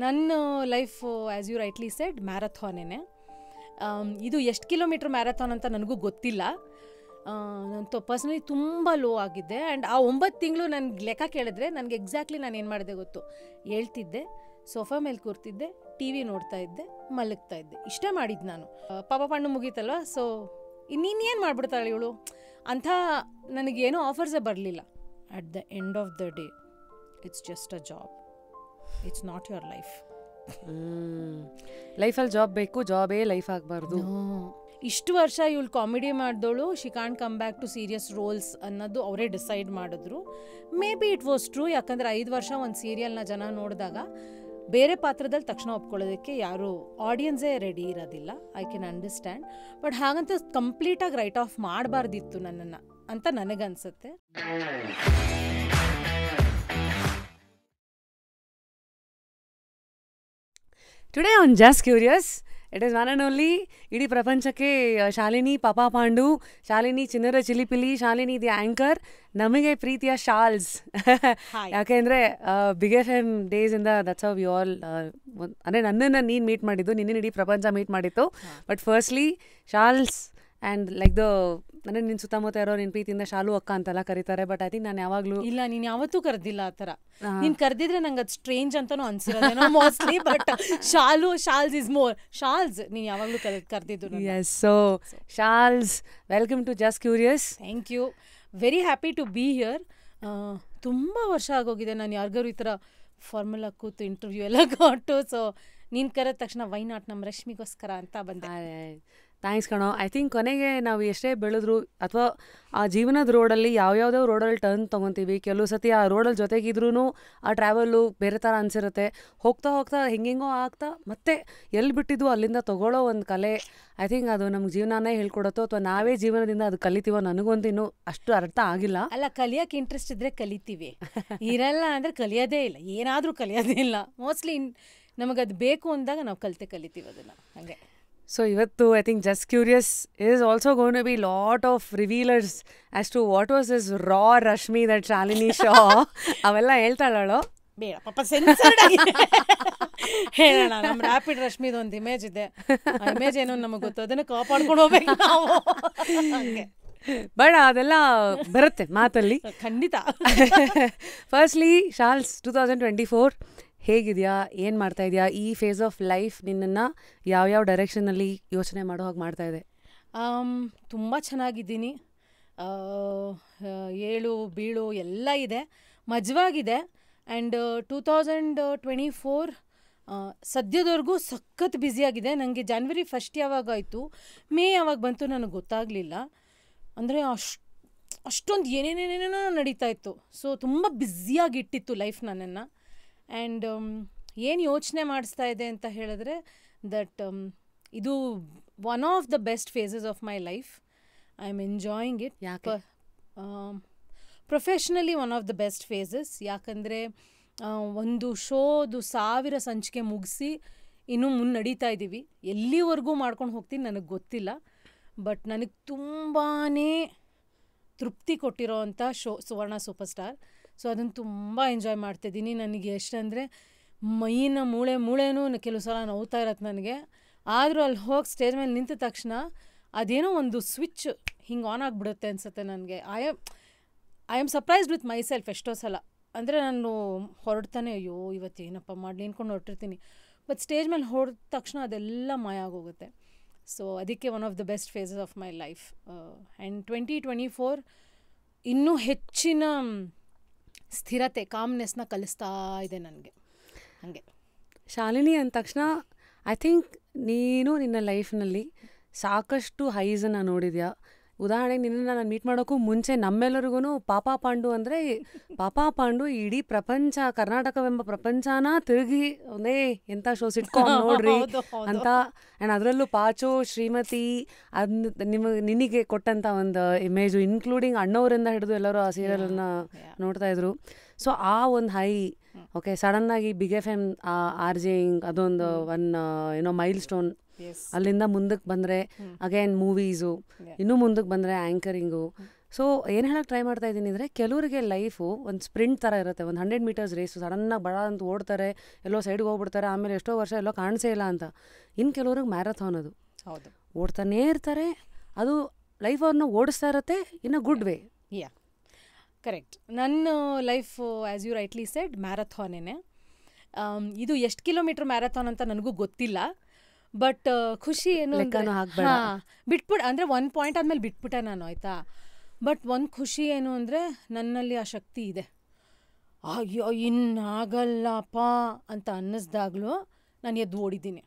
ನನ್ನ life as you rightly said ಮ್ಯಾರಥಾನೇನೆ. ಇದು ಎಷ್ಟು ಕಿಲೋಮೀಟ್ರ್ ಮ್ಯಾರಥಾನ್ ಅಂತ ನನಗೂ ಗೊತ್ತಿಲ್ಲ. ನಾನು ಪರ್ಸ್ನಲಿ ತುಂಬ ಲೋ ಆಗಿದ್ದೆ. ಆ್ಯಂಡ್ ಆ 9 ತಿಂಗಳು ನನಗೆ ಲೆಕ್ಕ ಕೇಳಿದ್ರೆ ನನಗೆ ಎಕ್ಸಾಕ್ಟ್ಲಿ ನಾನು ಏನು ಮಾಡಿದೆ ಗೊತ್ತು. ಹೇಳ್ತಿದ್ದೆ, ಸೋಫಾ ಮೇಲೆ ಕೂರ್ತಿದ್ದೆ, ಟಿ ವಿ ನೋಡ್ತಾ ಇದ್ದೆ, ಮಲಗ್ತಾ ಇದ್ದೆ, ಇಷ್ಟೇ ಮಾಡಿದ್ದು ನಾನು. ಪಾಪ ಪಣ್ಣು ಮುಗೀತಲ್ವ, ಸೊ ಇನ್ನೇನು ಮಾಡ್ಬಿಡ್ತಾಳೆ ಇವಳು ಅಂಥ ನನಗೇನೂ ಆಫರ್ಸೇ ಬರಲಿಲ್ಲ. At the end of the day it's just a job, it's not your life. ಲೈಫಲ್ಲಿ ಜಾಬ್ ಬೇಕು, ಜಾಬೇ ಲೈಫ್ ಆಗಬಾರ್ದು. ಇಷ್ಟು ವರ್ಷ ಇವಳು ಕಾಮಿಡಿ ಮಾಡಿದವಳು, she can't come back to serious roles ಅನ್ನೋದು ಅವರೇ ಡಿಸೈಡ್ ಮಾಡಿದ್ರು. Maybe it was true. ಯಾಕಂದರೆ 5 ವರ್ಷ ಒಂದು ಸೀರಿಯಲ್ನ ಜನ ನೋಡಿದಾಗ ಬೇರೆ ಪಾತ್ರದಲ್ಲಿ ತಕ್ಷಣ ಒಪ್ಕೊಳ್ಳೋದಕ್ಕೆ ಯಾರು ಆಡಿಯನ್ಸೇ ರೆಡಿ ಇರೋದಿಲ್ಲ. I can understand. ಬಟ್ ಹಾಗಂತ ಕಂಪ್ಲೀಟಾಗಿ ರೈಟ್ ಆಫ್ ಮಾಡಬಾರ್ದಿತ್ತು ನನ್ನನ್ನು ಅಂತ ನನಗನ್ಸುತ್ತೆ. Today on just curious, it is one and only ಇಡೀ ಪ್ರಪಂಚಕ್ಕೆ ಶಾಲಿನಿ ಪಾಪಾ ಪಾಂಡು, ಶಾಲಿನಿ ಚಿನ್ನರ ಚಿಲಿಪಿಲಿ, ಶಾಲಿನಿ ದಿ ಆ್ಯಂಕರ್, ನಮಗೆ ಪ್ರೀತಿಯ ಶಾಲ್ಸ್. ಯಾಕೆಂದರೆ ಬಿಗ್ ಎಫ್ ಎಮ್ ಡೇಸಿಂದ ದಟ್ಸ್ ಹೌ ವಿ ಆಲ್, ಅಂದರೆ ನನ್ನನ್ನು ನೀನು ಮೀಟ್ ಮಾಡಿದ್ದು, ನಿನ್ನ ಇಡೀ ಪ್ರಪಂಚ ಮೀಟ್ ಮಾಡಿತ್ತು. But firstly shawls and like the ಅಂದರೆ ನಿನ್ನ ಸುತ್ತಮುತ್ತ ಇರೋ ನಿನ್ನ ಪ್ರೀತಿಯಿಂದ ಶಾಲು ಅಕ್ಕ ಅಂತೆಲ್ಲ ಕರೀತಾರೆ. ಬಟ್ ಐ ಥಿಂಕ್ ನಾನು ಯಾವಾಗಲೂ ಇಲ್ಲ, ನೀನು ಯಾವತ್ತೂ ಕರೆದಿಲ್ಲ ಆ ಥರ. ನೀನು ಕರೆದಿದ್ರೆ ನಂಗೆ ಅದು ಸ್ಟ್ರೇಂಜ್ ಅಂತಲೂ ಅನ್ಸಿರೋದೇನೋ mostly. But Shals is more Shals. ನೀನು ಯಾವಾಗಲೂ ಕರೆದಿದ್ದು. Yes, so Shals, welcome to Just Curious. Thank you, very happy to be here. ತುಂಬ ವರ್ಷ ಆಗೋಗಿದೆ ನಾನು ಯಾರಿಗಾರು ಈ ಥರ ಫಾರ್ಮುಲಾ ಕೂತು ಇಂಟರ್ವ್ಯೂ ಎಲ್ಲ ಕೊಟ್ಟು. ಸೊ ನೀನು ಕರೆದ ತಕ್ಷಣ ವೈ ನಾಟ್ ನಮ್ಮ ರಶ್ಮಿಗೋಸ್ಕರ ಅಂತ ಬಂದೆ. ಥ್ಯಾಂಕ್ಸ್ ಕಣೋ. ಐ ಥಿಂಕ್ ಕೊನೆಗೆ ನಾವು ಎಷ್ಟೇ ಬೆಳೆದ್ರು ಅಥವಾ ಆ ಜೀವನದ ರೋಡಲ್ಲಿ ಯಾವ್ಯಾವುದೋ ರೋಡಲ್ಲಿ ಟರ್ನ್ ತೊಗೊತೀವಿ, ಕೆಲವು ಸತಿ ಆ ರೋಡಲ್ಲಿ ಜೊತೆಗಿದ್ರೂ ಆ ಟ್ರಾವೆಲ್ಲು ಬೇರೆ ಥರ ಅನಿಸಿರುತ್ತೆ. ಹೋಗ್ತಾ ಹೋಗ್ತಾ ಹೆಂಗೆಂಗೋ ಆಗ್ತಾ ಮತ್ತೆ ಎಲ್ಲಿ ಬಿಟ್ಟಿದ್ದು ಅಲ್ಲಿಂದ ತೊಗೊಳ್ಳೋ ಒಂದು ಕಲೆ, ಐ ಥಿಂಕ್ ಅದು ನಮ್ಗೆ ಜೀವನನೇ ಹೇಳ್ಕೊಡತ್ತೋ ಅಥವಾ ನಾವೇ ಜೀವನದಿಂದ ಅದು ಕಲಿತೀವೋ ನನಗಂತೂ ಇನ್ನೂ ಅಷ್ಟು ಅರ್ಥ ಆಗಿಲ್ಲ. ಅಲ್ಲ, ಕಲಿಯೋಕ್ಕೆ ಇಂಟ್ರೆಸ್ಟ್ ಇದ್ದರೆ ಕಲಿತೀವಿ, ಇರಲ್ಲ ಅಂದರೆ ಕಲಿಯೋದೇ ಇಲ್ಲ, ಏನಾದರೂ ಕಲಿಯೋದೇ ಇಲ್ಲ. ಮೋಸ್ಟ್ಲಿ ನಮಗದು ಬೇಕು ಅಂದಾಗ ನಾವು ಕಲಿತೀವಿ ಅದನ್ನು, ಹಾಗೆ. ಸೊ ಇವತ್ತು I think just curious is also going to be lot of revealers as to what was this raw Rashmi that Shalini saw. ಅವೆಲ್ಲ ಹೇಳ್ತಾಳೋ ಬೇಡ ಪಾಪ, ಸೆನ್ಸರ್ಡ್ ಆಗಿ ಹೇಳೋಣ. ನಮ್ಮ ರ್ಯಾಪಿಡ್ ರಶ್ಮಿದು ಒಂದು ಇಮೇಜ್ ಇದೆ, ಆ ಇಮೇಜ್ ಏನೋ ನಮಗೆ ಗೊತ್ತು, ಅದನ್ನು ಕಾಪಾಡ್ಕೊಂಡು ಹೋಗ್ಬೇಕು ನಾವು. ಬಟ್ ಅದೆಲ್ಲ ಬರುತ್ತೆ ಮಾತಲ್ಲಿ ಖಂಡಿತ. ಫಸ್ಟ್ಲಿ ಶಾಲ್ಸ್, 2024 ಹೇಗಿದೆಯಾ, ಏನು ಮಾಡ್ತಾ ಇದೆಯಾ? ಈ ಫೇಸ್ ಆಫ್ ಲೈಫ್ ನಿನ್ನನ್ನು ಯಾವ್ಯಾವ ಡೈರೆಕ್ಷನಲ್ಲಿ ಯೋಚನೆ ಮಾಡೋ ಹಾಗೆ ಮಾಡ್ತಾ ಇದೆ? ತುಂಬ ಚೆನ್ನಾಗಿದ್ದೀನಿ. ಏಳು ಬೀಳು ಎಲ್ಲ ಇದೆ, ಮಜವಾಗಿದೆ. ಆ್ಯಂಡ್ 2024 ಸದ್ಯದವರೆಗೂ ಸಖತ್ ಬ್ಯುಸಿಯಾಗಿದೆ. ನನಗೆ January 1 ಯಾವಾಗಾಯಿತು, ಮೇ ಯಾವಾಗ ಬಂತು ನನಗೆ ಗೊತ್ತಾಗಲಿಲ್ಲ. ಅಂದರೆ ಅಷ್ಟೊಂದು ಏನೇನೇನೇನೋ ನಡೀತಾ ಇತ್ತು. ಸೊ ತುಂಬ ಬ್ಯುಸಿಯಾಗಿಟ್ಟಿತ್ತು ಲೈಫ್ ನನ್ನನ್ನು. ಆ್ಯಂಡ್ ಏನು ಯೋಚನೆ ಮಾಡಿಸ್ತಾ ಇದೆ ಅಂತ ಹೇಳಿದ್ರೆ ದಟ್ ಇದು one of the best phases of my life. I am enjoying it. ಯಾಕೆ? Professionally one of the best phases. ಯಾಕಂದರೆ ಒಂದು ಶೋದು 1000 ಸಂಚಿಕೆ ಮುಗಿಸಿ ಇನ್ನೂ ಮುನ್ನಡೀತಾ ಇದ್ದೀವಿ. ಎಲ್ಲಿವರೆಗೂ ಮಾಡ್ಕೊಂಡು ಹೋಗ್ತೀನಿ ನನಗೆ ಗೊತ್ತಿಲ್ಲ. ಬಟ್ ನನಗೆ ತುಂಬಾ ತೃಪ್ತಿ ಕೊಟ್ಟಿರೋ ಅಂಥ ಶೋ ಸುವರ್ಣ ಸೂಪರ್ ಸ್ಟಾರ್. ಸೊ ಅದನ್ನು ತುಂಬ ಎಂಜಾಯ್ ಮಾಡ್ತಿದ್ದೀನಿ. ನನಗೆ ಎಷ್ಟಂದರೆ ಮೈನ ಮೂಳೆನೂ ಕೆಲವು ಸಲ ನೋವ್ತಾ ಇರತ್ತೆ ನನಗೆ. ಆದರೂ ಅಲ್ಲಿ ಹೋಗಿ ಸ್ಟೇಜ್ ಮೇಲೆ ನಿಂತ ತಕ್ಷಣ ಅದೇನೋ ಒಂದು ಸ್ವಿಚ್ ಹಿಂಗೆ ಆನ್ ಆಗಿಬಿಡುತ್ತೆ ಅನಿಸುತ್ತೆ ನನಗೆ. I am surprised with my self ಎಷ್ಟೋ ಸಲ. ಅಂದರೆ ನಾನು ಹೊರಡ್ತಾನೆ, ಅಯ್ಯೋ ಇವತ್ತು ಏನಪ್ಪ ಮಾಡಿ ನಿಂತ್ಕೊಂಡು ಹೊರಟಿರ್ತೀನಿ. ಬಟ್ ಸ್ಟೇಜ್ ಮೇಲೆ ಹೊಡೆದ ತಕ್ಷಣ ಅದೆಲ್ಲ ಮಾಯ ಆಗೋಗುತ್ತೆ. ಸೊ ಅದಕ್ಕೆ one of the best phases of my life. And 2024 ಇನ್ನೂ ಹೆಚ್ಚಿನ ಸ್ಥಿರತೆ, ಕಾಮ್ನೆಸ್ನ ಕಲಿಸ್ತಾ ಇದೆ ನನಗೆ. ಹಾಗೆ ಶಾಲಿನಿ ಅಂದ ತಕ್ಷಣ ಐ ಥಿಂಕ್ ನೀನು ನಿನ್ನ ಲೈಫ್ನಲ್ಲಿ ಸಾಕಷ್ಟು ಹೈಸನ್ನು ನೋಡಿದ್ಯಾ. ಉದಾಹರಣೆಗೆ ನಿನ್ನನ್ನು ನಾನು ಮೀಟ್ ಮಾಡೋಕ್ಕೂ ಮುಂಚೆ ನಮ್ಮೆಲ್ಲರಿಗೂ ಪಾಪಾ ಪಾಂಡು ಅಂದರೆ ಪಾಪಾ ಪಾಂಡು ಇಡೀ ಪ್ರಪಂಚ, ಕರ್ನಾಟಕವೆಂಬ ಪ್ರಪಂಚನ ತಿರುಗಿ ಒಂದೇ ಎಂಥ ಶೋ ಸಿಟ್ಕೊಂಡು ನೋಡ್ರಿ ಅಂತ. ಆ್ಯಂಡ್ ಅದರಲ್ಲೂ ಪಾಚು, ಶ್ರೀಮತಿ, ನಿನಗೆ ಕೊಟ್ಟಂಥ ಒಂದು ಇಮೇಜು, ಇನ್ಕ್ಲೂಡಿಂಗ್ ಅಣ್ಣವರಿಂದ ಹಿಡಿದು ಎಲ್ಲರೂ ಆ ಸೀರಿಯಲನ್ನು ನೋಡ್ತಾಯಿದ್ರು. ಸೊ ಆ ಒಂದು ಹೈ, ಓಕೆ, ಸಡನ್ನಾಗಿ ಬಿಗ್ ಎಫ್ ಎಮ್ ಆರ್ಜೆಯಿಂಗ್ ಅದೊಂದು ಏನೋ ಮೈಲ್ ಸ್ಟೋನ್. ಅಲ್ಲಿಂದ ಮುಂದಕ್ಕೆ ಬಂದರೆ ಅಗೇನ್ ಮೂವೀಸು, ಇನ್ನೂ ಮುಂದಕ್ಕೆ ಬಂದರೆ ಆ್ಯಂಕರಿಂಗು. ಸೊ ಏನು ಹೇಳಕ್ಕೆ ಟ್ರೈ ಮಾಡ್ತಾ ಇದ್ದೀನಿ ಅಂದರೆ, ಕೆಲವರಿಗೆ ಲೈಫು ಒಂದು ಸ್ಪ್ರಿಂಟ್ ಥರ ಇರುತ್ತೆ. ಒಂದು 100 ಮೀಟರ್ಸ್ ರೇಸು ಸಡನ್ನಾಗಿ ಬಡ ಅಂತ ಓಡ್ತಾರೆ, ಎಲ್ಲೋ ಸೈಡ್ಗೆ ಹೋಗ್ಬಿಡ್ತಾರೆ, ಆಮೇಲೆ ಎಷ್ಟೋ ವರ್ಷ ಎಲ್ಲೋ ಕಾಣಿಸೇ ಇಲ್ಲ ಅಂತ. ಇನ್ನು ಕೆಲವ್ರಿಗೆ ಮ್ಯಾರಥಾನ್ ಅದು. ಹೌದು, ಓಡ್ತಾನೇ ಇರ್ತಾರೆ, ಅದು ಲೈಫ್ ಅವ್ರನ್ನ ಓಡಿಸ್ತಾ ಇರುತ್ತೆ in a good way. Yeah, correct. ನನ್ನ life as you rightly said ಮ್ಯಾರಥಾನೇನೆ. ಇದು ಎಷ್ಟು ಕಿಲೋಮೀಟ್ರ್ ಮ್ಯಾರಥಾನ್ ಅಂತ ನನಗೂ ಗೊತ್ತಿಲ್ಲ. ಬಟ್ ಖುಷಿ ಏನು ಬಿಟ್ಬಿಟ್ಟು ಅಂದರೆ 1 ಪಾಯಿಂಟ್ ಆದಮೇಲೆ ಬಿಟ್ಬಿಟ್ಟೆ ನಾನು, ಆಯಿತಾ. ಬಟ್ ಒಂದು ಖುಷಿ ಏನು ಅಂದರೆ ನನ್ನಲ್ಲಿ ಆ ಶಕ್ತಿ ಇದೆ. ಅಯ್ಯೋ ಇನ್ನಾಗಲ್ಲಪ್ಪ ಅಂತ ಅನ್ನಿಸ್ದಾಗಲೂ ನಾನು ಎದ್ದು ಓಡಿದ್ದೀನಿ,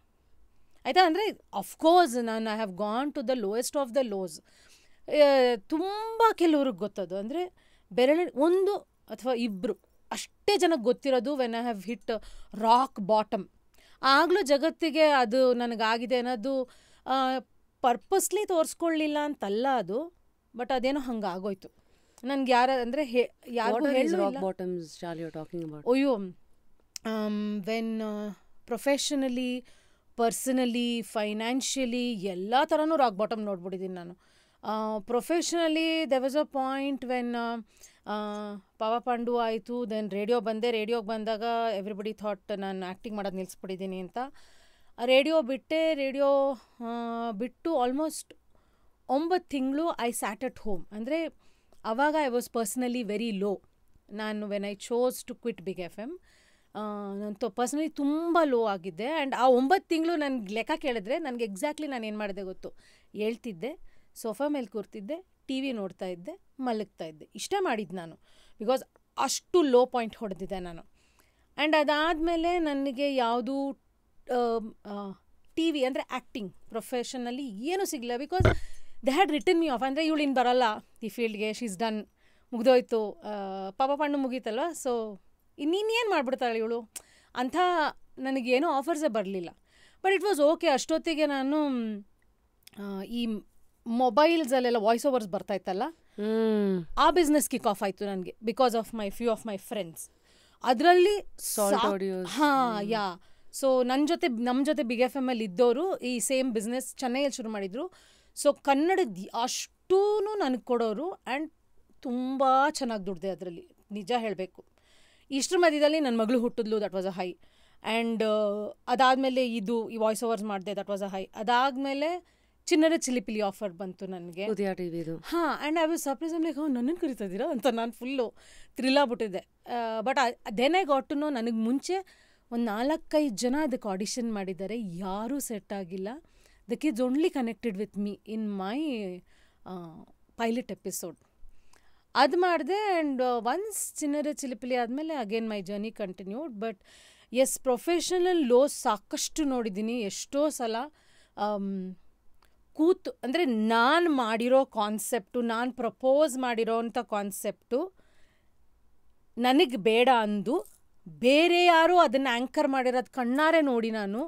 ಆಯಿತಾ. ಅಂದರೆ ಅಫ್ಕೋರ್ಸ್ ನಾನು I have gone to the lowest of the lows. ತುಂಬ ಕೆಲವ್ರಿಗೆ ಗೊತ್ತದು, ಅಂದರೆ ಬೆರಳು 1 ಅಥವಾ 2 ಅಷ್ಟೇ ಜನಕ್ಕೆ ಗೊತ್ತಿರೋದು when I have hit rock bottom. ಆಗಲೂ ಜಗತ್ತಿಗೆ ಅದು ನನಗಾಗಿದೆ ಅನ್ನೋದು ಪರ್ಪಸ್ಲಿ ತೋರಿಸ್ಕೊಳ್ಳಿಲ್ಲ ಅಂತಲ್ಲ ಅದು, ಬಟ್ ಅದೇನೋ ಹಂಗೆ ಆಗೋಯ್ತು ನನಗೆ. ಅಂದರೆ ಯಾರಿಗೂ ಅಯ್ಯೋ, ವೆನ್ ಪ್ರೊಫೆಷನಲಿ, ಪರ್ಸನಲಿ, ಫೈನಾನ್ಷಿಯಲಿ ಎಲ್ಲ ಥರನೂ ರಾಕ್ ಬಾಟಮ್ ನೋಡ್ಬಿಟ್ಟಿದ್ದೀನಿ ನಾನು. Professionally there was a point when Papa Pandu ಆಯಿತು, ದೆನ್ ರೇಡಿಯೋಗೆ ಬಂದಾಗ ಎವ್ರಿಬಡಿ ಥಾಟ್ ನಾನು ಆ್ಯಕ್ಟಿಂಗ್ ಮಾಡೋದು ನಿಲ್ಲಿಸ್ಬಿಟ್ಟಿದ್ದೀನಿ ಅಂತ. ರೇಡಿಯೋ ಬಿಟ್ಟು ಆಲ್ಮೋಸ್ಟ್ 9 ತಿಂಗಳು ಐ ಸ್ಯಾಟ್ ಅಟ್ ಹೋಮ್. ಅಂದರೆ ಆವಾಗ I was personally very low. ನಾನು when I chose to quit Big FM, ನಾನು ಪರ್ಸ್ನಲಿ ತುಂಬ ಲೋ ಆಗಿದ್ದೆ. ಆ್ಯಂಡ್ ಆ 9 ತಿಂಗಳು ನನಗೆ ಲೆಕ್ಕ ಕೇಳಿದ್ರೆ ನನಗೆ ಎಕ್ಸಾಕ್ಟ್ಲಿ ನಾನು ಏನು ಮಾಡಿದೆ ಗೊತ್ತು. ಹೇಳ್ತಿದ್ದೆ, ಸೋಫಾ ಮೇಲೆ ಕೂರ್ತಿದ್ದೆ, ಟಿ ವಿ ನೋಡ್ತಾ ಇದ್ದೆ, ಮಲಗ್ತಾ ಇದ್ದೆ, ಇಷ್ಟೇ ಮಾಡಿದ್ದು ನಾನು. ಬಿಕಾಸ್ ಅಷ್ಟು ಲೋ ಪಾಯಿಂಟ್ ಹೊಡೆದಿದ್ದೆ ನಾನು. ಆ್ಯಂಡ್ ಅದಾದಮೇಲೆ ನನಗೆ ಯಾವುದೂ ಟಿ ವಿ ಅಂದರೆ ಆ್ಯಕ್ಟಿಂಗ್ ಪ್ರೊಫೆಷನಲ್ಲಿ ಏನೂ ಸಿಗಲಿಲ್ಲ. Because they had written me off. ಅಂದರೆ ಇವಳು ಇನ್ನು ಬರಲ್ಲ ಈ ಫೀಲ್ಡ್ಗೆ, ಶೀ ಇಸ್ ಡನ್, ಮುಗ್ದೋಯ್ತು, ಪಾಪ ಪಣ್ಣು ಮುಗೀತಲ್ವ, ಸೊ ಇನ್ನೇನು ಮಾಡ್ಬಿಡ್ತಾಳೆ ಇವಳು ಅಂಥ ನನಗೇನೂ ಆಫರ್ಸೇ ಬರಲಿಲ್ಲ. But it was okay. ಅಷ್ಟೊತ್ತಿಗೆ ನಾನು ಈ ಮೊಬೈಲ್ಸಲ್ಲೆಲ್ಲ ವಾಯ್ಸ್ ಓವರ್ಸ್ ಬರ್ತಾಯಿತ್ತಲ್ಲ, ಆ ಬಿಸ್ನೆಸ್ ಕಿಕ್ ಆಫ್ ಆಯಿತು ನನಗೆ because of few of my friends. ಅದರಲ್ಲಿ ಯಾ. ಸೊ ನಮ್ಮ ಜೊತೆ ಬಿಗ್ FM ಅಲ್ಲಿ ಇದ್ದವರು ಈ ಸೇಮ್ ಬಿಸ್ನೆಸ್ ಚೆನ್ನೈಯಲ್ಲಿ ಶುರು ಮಾಡಿದರು. ಸೊ ಕನ್ನಡದ ಅಷ್ಟೂ ನನಗೆ ಕೊಡೋರು. ಆ್ಯಂಡ್ ತುಂಬ ಚೆನ್ನಾಗಿ ದುಡ್ದೆ ಅದರಲ್ಲಿ, ನಿಜ ಹೇಳಬೇಕು. ಇಷ್ಟರ ಮಧ್ಯದಲ್ಲಿ ನನ್ನ ಮಗಳು ಹುಟ್ಟಿದ್ಲು, that was a high. And ಅದಾದಮೇಲೆ ಈ ವಾಯ್ಸ್ ಓವರ್ಸ್ ಮಾಡಿದೆ, ದಟ್ ವಾಸ್ ಅ ಹೈ. ಅದಾದಮೇಲೆ ಚಿನ್ನರ ಚಿಲಿಪಿಲಿ ಆಫರ್ ಬಂತು ನನಗೆ. ಹಾಂ, and I was surprise. Like ನನ್ನನ್ನು ಕರಿತಾ ಇದ್ದೀರಾ ಅಂತ ನಾನು ಫುಲ್ಲು ಥ್ರಿಲ್ ಆಗ್ಬಿಟ್ಟಿದ್ದೆ. But then I got to know, ನನಗೆ ಮುಂಚೆ ಒಂದು 4-5 ಜನ ಅದಕ್ಕೆ ಆಡಿಷನ್ ಮಾಡಿದ್ದಾರೆ, ಯಾರೂ ಸೆಟ್ ಆಗಿಲ್ಲ. The kids only connected with me in my pilot episode. ಅದು ಮಾಡಿದೆ. ಆ್ಯಂಡ್ ಒನ್ಸ್ ಚಿನ್ನರ ಚಿಲಿಪಿಲಿ ಆದಮೇಲೆ again my journey continued. But yes, professional lows ಸಾಕಷ್ಟು ನೋಡಿದ್ದೀನಿ. ಎಷ್ಟೋ ಸಲ ಕೂತು, ಅಂದರೆ ನಾನು ಮಾಡಿರೋ ಕಾನ್ಸೆಪ್ಟು, ನಾನು ಪ್ರಪೋಸ್ ಮಾಡಿರೋ ಅಂಥ ಕಾನ್ಸೆಪ್ಟು ನನಗೆ ಬೇಡ ಅಂದು ಬೇರೆ ಯಾರೋ ಅದನ್ನು ಆ್ಯಂಕರ್ ಮಾಡಿರೋದು ಕಣ್ಣಾರೆ ನೋಡಿ ನಾನು.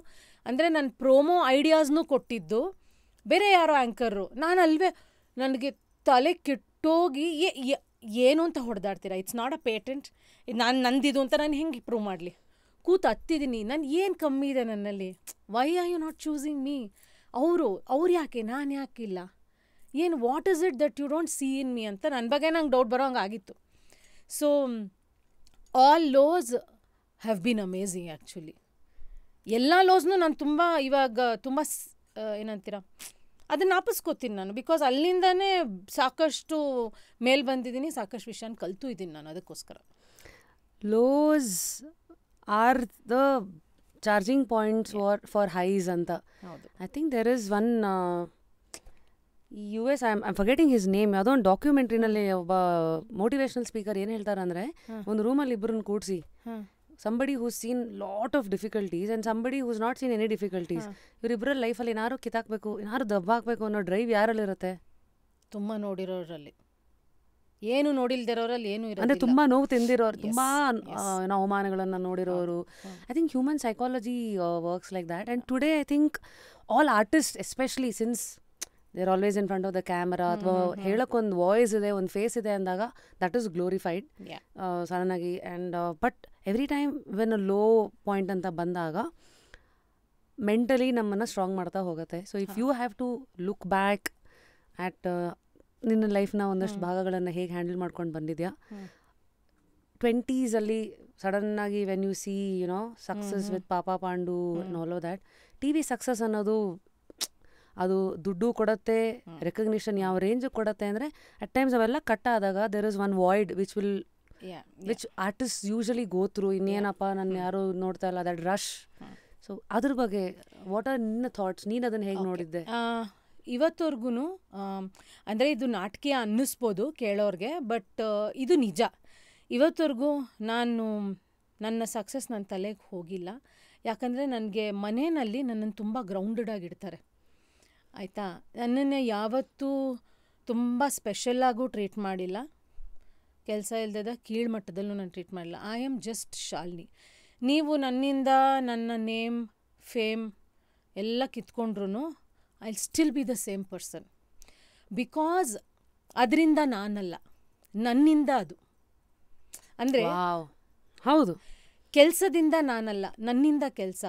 ಅಂದರೆ ನನ್ನ ಪ್ರೋಮೋ ಐಡಿಯಾಸ್ನೂ ಕೊಟ್ಟಿದ್ದು ಬೇರೆ ಯಾರೋ ಆ್ಯಂಕರು. ನಾನು ಅಲ್ವೇ, ನನಗೆ ತಲೆ ಕೆಟ್ಟೋಗಿ ಏನು ಅಂತ ಹೊಡೆದಾಡ್ತೀರಾ, ಇಟ್ಸ್ ನಾಟ್ ಅ ಪೇಟೆಂಟ್, ನಂದಿದು ಅಂತ ನಾನು ಹೆಂಗೆ ಪ್ರೂವ್ ಮಾಡಲಿ. ಕೂತು ಹತ್ತಿದ್ದೀನಿ, ನಾನು ಏನು ಕಮ್ಮಿ ಇದೆ ನನ್ನಲ್ಲಿ, why are you not choosing me? ಅವ್ರು ಯಾಕೆ, ನಾನು ಯಾಕಿಲ್ಲ, ಏನು, what is it that you don't see in me ಅಂತ ನನ್ನ ಬಗ್ಗೆ ನಂಗೆ ಡೌಟ್ ಬರೋ ಹಂಗೆ ಆಗಿತ್ತು. So all lows have been amazing actually. ಎಲ್ಲ ಲೋಸ್ನೂ ನಾನು ಇವಾಗ ತುಂಬ ಏನಂತೀರ, ಅದನ್ನು ನಾಪಿಸ್ಕೋತೀನಿ ನಾನು. ಬಿಕಾಸ್ ಅಲ್ಲಿಂದನೇ ಸಾಕಷ್ಟು ಮೇಲ್ ಬಂದಿದ್ದೀನಿ, ಸಾಕಷ್ಟು ವಿಷಯನ ಕಲ್ತು ಇದ್ದೀನಿ ನಾನು. ಅದಕ್ಕೋಸ್ಕರ lows are the charging points for highs ಅಂತ. I think there is one US, I am forgetting his name. ಯಾವುದೋ ಒಂದು ಡಾಕ್ಯುಮೆಂಟ್ರಿನಲ್ಲಿ ಒಬ್ಬ ಮೋಟಿವೇಶನಲ್ ಸ್ಪೀಕರ್ ಏನು ಹೇಳ್ತಾರೆ ಅಂದರೆ, ಒಂದು ರೂಮಲ್ಲಿ ಇಬ್ಬರನ್ನ ಕೂಡಿಸಿ, somebody who's seen lot of difficulties and somebody who's not seen any difficulties, ಇವರಿಬ್ಬರ ಲೈಫಲ್ಲಿ ಏನಾರು ಕಿತ್ತಾಕಬೇಕು, ಏನಾರು ದಬ್ಬಾಕಬೇಕು ಅನ್ನೋ ಡ್ರೈವ್ ಯಾರಲ್ಲಿರುತ್ತೆ? ತುಂಬ ನೋಡಿರೋರಲ್ಲಿ, ಏನು ನೋಡಿಲ್ದಿರೋರಲ್ಲಿ ಏನು ಇರೋದು. ಅಂದರೆ ತುಂಬ ನೋವು ತಿಂದಿರೋರು, ತುಂಬ ಅವಮಾನಗಳನ್ನು ನೋಡಿರೋರು. I think human psychology works like that. And today I think all artist especially, since they're always in front of the camera, ಅಥವಾ ಹೇಳೋಕ್ಕೊಂದು ವಾಯ್ಸ್ ಇದೆ, ಒಂದು ಫೇಸ್ ಇದೆ ಅಂದಾಗ ದಟ್ ಈಸ್ ಗ್ಲೋರಿಫೈಡ್ ಸಡನ್ನಾಗಿ. And but every time when a low point ಅಂತ ಬಂದಾಗ mentally ನಮ್ಮನ್ನು ಸ್ಟ್ರಾಂಗ್ ಮಾಡ್ತಾ ಹೋಗುತ್ತೆ. So if you have to look back at ನಿನ್ನ ಲೈಫ್ನ ಒಂದಷ್ಟು ಭಾಗಗಳನ್ನು ಹೇಗೆ ಹ್ಯಾಂಡಲ್ ಮಾಡ್ಕೊಂಡು ಬಂದಿದ್ಯಾ. 20s ಸಡನ್ನಾಗಿ when you see success with Papa Pandu all of that. T V success ಅನ್ನೋದು ಅದು ದುಡ್ಡು ಕೊಡುತ್ತೆ, ರೆಕಗ್ನಿಷನ್ ಯಾವ ರೇಂಜಿಗೆ ಕೊಡುತ್ತೆ ಅಂದರೆ ಅಟ್ ಟೈಮ್ಸ್ ಅವೆಲ್ಲ ಕಟ್ ಆದಾಗ there is one void which artist usually go through. ಇನ್ನೇನಪ್ಪ ನನ್ನ ಯಾರು ನೋಡ್ತಾ ಇಲ್ಲ, ದಟ್ ರಶ್. ಸೊ ಅದ್ರ ಬಗ್ಗೆ ವಾಟ್ ಆರ್ ನಿನ್ನ ಥಾಟ್ಸ್? ನೀನು ಅದನ್ನು ಹೇಗೆ ನೋಡಿದ್ದೆ? ಇವತ್ತವರೆಗೂ ಅಂದರೆ ಇದು ನಾಟಕೀಯ ಅನ್ನಿಸ್ಬೋದು ಕೇಳೋರಿಗೆ, ಬಟ್ ಇದು ನಿಜ. ಇವತ್ತವರೆಗೂ ನಾನು ನನ್ನ ಸಕ್ಸಸ್ ನನ್ನ ತಲೆಗೆ ಹೋಗಿಲ್ಲ. ಯಾಕಂದರೆ ನನಗೆ ಮನೆಯಲ್ಲಿ ನನ್ನನ್ನು ತುಂಬ ಗ್ರೌಂಡೆಡ್ ಆಗಿಡ್ತಾರೆ, ಆಯಿತಾ. ನನ್ನನ್ನು ಯಾವತ್ತೂ ತುಂಬ ಸ್ಪೆಷಲ್ಲಾಗೂ ಟ್ರೀಟ್ ಮಾಡಿಲ್ಲ, ಕೆಲಸ ಇಲ್ಲದ ಕೀಳ್ಮಟ್ಟದಲ್ಲೂ ನಾನು ಟ್ರೀಟ್ ಮಾಡಿಲ್ಲ. I am just Shalini. ನೀವು ನನ್ನಿಂದ ನನ್ನ ನೇಮ್ ಫೇಮ್ ಎಲ್ಲ ಕಿತ್ಕೊಂಡ್ರೂ I still be the same person. Because ಅದರಿಂದ ನಾನಲ್ಲ, ನನ್ನಿಂದ ಅದು. ಅಂದರೆ ಹೌದು, ಕೆಲಸದಿಂದ ನಾನಲ್ಲ, ನನ್ನಿಂದ ಕೆಲಸ.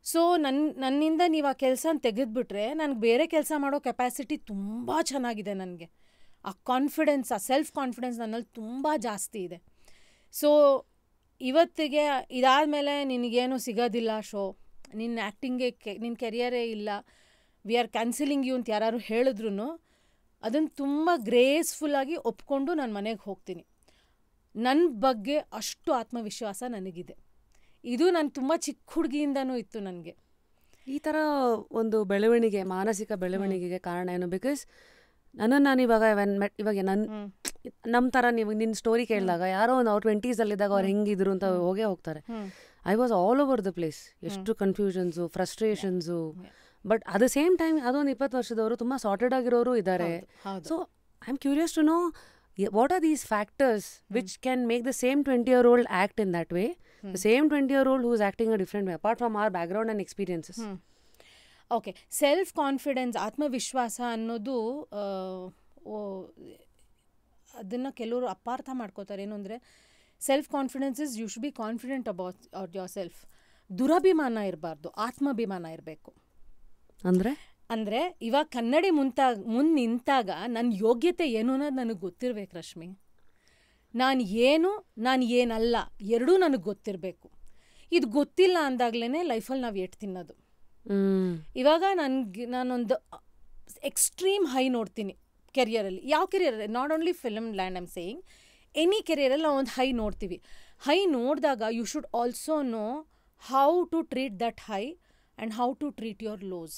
ಸೊ ನನ್ನಿಂದ ನೀವು ಆ ಕೆಲಸನ ತೆಗೆದುಬಿಟ್ರೆ ನನಗೆ ಬೇರೆ ಕೆಲಸ ಮಾಡೋ ಕೆಪಾಸಿಟಿ ತುಂಬ ಚೆನ್ನಾಗಿದೆ. ನನಗೆ ಆ ಕಾನ್ಫಿಡೆನ್ಸ್, ಆ ಸೆಲ್ಫ್ ಕಾನ್ಫಿಡೆನ್ಸ್ ನನ್ನಲ್ಲಿ ತುಂಬ ಜಾಸ್ತಿ ಇದೆ. ಸೊ ಇವತ್ತಿಗೆ ಇದಾದಮೇಲೆ ನಿನಗೇನು ಸಿಗೋದಿಲ್ಲ ಶೋ, ನಿನ್ನ ಆ್ಯಕ್ಟಿಂಗೇ ನಿನ್ನ ಕೆರಿಯರೇ ಇಲ್ಲ, ವಿ ಆರ್ ಕ್ಯಾನ್ಸಲಿಂಗ್ ಯು ಅಂತ ಯಾರು ಹೇಳಿದ್ರು ಅದನ್ನು ತುಂಬ ಗ್ರೇಸ್ಫುಲ್ಲಾಗಿ ಒಪ್ಕೊಂಡು ನಾನು ಮನೆಗೆ ಹೋಗ್ತೀನಿ. ನನ್ನ ಬಗ್ಗೆ ಅಷ್ಟು ಆತ್ಮವಿಶ್ವಾಸ ನನಗಿದೆ. ಇದು ನಾನು ತುಂಬ ಚಿಕ್ಕ ಹುಡುಗಿಯಿಂದನೂ ಇತ್ತು ನನಗೆ. ಈ ಥರ ಒಂದು ಬೆಳವಣಿಗೆ, ಮಾನಸಿಕ ಬೆಳವಣಿಗೆಗೆ ಕಾರಣ ಏನು? ಬಿಕಾಸ್ ನಾನು ಇವಾಗ ಇವಾಗ ನಮ್ಮ ಥರ ನೀವು ನಿನ್ನ ಸ್ಟೋರಿ ಕೇಳಿದಾಗ ಯಾರೋ ಒಂದು ಅವ್ರು 20s ಅವ್ರು ಹೆಂಗಿದ್ರು ಅಂತ ಹೋಗ್ತಾರೆ. I was all over the place. ಎಷ್ಟು confusions, frustrations. But at the same time ಅದೊಂದು 20 ವರ್ಷದವರು ತುಂಬ ಸಾರ್ಟೆಡ್ ಆಗಿರೋರು ಇದ್ದಾರೆ. So I am curious to know what are these factors which can make the same 20-year-old act in that way, the same 20-year-old who is acting a different way apart from our background and experiences. Okay, self confidence, ಆತ್ಮವಿಶ್ವಾಸ ಅನ್ನೋದು ಅದನ್ನು ಕೆಲವರು ಅಪಾರ್ಥ ಮಾಡ್ಕೋತಾರೆ. ಏನು ಅಂದರೆ self confidence is you should be confident about yourself. ದುರಭಿಮಾನ ಇರಬಾರ್ದು, ಆತ್ಮಾಭಿಮಾನ ಇರಬೇಕು. ಅಂದರೆ ಇವಾಗ ಕನ್ನಡಿ ಮುಂದೆ ನಿಂತಾಗ ನನ್ನ ಯೋಗ್ಯತೆ ಏನು ಅನ್ನೋದು ನನಗೆ ಗೊತ್ತಿರಬೇಕು ರಶ್ಮಿ. ನಾನು ಏನು, ನಾನು ಏನಲ್ಲ, ಎರಡೂ ನನಗೆ ಗೊತ್ತಿರಬೇಕು. ಇದು ಗೊತ್ತಿಲ್ಲ ಅಂದಾಗ್ಲೇ ಲೈಫಲ್ಲಿ ನಾವು ಎಟ್ಟು ತಿನ್ನೋದು. ಇವಾಗ ನಾನೊಂದು ಎಕ್ಸ್ಟ್ರೀಮ್ ಹೈ ನೋಡ್ತೀನಿ ಕೆರಿಯರಲ್ಲಿ. ಯಾವ ಕೆರಿಯರಲ್ಲಿ? Not only film land, I'm saying any ಕೆರಿಯರಲ್ಲಿ ನಾವು ಒಂದು ಹೈ ನೋಡ್ತೀವಿ. ಹೈ ನೋಡಿದಾಗ you should also know how to treat that high and how to treat your lows.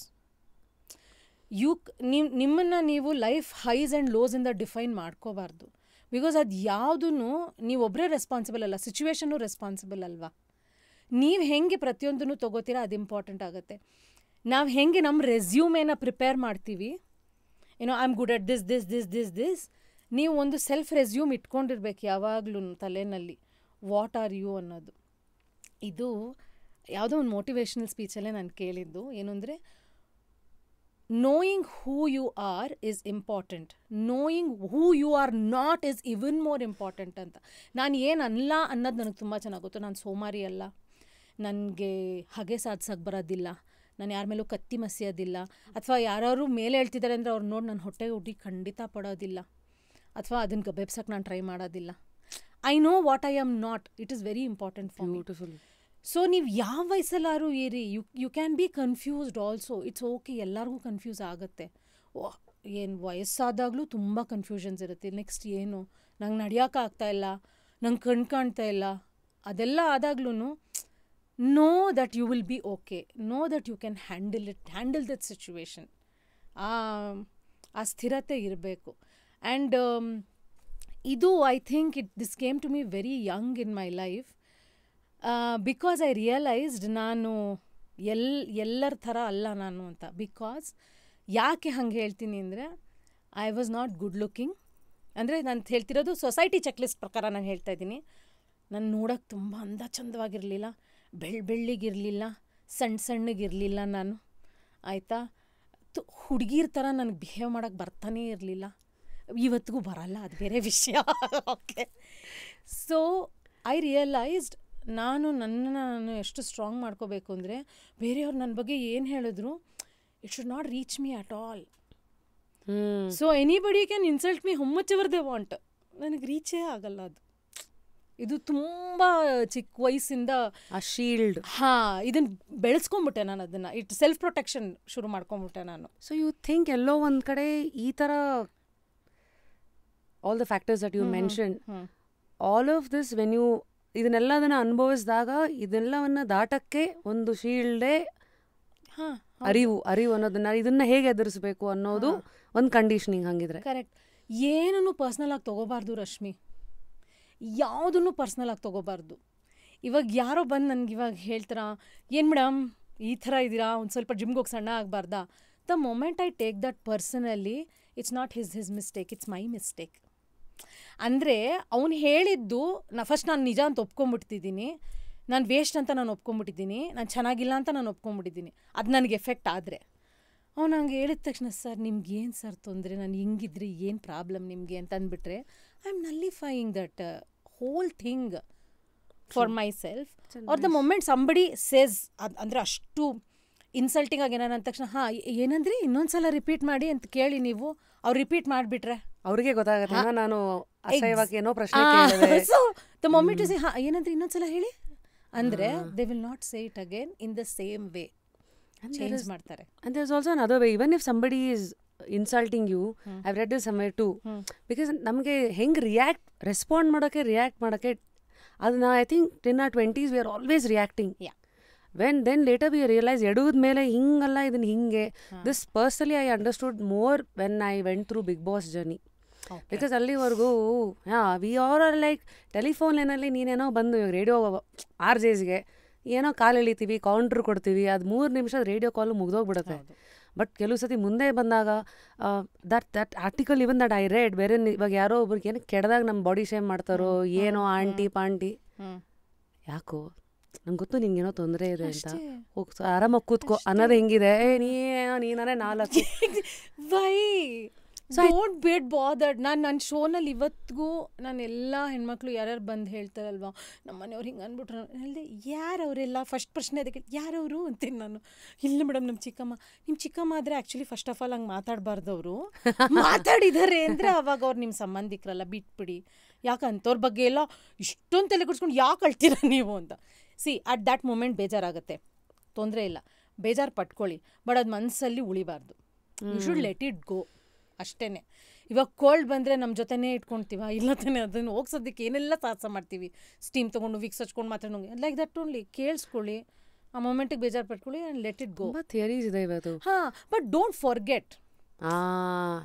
ನಿಮ್ಮನ್ನು ನೀವು ಲೈಫ್ ಹೈಸ್ ಆ್ಯಂಡ್ ಲೋಸಿಂದ ಡಿಫೈನ್ ಮಾಡ್ಕೋಬಾರ್ದು. ಬಿಕಾಸ್ ಅದು ಯಾವುದೂ ನೀವೊಬ್ಬರೇ ರೆಸ್ಪಾನ್ಸಿಬಲ್ ಅಲ್ಲ, ಸಿಚುವೇಶನ್ನು ರೆಸ್ಪಾನ್ಸಿಬಲ್ ಅಲ್ವಾ. ನೀವು ಹೆಂಗೆ ಪ್ರತಿಯೊಂದನ್ನು ತೊಗೋತೀರಾ ಅದು ಇಂಪಾರ್ಟೆಂಟ್ ಆಗುತ್ತೆ. ನಾವು ಹೆಂಗೆ ನಮ್ಮ ರೆಸ್ಯೂಮೇನ ಪ್ರಿಪೇರ್ ಮಾಡ್ತೀವಿ, I am good at this. ನೀವು ಒಂದು ಸೆಲ್ಫ್ ರೆಸ್ಯೂಮ್ ಇಟ್ಕೊಂಡಿರ್ಬೇಕು ಯಾವಾಗಲೂ ತಲೆಯಲ್ಲಿ, ವಾಟ್ ಆರ್ ಯು ಅನ್ನೋದು. ಇದು ಯಾವುದೋ ಒಂದು ಮೋಟಿವೇಶ್ನಲ್ ಸ್ಪೀಚಲ್ಲೇ ನಾನು ಕೇಳಿದ್ದು. ಏನು ಅಂದರೆ knowing who you are is important, knowing who you are not is even more important ಅಂತ. ನಾನು ಏನಲ್ಲ ಅನ್ನೋದು ನನಗೆ ತುಂಬ ಚೆನ್ನಾಗಿ ಗೊತ್ತು. ನಾನು ಸೋಮಾರಿ ಅಲ್ಲ, ನನಗೆ ಹಾಗೆ ಸಾಧಿಸೋಕ್ಕೆ ಬರೋದಿಲ್ಲ, ನಾನು ಯಾರ ಮೇಲೂ ಕತ್ತಿ ಮಸಿಯೋದಿಲ್ಲ, ಅಥವಾ ಯಾರು ಮೇಲೆ ಹೇಳ್ತಿದ್ದಾರೆ ಅಂದರೆ ಅವ್ರು ನೋಡಿ ನಾನು ಹೊಟ್ಟೆಗೆ ಉಡಿ ಖಂಡಿತ ಪಡೋದಿಲ್ಲ, ಅಥವಾ ಅದನ್ನು ಗಬೆಬ್ಸಕ್ಕೆ ನಾನು ಟ್ರೈ ಮಾಡೋದಿಲ್ಲ. I know what I am not. It is very important for me. So ನೀವು ಯಾವ ವಯಸ್ಸಲ್ಲಾರು ಇರಿ, you can be confused also. It's okay, ಎಲ್ಲರಿಗೂ ಕನ್ಫ್ಯೂಸ್ ಆಗುತ್ತೆ. ಏನು ವಯಸ್ಸಾದಾಗಲೂ ತುಂಬ ಕನ್ಫ್ಯೂಷನ್ಸ್ ಇರುತ್ತೆ. ನೆಕ್ಸ್ಟ್ ಏನು, ನಂಗೆ ನಡೆಯೋಕ್ಕಾಗ್ತಾಯಿಲ್ಲ, ನಂಗೆ ಕಾಣ್ತಾ ಇಲ್ಲ, ಅದೆಲ್ಲ ಆದಾಗ್ಲೂ know that you will be okay, know that you can handle that situation. ಆ ಸ್ಥಿರತೆ ಇರಬೇಕು. ಆ್ಯಂಡ್ ಇದು I think this came to me very young in my life. Because I realised ನಾನು ಎಲ್ಲರ ಥರ ಅಲ್ಲ ನಾನು ಅಂತ. ಬಿಕಾಸ್ ಯಾಕೆ ಹಂಗೆ ಹೇಳ್ತೀನಿ ಅಂದರೆ I was not good looking. ಅಂದರೆ ನಾನು ಹೇಳ್ತಿರೋದು ಸೊಸೈಟಿ ಚೆಕ್ಲಿಸ್ಟ್ ಪ್ರಕಾರ ನಾನು ಹೇಳ್ತಾ ಇದ್ದೀನಿ. ನಾನು ನೋಡೋಕ್ಕೆ ತುಂಬ ಚಂದವಾಗಿರಲಿಲ್ಲ, ಬೆಳ್ಳಿಗಿರಲಿಲ್ಲ, ಸಣ್ಣಗಿರಲಿಲ್ಲ ನಾನು, ಆಯಿತಾ. ಹುಡುಗಿರ ಥರ ನನಗೆ ಬಿಹೇವ್ ಮಾಡೋಕ್ಕೆ ಬರ್ತಾನೇ ಇರಲಿಲ್ಲ, ಇವತ್ತಿಗೂ ಬರಲ್ಲ, ಅದು ಬೇರೆ ವಿಷಯ. ಓಕೆ, ಸೊ ಐ ರಿಯಲೈಸ್ಡ್ ನಾನು ಎಷ್ಟು ಸ್ಟ್ರಾಂಗ್ ಮಾಡ್ಕೋಬೇಕು ಅಂದರೆ ಬೇರೆಯವ್ರು ನನ್ನ ಬಗ್ಗೆ ಏನು ಹೇಳಿದ್ರು it should not reach me at all. So anybody can insult me how much ever they want, ನನಗೆ ರೀಚೇ ಆಗಲ್ಲ ಅದು. ಇದು ತುಂಬ ಚಿಕ್ಕ ವಯಸ್ಸಿಂದ ಆ ಶೀಲ್ಡ್, ಇದನ್ನ ಬೆಳೆಸ್ಕೊಂಬಿಟ್ಟೆ ನಾನು, ಅದನ್ನು ಸೆಲ್ಫ್ ಪ್ರೊಟೆಕ್ಷನ್ ಶುರು ಮಾಡ್ಕೊಂಬಿಟ್ಟೆ ನಾನು. ಸೊ ಯು ಥಿಂಕ್ ಎಲ್ಲೋ ಒಂದು ಕಡೆ ಈ ಥರ all the factors that you mention, all of this when you ಇದನ್ನೆಲ್ಲದನ್ನು ಅನುಭವಿಸಿದಾಗ ಇದೆಲ್ಲವನ್ನು ದಾಟಕ್ಕೆ ಒಂದು ಶೀಲ್ಡೇ ಅರಿವು ಅನ್ನೋದನ್ನ, ಇದನ್ನ ಹೇಗೆ ಎದುರಿಸಬೇಕು ಅನ್ನೋದು ಒಂದು ಕಂಡೀಷನಿಂಗ್. ಹಂಗಿದ್ರೆ ಕರೆಕ್ಟ್. ಏನನ್ನು ಪರ್ಸ್ನಲ್ ಆಗಿ ತೊಗೋಬಾರ್ದು ರಶ್ಮಿ, ಯಾವುದನ್ನು ಪರ್ಸ್ನಲ್ ಆಗಿ ತೊಗೋಬಾರ್ದು. ಇವಾಗ ಯಾರೋ ಬಂದು ನನಗೆ ಇವಾಗ ಹೇಳ್ತಾರ, ಏನು ಮೇಡಮ್ ಈ ಥರ ಇದ್ದೀರಾ, ಒಂದು ಸ್ವಲ್ಪ ಜಿಮ್ಗೆ ಹೋಗಿ ಸಣ್ಣ ಆಗಬಾರ್ದಾ? The moment I take that personally, it's not his mistake, it's my mistake. ಅಂದರೆ ಅವ್ನು ಹೇಳಿದ್ದು ಫಸ್ಟ್ ನಾನು ನಿಜ ಅಂತ ಒಪ್ಕೊಂಬಿಡ್ತಿದ್ದೀನಿ, ನಾನು ವೇಸ್ಟ್ ಅಂತ ನಾನು ಒಪ್ಕೊಂಬಿಟ್ಟಿದ್ದೀನಿ, ನಾನು ಚೆನ್ನಾಗಿಲ್ಲ ಅಂತ ನಾನು ಒಪ್ಕೊಂಬಿಟ್ಟಿದ್ದೀನಿ. ಅದು ನನಗೆ ಎಫೆಕ್ಟ್ ಆದರೆ ಅವ್ನು ಹಂಗೆ ಹೇಳಿದ ತಕ್ಷಣ, ಸರ್ ನಿಮ್ಗೇನು ಸರ್ ತೊಂದರೆ, ನಾನು ಹಿಂಗಿದ್ರೆ ಏನು ಪ್ರಾಬ್ಲಮ್ ನಿಮಗೆ ಅಂತ ಅಂದ್ಬಿಟ್ರೆ, I am nullifying that whole thing for myself. Or the moment somebody says, ಅಂದರೆ ಅಷ್ಟು ಇನ್ಸಲ್ಟಿಂಗ್ ಆಗಿ ಏನಾರ ಅಂದ ತಕ್ಷಣ, ಏನಂದ್ರೆ ಇನ್ನೊಂದ್ಸಲ ರಿಪೀಟ್ ಮಾಡಿ ಅಂತ ಕೇಳಿ ನೀವು ಅವ್ರು ರಿಪೀಟ್ ಮಾಡಿಬಿಟ್ರೆ ಅವ್ರಿಗೆ ಗೊತ್ತಾಗುತ್ತೆ ನಾನು ಅಸಹ್ಯವಾಗಿ ಏನೋ ಪ್ರಶ್ನೆ ಕೇಳಿದೆ. ಸೊ ದ ಮೊಮೆಂಟ್ ಇಸ್ ಏನಂದ್ರೆ ಇನ್ನೊಂದ್ಸಲ ಹೇಳಿ ಅಂದರೆ they will not say it again in the same way, change ಮಾಡ್ತಾರೆ. And there's also another way, even if somebody is insulting you, I've read this somewhere too, because ನಮಗೆ ಹೆಂಗೆ respond ಮಾಡೋಕ್ಕೆ ಅದನ್ನ I think in our 20s we are always reacting. Then later we realize ಎಡುವುದ ಮೇಲೆ ಹಿಂಗಲ್ಲ, ಇದನ್ನ ಹಿಂಗೆ. This personally I understood more when I went through Big Boss journey. Because ಅಲ್ಲಿವರೆಗೂ we are are like telephone ಲೈನಲ್ಲಿ ನೀನೇನೋ ಬಂದು ಇವಾಗ radio RJsಗೆ ಏನೋ ಕಾಲ್ ಎಳಿತೀವಿ, counter ಕೊಡ್ತೀವಿ, ಅದು 3 ನಿಮಿಷದ ರೇಡಿಯೋ ಕಾಲು ಮುಗ್ದೋಗ್ಬಿಡುತ್ತೆ. ಬಟ್ ಕೆಲವು ಸತಿ ಮುಂದೆ ಬಂದಾಗ that article even that I read, ಬೇರೆ ಇವಾಗ ಯಾರೋ ಒಬ್ರಿಗೆ ಏನೋ ಕೆಡ್ದಾಗ ನಮ್ಮ ಬಾಡಿ ಶೇಮ್ ಮಾಡ್ತಾರೋ, ಏನೋ ಆಂಟಿ ಪಾಂಟಿ, ಯಾಕೋ ನಂಗೆ ಗೊತ್ತು ನಿನ್ಗೇನೋ ತೊಂದರೆ ಇದೆ ಅಂತ, ಹೋಗಿ ಆರಾಮಾಗಿ ಕೂತ್ಕೋ ಅನ್ನೋದು ಹೆಂಗಿದೆ, ನೀನೇ 4 ವೈ ಡೋಂಟ್ ಬೇಟ್ ಬಾದರ್ಡ್. ನನ್ನ ಶೋನಲ್ಲಿ ಇವತ್ತಿಗೂ ನಾನು ಎಲ್ಲ ಹೆಣ್ಮಕ್ಳು ಯಾರ್ಯಾರು ಬಂದು ಹೇಳ್ತಾರಲ್ವ, ನಮ್ಮ ಮನೆಯವ್ರು ಹಿಂಗೆ ಅಂದ್ಬಿಟ್ರು, ಹೇಳಿದೆ ಯಾರವರೆಲ್ಲ ಫಸ್ಟ್ ಪ್ರಶ್ನೆ ಅದಕ್ಕೆ ಯಾರವರು ಅಂತೀನಿ ನಾನು. ಇಲ್ಲ ಮೇಡಮ್ ನಮ್ಮ ಚಿಕ್ಕಮ್ಮ ಆದರೆ ಆ್ಯಕ್ಚುಲಿ ಫಸ್ಟ್ ಆಫ್ ಆಲ್ ಹಂಗೆ ಮಾತಾಡಬಾರ್ದು, ಅವರು ಮಾತಾಡಿದ್ದಾರೆ ಅಂದರೆ ಅವಾಗ ಅವ್ರು ನಿಮ್ಮ ಸಂಬಂಧಿಕರಲ್ಲ, ಬಿಟ್ಬಿಡಿ. ಯಾಕೆ ಅಂಥವ್ರ ಬಗ್ಗೆ ಎಲ್ಲ ಇಷ್ಟೊಂದು ತಲೆ ಕೊಡ್ಸ್ಕೊಂಡು ಯಾಕೆ ಅಳ್ತೀರ ನೀವು ಅಂತ. ಸಿ ಅಟ್ ದ್ಯಾಟ್ ಮೂಮೆಂಟ್ ಬೇಜಾರಾಗುತ್ತೆ, ತೊಂದರೆ ಇಲ್ಲ, ಬೇಜಾರು ಪಟ್ಕೊಳ್ಳಿ, ಬಟ್ ಅದು ಮನಸ್ಸಲ್ಲಿ ಉಳಿಬಾರ್ದು. You should let it go ಅಷ್ಟೇ. ಇವಾಗ ಕೋಲ್ಡ್ ಬಂದರೆ ನಮ್ಮ ಜೊತೆನೇ ಇಟ್ಕೊಳ್ತೀವ, ಇಲ್ಲ ತಾನೆ ಅದನ್ನು ಹೋಗ್ಸೋದಕ್ಕೆ ಏನೆಲ್ಲ ಸಾಹಸ ಮಾಡ್ತೀವಿ, ಸ್ಟೀಮ್ ತೊಗೊಂಡು ವಿಕ್ಸ್ ಹಚ್ಕೊಂಡು ಮಾತಾಡೋಂಗೆ, ಲೈಕ್ ದಟ್ ಓನ್ಲಿ. ಕೇಳಿಸ್ಕೊಳ್ಳಿ, ಆ ಮೊಮೆಂಟಿಗೆ ಬೇಜಾರು ಪಟ್ಕೊಳ್ಳಿ and let it go. Theories ಇದೆ ಇವತ್ತು. But don't forget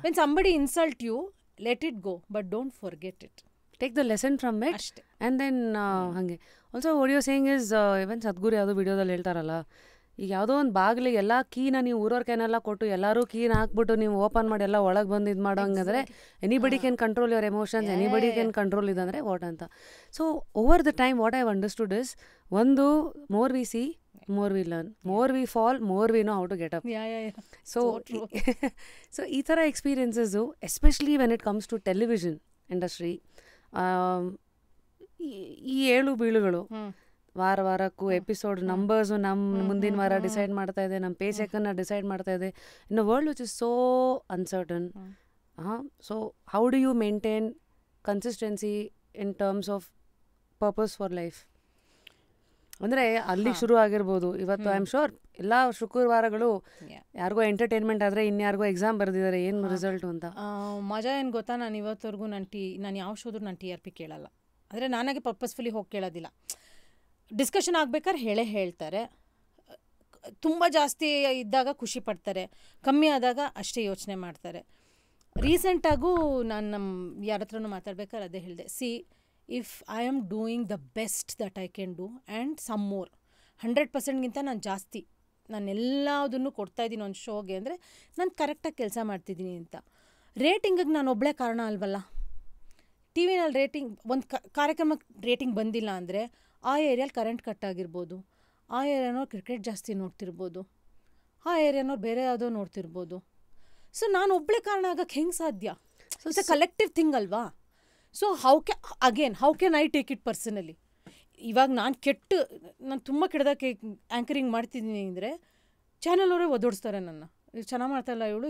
when somebody insult you, let it go, but don't forget it. Take the lesson from it ಅಷ್ಟೇ. ಆ್ಯಂಡ್ ದೆನ್ ಹಾಗೆ also what you are saying is, even Sadhguru ಯಾವುದೋ ವಿಡಿಯೋದಲ್ಲಿ ಹೇಳ್ತಾರಲ್ಲ, ಈಗ ಯಾವುದೋ ಒಂದು ಬಾಗಿಲಿಗೆ ಎಲ್ಲ ಕೀನ ನೀವು ಊರವ್ರ ಕೈನೆಲ್ಲ ಕೊಟ್ಟು ಎಲ್ಲರೂ ಕೀನ ಹಾಕ್ಬಿಟ್ಟು ನೀವು ಓಪನ್ ಮಾಡಿ ಎಲ್ಲ ಒಳಗೆ ಬಂದು ಇದು ಮಾಡೋ ಹಂಗಂದರೆ anybody can control your emotions, anybody can control ಇದಂದರೆ ವಾಟ್ ಅಂತ. So over the time what I understood is, ಒಂದು more we see more we learn, more we fall more we know how to get up. So ಈ ಥರ experiences especially when it comes to television industry, ಈ ಏಳು ಬೀಳುಗಳು ವಾರಕ್ಕೂ episode numbers ನಮ್ಮ ಮುಂದಿನ ವಾರ decide ಮಾಡ್ತಾ ಇದೆ, ನಮ್ಮ ಪೇ ಚೆಕನ್ನು ಡಿಸೈಡ್ ಮಾಡ್ತಾ ಇದೆ in a world which is so uncertain. So how do you maintain consistency in terms of purpose for life? ಅಂದರೆ ಅಲ್ಲಿ ಶುರು ಆಗಿರ್ಬೋದು ಇವತ್ತು, ಐ ಆಮ್ ಶೋರ್ ಎಲ್ಲ ಶುಕ್ರವಾರಗಳು ಯಾರಿಗೋ ಎಂಟರ್ಟೈನ್ಮೆಂಟ್ ಆದರೆ ಇನ್ಯಾರಿಗೋ ಎಕ್ಸಾಮ್ ಬರೆದಿದ್ದಾರೆ, ಏನು ರಿಸಲ್ಟು ಅಂತ. ಮಜಾ ಏನು ಗೊತ್ತಾ, ನಾನು ಇವತ್ತವರೆಗೂ ನಾನು ಯಾವ ಶೋದ್ರು ನಾನು TRP ಕೇಳಲ್ಲ. ಅಂದರೆ ನಾನಾಗೆ ಪರ್ಪಸ್ಫುಲಿ ಹೋಗಿ ಕೇಳೋದಿಲ್ಲ. ಡಿಸ್ಕಷನ್ ಆಗ್ಬೇಕಾದ್ರೆ ಹೇಳ್ತಾರೆ, ತುಂಬ ಜಾಸ್ತಿ ಇದ್ದಾಗ ಖುಷಿ ಪಡ್ತಾರೆ, ಕಮ್ಮಿ ಆದಾಗ ಅಷ್ಟೇ ಯೋಚನೆ ಮಾಡ್ತಾರೆ. ರೀಸೆಂಟಾಗೂ ನಾನು ನಮ್ಮ ಯಾರ ಹತ್ರನೂ ಮಾತಾಡ್ಬೇಕಾದ್ರೆ ಅದೇ ಹೇಳಿದೆ, see if I am doing the best that I can do and some more, 100%ಗಿಂತ ನಾನು ಜಾಸ್ತಿ ನಾನು ಎಲ್ಲದನ್ನು ಕೊಡ್ತಾಯಿದ್ದೀನಿ ಒಂದು ಶೋಗೆ ಅಂದರೆ ನಾನು ಕರೆಕ್ಟಾಗಿ ಕೆಲಸ ಮಾಡ್ತಿದ್ದೀನಿ ಅಂತ. ರೇಟಿಂಗಿಗೆ ನಾನು ಒಬ್ಬಳೇ ಕಾರಣ ಅಲ್ವಲ್ಲ. ಟಿ ವಿನಲ್ಲಿ ರೇಟಿಂಗ್ ಒಂದು ಕಾರ್ಯಕ್ರಮಕ್ಕೆ ರೇಟಿಂಗ್ ಬಂದಿಲ್ಲ ಅಂದರೆ ಆ ಏರಿಯಲ್ಲಿ ಕರೆಂಟ್ ಕಟ್ ಆಗಿರ್ಬೋದು, ಆ ಏರಿಯಾನವ್ರು ಕ್ರಿಕೆಟ್ ಜಾಸ್ತಿ ನೋಡ್ತಿರ್ಬೋದು, ಆ ಏರಿಯಾನವ್ರು ಬೇರೆ ಯಾವುದೋ ನೋಡ್ತಿರ್ಬೋದು. ಸೊ ನಾನು ಒಬ್ಬಳೇ ಕಾರಣ ಆಗಕ್ಕೆ ಹೆಂಗೆ ಸಾಧ್ಯ? So it's a collective thing ಅಲ್ವಾ. So how can I take it personally? ಇವಾಗ ನಾನು ತುಂಬ ಕೆಟ್ಟದಾಗಿ ಆ್ಯಂಕರಿಂಗ್ ಮಾಡ್ತಿದ್ದೀನಿ ಅಂದರೆ ಚಾನಲ್ ಅವರೇ ಒದೋಡಿಸ್ತಾರೆ ನನ್ನ, ಚೆನ್ನಾಗಿ ಮಾಡ್ತಾಯಿಲ್ಲ ಇವಳು,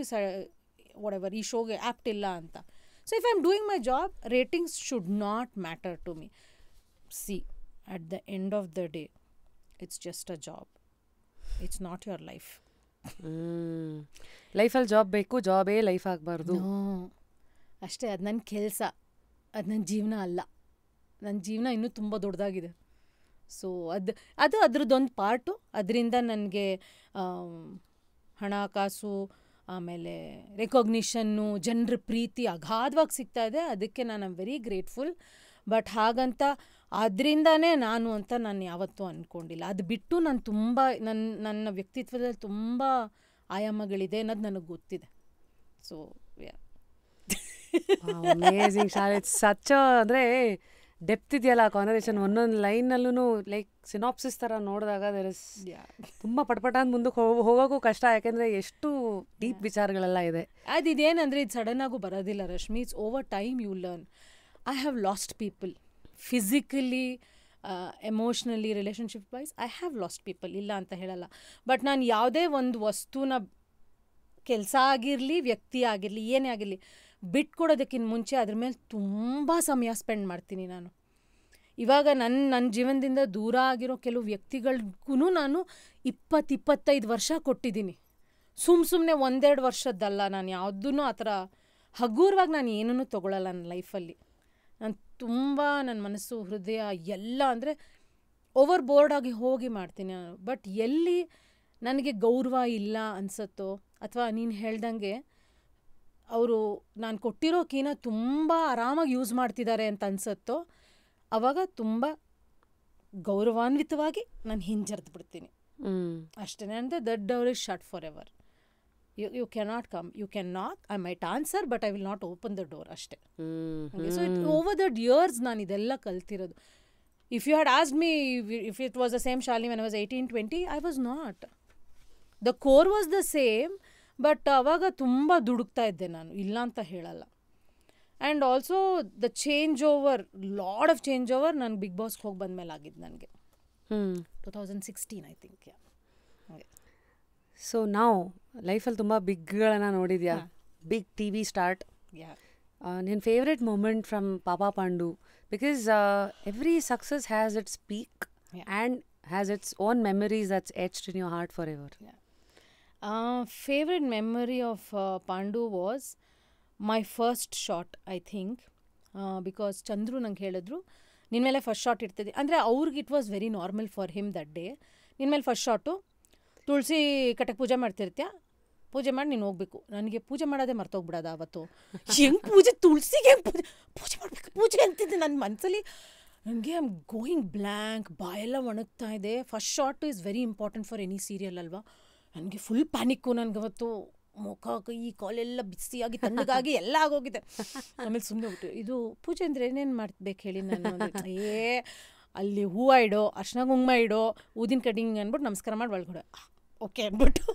ವಾಟ್ ಈ ಶೋಗೆ ಆ್ಯಪ್ಟ್ ಇಲ್ಲ ಅಂತ. So if I am doing my job, ratings should not matter to me. See, at the end of the day it's just a job, it's not your life. ಲೈಫಲ್ಲಿ job ಬೇಕು, ಜಾಬೇ life ಆಗಬಾರ್ದು. ಅಷ್ಟೇ, ಅದು ನನ್ನ ಕೆಲಸ, ಅದು ನನ್ನ ಜೀವನ ಅಲ್ಲ. ನನ್ನ ಜೀವನ ಇನ್ನೂ ತುಂಬ ದೊಡ್ಡದಾಗಿದೆ. ಸೊ ಅದು ಅದ್ರದ್ದೊಂದು ಪಾರ್ಟು. ಅದರಿಂದ ನನಗೆ ಹಣಕಾಸು, ಆಮೇಲೆ ರೆಕಾಗ್ನಿಷನ್ನು, ಜನರ ಪ್ರೀತಿ ಅಗಾಧವಾಗಿ ಸಿಗ್ತಾ ಇದೆ. ಅದಕ್ಕೆ ನಾನು ಆಮ್ ವೆರಿ ಗ್ರೇಟ್ಫುಲ್. ಬಟ್ ಹಾಗಂತ ಅದರಿಂದನೇ ನಾನು ಅಂತ ನಾನು ಯಾವತ್ತೂ ಅಂದ್ಕೊಂಡಿಲ್ಲ. ಅದು ಬಿಟ್ಟು ನಾನು ತುಂಬ ನನ್ನ ವ್ಯಕ್ತಿತ್ವದಲ್ಲಿ ತುಂಬ ಆಯಾಮಗಳಿದೆ ಅನ್ನೋದು ನನಗೆ ಗೊತ್ತಿದೆ. ಸೊ ಅಮೇಝಿಂಗ್ ಶಾಲೆ, ಸಚ್ಚ ಅಂದರೆ ಡೆಪ್ತ್ ಇದೆಯಲ್ಲ ಕಾನ್ವರ್ಸೇಷನ್. ಒಂದೊಂದು ಲೈನಲ್ಲೂ ಲೈಕ್ ಸಿನಾಪ್ಸಿಸ್ ಥರ ನೋಡಿದಾಗ ತುಂಬ ಪಟ್ಪಟ ಅಂತ ಮುಂದಕ್ಕೆ ಹೋಗೋಕ್ಕೂ ಕಷ್ಟ, ಯಾಕೆಂದರೆ ಎಷ್ಟು ಡೀಪ್ ವಿಚಾರಗಳೆಲ್ಲ ಇದೆ. ಅದಿದೇನಂದರೆ ಇದು ಸಡನ್ನಾಗೂ ಬರೋದಿಲ್ಲ Rashmi. It's over time you learn. I have lost people physically, emotionally, relationship wise. I have lost people, ಇಲ್ಲ ಅಂತ ಹೇಳಲ್ಲ. ಬಟ್ ನಾನು ಯಾವುದೇ ಒಂದು ವಸ್ತುನ, ಕೆಲಸ ಆಗಿರಲಿ, ವ್ಯಕ್ತಿ ಆಗಿರಲಿ, ಏನೇ ಆಗಿರಲಿ, ಬಿಟ್ಕೊಡೋದಕ್ಕಿಂತ ಮುಂಚೆ ಅದ್ರ ಮೇಲೆ ತುಂಬ ಸಮಯ ಸ್ಪೆಂಡ್ ಮಾಡ್ತೀನಿ ನಾನು. ಇವಾಗ ನನ್ನ ಜೀವನದಿಂದ ದೂರ ಆಗಿರೋ ಕೆಲವು ವ್ಯಕ್ತಿಗಳಿಗೂ ನಾನು 20-25 ವರ್ಷ ಕೊಟ್ಟಿದ್ದೀನಿ. ಸುಮ್ಮನೆ 1-2 ವರ್ಷದ್ದಲ್ಲ. ನಾನು ಯಾವುದೂ ಆ ಥರ ಹಗುರವಾಗಿ ನಾನು ಏನೂ ತೊಗೊಳ್ಳಲ್ಲ ನನ್ನ ಲೈಫಲ್ಲಿ. ನಾನು ತುಂಬ ನನ್ನ ಮನಸ್ಸು, ಹೃದಯ ಎಲ್ಲ ಅಂದರೆ ಓವರ್ ಬೋರ್ಡಾಗಿ ಹೋಗಿ ಮಾಡ್ತೀನಿ ನಾನು. ಬಟ್ ಎಲ್ಲಿ ನನಗೆ ಗೌರವ ಇಲ್ಲ ಅನಿಸುತ್ತೋ, ಅಥವಾ ನೀನು ಹೇಳ್ದಂಗೆ ಅವರು ನಾನು ಕೊಟ್ಟಿರೋಕಿನ ತುಂಬ ಆರಾಮಾಗಿ ಯೂಸ್ ಮಾಡ್ತಿದ್ದಾರೆ ಅಂತ ಅನಿಸುತ್ತೋ, ಆವಾಗ ತುಂಬ ಗೌರವಾನ್ವಿತವಾಗಿ ನಾನು ಹಿಂಜರಿದು ಬಿಡ್ತೀನಿ ಅಷ್ಟೇ. ಅಂದರೆ that door is shut forever. You cannot come, you can knock, I might answer, but I will not open the door ಅಷ್ಟೇ. ಸೊ ಓವರ್ ದಟ್ ಇಯರ್ಸ್ ನಾನು ಇದೆಲ್ಲ ಕಲ್ತಿರೋದು. If you had asked me if it was the same Shalini when I was 18-20, I was not. The core was the same, but ಅವಾಗ ತುಂಬ ದುಡುಕ್ತಾ ಇದ್ದೆ ನಾನು, ಇಲ್ಲ ಅಂತ ಹೇಳಲ್ಲ. And also the change over, lot of change over ನಾನು big ಬಾಸ್ಗೆ ಹೋಗಿ ಬಂದಮೇಲೆ ಆಗಿದ್ದು ನನಗೆ 2016 ಐ ಥಿಂಕ್. ಸೊ ನಾವು ಲೈಫಲ್ಲಿ ತುಂಬ ಬಿಗ್ಗಳನ್ನು ನೋಡಿದ್ಯಾ, ಬಿಗ್ TV ಸ್ಟಾರ್ಟ್. ನಿನ್ನ favourite moment from Papa Pandu? Because every success has its peak and has its own memories that's etched in your heart forever. Favorite memory of Pandu was my first shot, I think, because Chandru ನಂಗೆ ಹೇಳಿದ್ರು, ನಿನ್ನ ಮೇಲೆ first shot ಇರ್ತದೆ ಅಂದರೆ ಅವ್ರಿಗೆ it was very normal for him that day. ನಿನ್ನ ಮೇಲೆ first shot, ತುಳಸಿ ಕಟ್ಟಕ್ಕೆ ಪೂಜೆ ಮಾಡ್ತಿರ್ತೀಯ, ಪೂಜೆ ಮಾಡಿ ನೀನು ಹೋಗ್ಬೇಕು. ನನಗೆ ಪೂಜೆ ಮಾಡೋದೇ ಮರ್ತೋಗ್ಬಿಡೋದು ಅವತ್ತು. ಹೆಂಗೆ ಪೂಜೆ, ತುಳಸಿಗೆ ಹೆಂಗೆ ಪೂಜೆ ಮಾಡಬೇಕು, ಪೂಜೆ ಅಂತಿದ್ದೆ ನನ್ನ ಮನಸ್ಸಲ್ಲಿ. ನನಗೆ ಐ ಆಮ್ ಗೋಯಿಂಗ್ ಬ್ಲ್ಯಾಂಕ್, ಬಾಯೆಲ್ಲ ಒಣಗ್ತಾ ಇದೆ. First shot is very important for any serial ಅಲ್ವಾ. ನನಗೆ ಫುಲ್ ಪ್ಯಾನಿಕ್ಕು. ನನಗೆ ಅವತ್ತು ಮುಖ, ಕೈ, ಕಾಲೆಲ್ಲ ಬಿಸಿಯಾಗಿ ತಣ್ಣಗಾಗಿ ಎಲ್ಲ ಆಗೋಗಿದೆ. ಆಮೇಲೆ ಸುಮ್ಮನೆ ಬಿಟ್ಟು, ಇದು ಪೂಜೆ ಅಂದರೆ ಏನೇನು ಮಾಡ್ಬೇಕು ಹೇಳಿ ನಾನು. ಅಲ್ಲಿ ಹೂವು ಇಡೋ, ಅರ್ಶಿನ ಕುಂಕುಮ ಇಡೋ, ಊದಿನ ಕಡ್ಡಿಂಗ್ ಅಂದ್ಬಿಟ್ಟು ನಮಸ್ಕಾರ ಮಾಡಿ ಒಳಗಡೆ ಓಕೆ ಅಂದ್ಬಿಟ್ಟು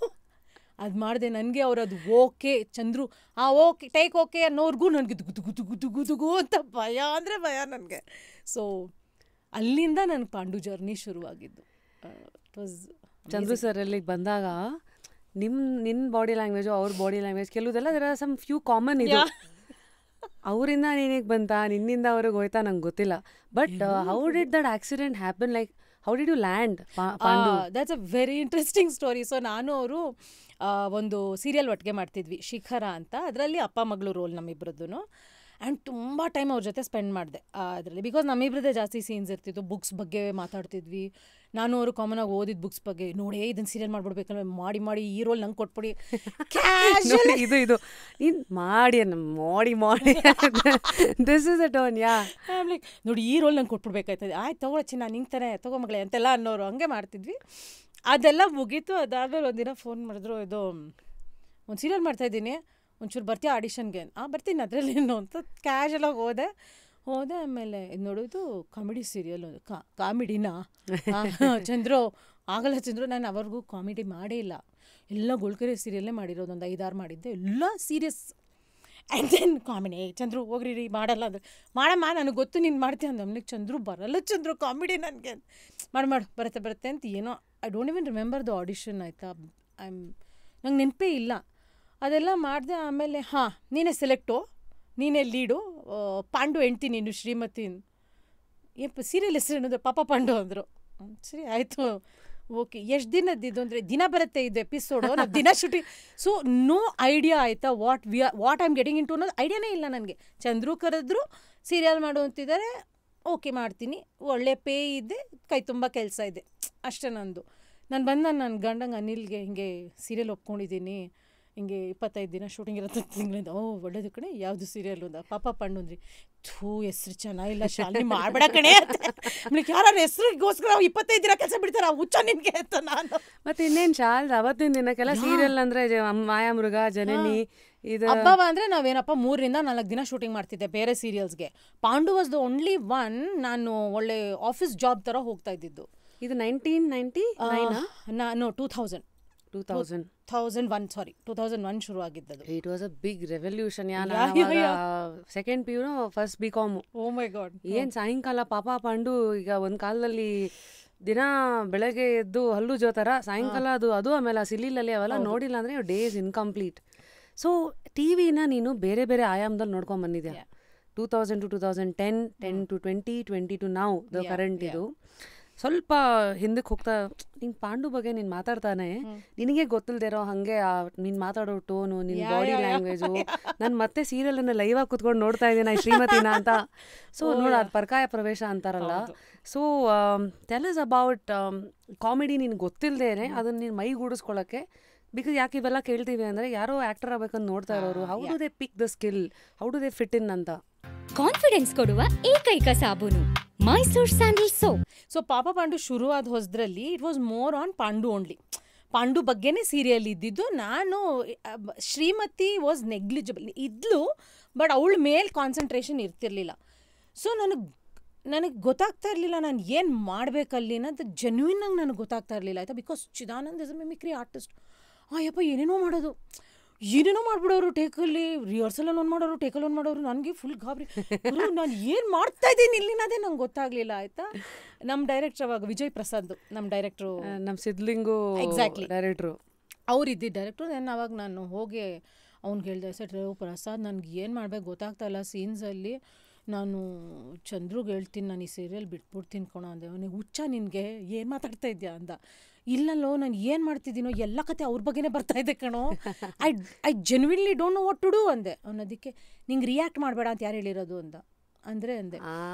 ಅದು ಮಾಡಿದೆ. ನನಗೆ ಅವ್ರು ಅದು okay Chandru okay take okay ಅನ್ನೋರ್ಗೂ ನನಗೆ ದುಗು ಅಂತ ಭಯ ಅಂದರೆ ಭಯ ನನಗೆ. ಸೊ ಅಲ್ಲಿಂದ ನನ್ನ ಪಾಂಡು ಜರ್ನಿ ಶುರುವಾಗಿದ್ದು. ಇಟ್ ವಾಸ್ ಚಂದ್ರು ಸರ್ ಅಲ್ಲಿಗೆ ಬಂದಾಗ ನಿನ್ನ ಬಾಡಿ ಲ್ಯಾಂಗ್ವೇಜು ಅವ್ರ ಬಾಡಿ ಲ್ಯಾಂಗ್ವೇಜ್ ಕೆಲವುದೆಲ್ಲ there are some few common. ಇದು ಅವರಿಂದ ನಿನಗೆ ಬಂತಾ, ನಿನ್ನಿಂದ ಅವ್ರಿಗೆ ಹೋಯ್ತಾ ನಂಗೆ ಗೊತ್ತಿಲ್ಲ. But how did that accident happen? Like how did you land? That's a very interesting story. So ನಾನು ಅವರು ಒಂದು ಸೀರಿಯಲ್ ಒಟ್ಟಿಗೆ ಮಾಡ್ತಿದ್ವಿ, ಶಿಖರ ಅಂತ. ಅದರಲ್ಲಿ ಅಪ್ಪ ಮಗಳು ರೋಲ್ ನಮ್ಮಿಬ್ರದ್ದು. ಆ್ಯಂಡ್ ತುಂಬ ಟೈಮ್ ಅವ್ರ ಜೊತೆ ಸ್ಪೆಂಡ್ ಮಾಡಿದೆ ಅದರಲ್ಲಿ. ಬಿಕಾಸ್ ನಮ್ಮಿಬ್ರದ್ದೇ ಜಾಸ್ತಿ ಸೀನ್ಸ್ ಇರ್ತಿತ್ತು. ಬುಕ್ಸ್ ಬಗ್ಗೆ ಮಾತಾಡ್ತಿದ್ವಿ. ನಾನು ಅವರು ಕಾಮನಾಗಿ ಓದಿದ ಬುಕ್ಸ್ ಬಗ್ಗೆ, ನೋಡೇ ಇದನ್ನು ಸೀರಿಯಲ್ ಮಾಡ್ಬಿಡ್ಬೇಕಲ್ಲ, ಮಾಡಿ ಈ ರೋಲ್ ನಂಗೆ ಕೊಟ್ಬಿಡಿ, ಇದು ನೀನು ಮಾಡಿ this is a tone. Yeah like ನೋಡಿ ಈ ರೋಲ್ ನಂಗೆ ಕೊಟ್ಬಿಡ್ಬೇಕಾಯ್ತದೆ, ಆಯ್ತು ತಗೋ ಚಿನ್ನ ನಿಂಗೆ ತಾನೆ ತಗೋ ಮಗಳೇ ಅಂತೆಲ್ಲ ಅನ್ನೋರು. ಹಂಗೆ ಮಾಡ್ತಿದ್ವಿ. ಅದೆಲ್ಲ ಮುಗೀತು. ಅದಾದಮೇಲೆ ಒಂದಿನ ಫೋನ್ ಮಾಡಿದ್ರು, ಇದು ಒಂದು ಸೀರಿಯಲ್ ಮಾಡ್ತಾಯಿದ್ದೀನಿ, ಒಂಚೂರು ಬರ್ತೀಯ ಆಡಿಷನ್ಗೆ? ಬರ್ತೀನಿ, ಅದರಲ್ಲೇನು ಅಂತ ಕ್ಯಾಶುಯಲಾಗಿ ಹೋದೆ. ಆಮೇಲೆ ಇದು ನೋಡೋದು ಕಾಮಿಡಿ ಸೀರಿಯಲ್, ಕಾಮಿಡಿನಾ ಚಂದ್ರು? ಆಗಲ್ಲ ಚಂದ್ರು, ನಾನು ಅವ್ರಿಗೂ ಕಾಮಿಡಿ ಮಾಡೇ ಇಲ್ಲ. ಎಲ್ಲ ಗೋಲ್ಕೆರೆ ಸೀರಿಯಲ್ಲೇ ಮಾಡಿರೋದು, ಒಂದು 5-6 ಮಾಡಿದ್ದೆ, ಎಲ್ಲ serious. And then comedy, Chandru ಹೋಗ್ರಿ ಮಾಡಲ್ಲ ಅಂದರೆ, ಮಾಡಮ್ಮ ನನಗೆ ಗೊತ್ತು ನೀನು ಮಾಡ್ತೀಯ ಅಂದ. ಆಮೇಲೆ ಚಂದ್ರು ಬರಲ್ಲ ಚಂದ್ರು ಕಾಮಿಡಿ ನನಗೆ, ಮಾಡು ಬರುತ್ತೆ ಅಂತ ಏನೋ. I don't even remember the audition. ಆಯಿತಾ, ನಂಗೆ ನೆನಪೇ ಇಲ್ಲ. ಅದೆಲ್ಲ ಮಾಡಿದೆ. ಆಮೇಲೆ ಹಾಂ ನೀನೇ ಸೆಲೆಕ್ಟು, ನೀನೇ ಲೀಡು, ಪಾಂಡು ಹೆಂಡ್ತಿ ನೀನು ಶ್ರೀಮತಿ. ಸೀರಿಯಲ್ ಹೆಸರು ಏನಂದ್ರೆ ಪಾಪ ಪಾಂಡು ಅಂದರು. ಸರಿ ಆಯಿತು, ಓಕೆ. ಎಷ್ಟು ದಿನದ್ದು ಅಂದರೆ ದಿನ ಬರುತ್ತೆ ಇದು ಎಪಿಸೋಡು, ನಾವು ದಿನ ಶೂಟಿಂಗ್. ಸೊ ನೋ ಐಡಿಯಾ ಆಯಿತಾ what I am getting into ಅನ್ನೋದು ಐಡಿಯಾನೇ ಇಲ್ಲ ನನಗೆ. ಚಂದ್ರು ಕರೆದ್ರು ಸೀರಿಯಲ್ ಮಾಡು ಅಂತಿದ್ದಾರೆ, ಓಕೆ ಮಾಡ್ತೀನಿ, ಒಳ್ಳೆ ಪೇ ಇದೆ, ಕೈ ತುಂಬ ಕೆಲಸ ಇದೆ, ಅಷ್ಟೇ ನಂದು. ನಾನು ನನ್ನ ಗಂಡಂಗೆ ಅನಿಲ್ಗೆ ಹಿಂಗೆ ಸೀರಿಯಲ್ ಒಪ್ಕೊಂಡಿದ್ದೀನಿ, ಹಿಂಗೆ 25 ದಿನ ಶೂಟಿಂಗ್ ಇರುತ್ತೆ ತಿಂಗಳಿಂದ. ಒಳ್ಳೇದು ಕಣೆ, ಯಾವುದು ಸೀರಿಯಲ್ ಅಂದ. ಪಾಪ ಪಂಡು ಅಂದ್ರಿ, ಥೂ ಹೆಸ್ರು ಚೆನ್ನಾಗಿಲ್ಲ ಶಾಲಿನಿ, ಮಾಡಬೇಡ ಕಣೆ ಅಂತ. ಆಮೇಲೆ ಯಾರು ಹೆಸ್ರಿಗೋಸ್ಕರ 25 ದಿನ ಕೆಲಸ ಬಿಡ್ತಾರೆ, ಹುಚ್ಚ ನಿನಗೆ ಅಂತ ನಾನು. ಮತ್ತೆ ಇನ್ನೇನು ಶಾಲ್ ಅವತ್ತಿನ ದಿನಕ್ಕೆಲ್ಲ ಸೀರಿಯಲ್ ಅಂದರೆ ಮಾಯಾಮೃಗ, ಜನನಿ ಇದು ಹಬ್ಬ ಅಂದರೆ ನಾವೇನಪ್ಪ 3 ರಿಂದ 4 ದಿನ ಶೂಟಿಂಗ್ ಮಾಡ್ತಿದ್ದೆ ಬೇರೆ ಸೀರಿಯಲ್ಸ್ಗೆ. Pandu was the only one ನಾನು ಒಳ್ಳೆ ಆಫೀಸ್ ಜಾಬ್ ಥರ ಹೋಗ್ತಾ ಇದ್ದಿದ್ದು. ಇದು 1999 ನಾನು 2000 2001 ಸಾರಿ 2001 ಶುರು ಆಗಿದ್ದದು. It was a big revolution. Second P you know first BCom. Oh my god, ಏನು ಸಾಯಂಕಾಲ ಪಾಪ ಪಾಂಡು. ಈಗ ಒಂದು ಕಾಲದಲ್ಲಿ ದಿನ ಬೆಳಗ್ಗೆ ಎದ್ದು ಹಲ್ಲು ಜೋತರ, ಸಾಯಂಕಾಲ ಅದು ಆಮೇಲೆ ಆ ಸಿಲಿಲಲ್ಲಿ ಅವೆಲ್ಲ ನೋಡಿಲ್ಲ ಅಂದರೆ ಡೇಸ್ ಇನ್ಕಂಪ್ಲೀಟ್. ಸೊ ಟಿವಿನ ನೀನು ಬೇರೆ ಬೇರೆ ಆಯಾಮದಲ್ಲಿ ನೋಡ್ಕೊಂಡ್ ಬಂದಿದ್ಯಾ. 2000 to 2010, 10 to 20, 20 to now the current. ಇದು ಸ್ವಲ್ಪ ಹಿಂದಕ್ಕೆ ಹೋಗ್ತಾ ನಿನ್ ಪಾಂಡು ಬಗ್ಗೆ ನೀನು ಮಾತಾಡ್ತಾನೆ, ನಿನಗೆ ಗೊತ್ತಿಲ್ದಿರೋ ಹಾಗೆ ನೀನು ಮಾತಾಡೋ ಟೋನು, ನಿನ್ನ ಬಾಡಿ ಲ್ಯಾಂಗ್ವೇಜು, ನಾನು ಮತ್ತೆ ಸೀರಿಯಲನ್ನು ಲೈವ್ ಆಗಿ ಕುತ್ಕೊಂಡು ನೋಡ್ತಾ ಇದ್ದೀನಿ ಶ್ರೀಮತಿನ ಅಂತ. ಸೊ ನೋಡ, ಅದು ಪರ್ಕಾಯ ಪ್ರವೇಶ ಅಂತಾರಲ್ಲ. So tell us about comedy. ನೀನು ಗೊತ್ತಿಲ್ಲದೇನೆ ಅದನ್ನ ನೀನು ಮೈಗೂಡಿಸ್ಕೊಳ್ಳೋಕ್ಕೆ, ಬಿಕಾಸ್ ಯಾಕೆ ಇವೆಲ್ಲ ಕೇಳ್ತೀವಿ ಅಂದರೆ ಯಾರೋ ಆ್ಯಕ್ಟರ್ ಆಗ್ಬೇಕಂತ ನೋಡ್ತಾ ಇರೋರು, how do they pick the skill, how do they fit ಇನ್ ಅಂತ. ಕಾನ್ಫಿಡೆನ್ಸ್ ಕೊಡುವ ಏಕೈಕ ಸಾಬೂನು Mysore sandal soap. So Papa Pandu ಶುರುವಾದ ಹೊಸದ್ರಲ್ಲಿ it was more on Pandu only. Pandu ಬಗ್ಗೆನೇ ಸೀರಿಯಲ್ ಇದ್ದಿದ್ದು. ನಾನು ಶ್ರೀಮತಿ ವಾಸ್ ನೆಗ್ಲಿಜಿಬಲ್ ಇದ್ಲು, ಬಟ್ ಅವಳ ಮೇಲೆ ಕಾನ್ಸಂಟ್ರೇಷನ್ ಇರ್ತಿರ್ಲಿಲ್ಲ. ಸೊ ನನಗೆ ಗೊತ್ತಾಗ್ತಾ ಇರಲಿಲ್ಲ ನಾನು ಏನು ಮಾಡಬೇಕಲ್ಲಿ ಅನ್ನೋದು ಜೆನ್ಯೂನ್ ಆಗಿ ನನಗೆ ಗೊತ್ತಾಗ್ತಾ ಇರಲಿಲ್ಲ ಆಯಿತಾ. Because Chidanand is a mimicry artist. ಯಪ್ಪ ಏನೇನೋ ಮಾಡೋದು, ಏನೇನೋ ಮಾಡಿಬಿಡೋರು, ಟೇಕಲ್ಲಿ ರಿಹರ್ಸಲಲ್ಲಿ ಒಂದು ಮಾಡೋರು, ಟೇಕಲ್ಲಿ ಒಂದು ಮಾಡೋರು. ನನಗೆ ಫುಲ್ ಗಾಬರಿ, ನಾನು ಏನು ಮಾಡ್ತಾ ಇದ್ದೀನಿ ಇಲ್ಲಿನದೇ ನಂಗೆ ಗೊತ್ತಾಗಲಿಲ್ಲ ಆಯಿತಾ. ನಮ್ಮ ಡೈರೆಕ್ಟ್ರ್ ಅವಾಗ ವಿಜಯ್ ಪ್ರಸಾದ್, ನಮ್ಮ ಡೈರೆಕ್ಟ್ರು, ನಮ್ಮ ಸಿದ್ಲಿಂಗು ಎಕ್ಸಾಕ್ಟ್ಲಿ ಡೈರೆಕ್ಟ್ರು, ಅವ್ರು ಇದ್ದಿದ್ದು ಡೈರೆಕ್ಟ್ರು. ಅವಾಗ ನಾನು ಹೋಗಿ ಅವ್ನಿಗೆ ಹೇಳಿದೆ, ಸರ್ ಪ್ರಸಾದ್ ನನಗೆ ಏನು ಮಾಡ್ಬೇಕು ಗೊತ್ತಾಗ್ತಾ ಇಲ್ಲ ಸೀನ್ಸಲ್ಲಿ, ನಾನು ಚಂದ್ರಿಗೆ ಹೇಳ್ತೀನಿ ನಾನು ಈ ಸೀರಿಯಲ್ ಬಿಟ್ಬಿಡ್ತೀನಿ ಕಣೋ ಅಂದೆ. ಅವನಿಗೆ ಹುಚ್ಚ ನಿನಗೆ ಏನು ಮಾತಾಡ್ತಾ ಇದೆಯಾ ಅಂದ. ಇಲ್ಲಲ್ಲೋ ನಾನು ಏನು ಮಾಡ್ತಿದ್ದೀನೋ ಎಲ್ಲ ಕತೆ ಅವ್ರ ಬಗ್ಗೆನೇ ಬರ್ತಾಯಿದ್ದೆ ಕಣೋ, I genuinely don't know what to do ಅಂದೆ. ಅವನದಕ್ಕೆ ನಿಂಗೆ ರಿಯಾಕ್ಟ್ ಮಾಡಬೇಡ ಅಂತ ಯಾರು ಹೇಳಿರೋದು ಅಂದ. ಅಂದೆ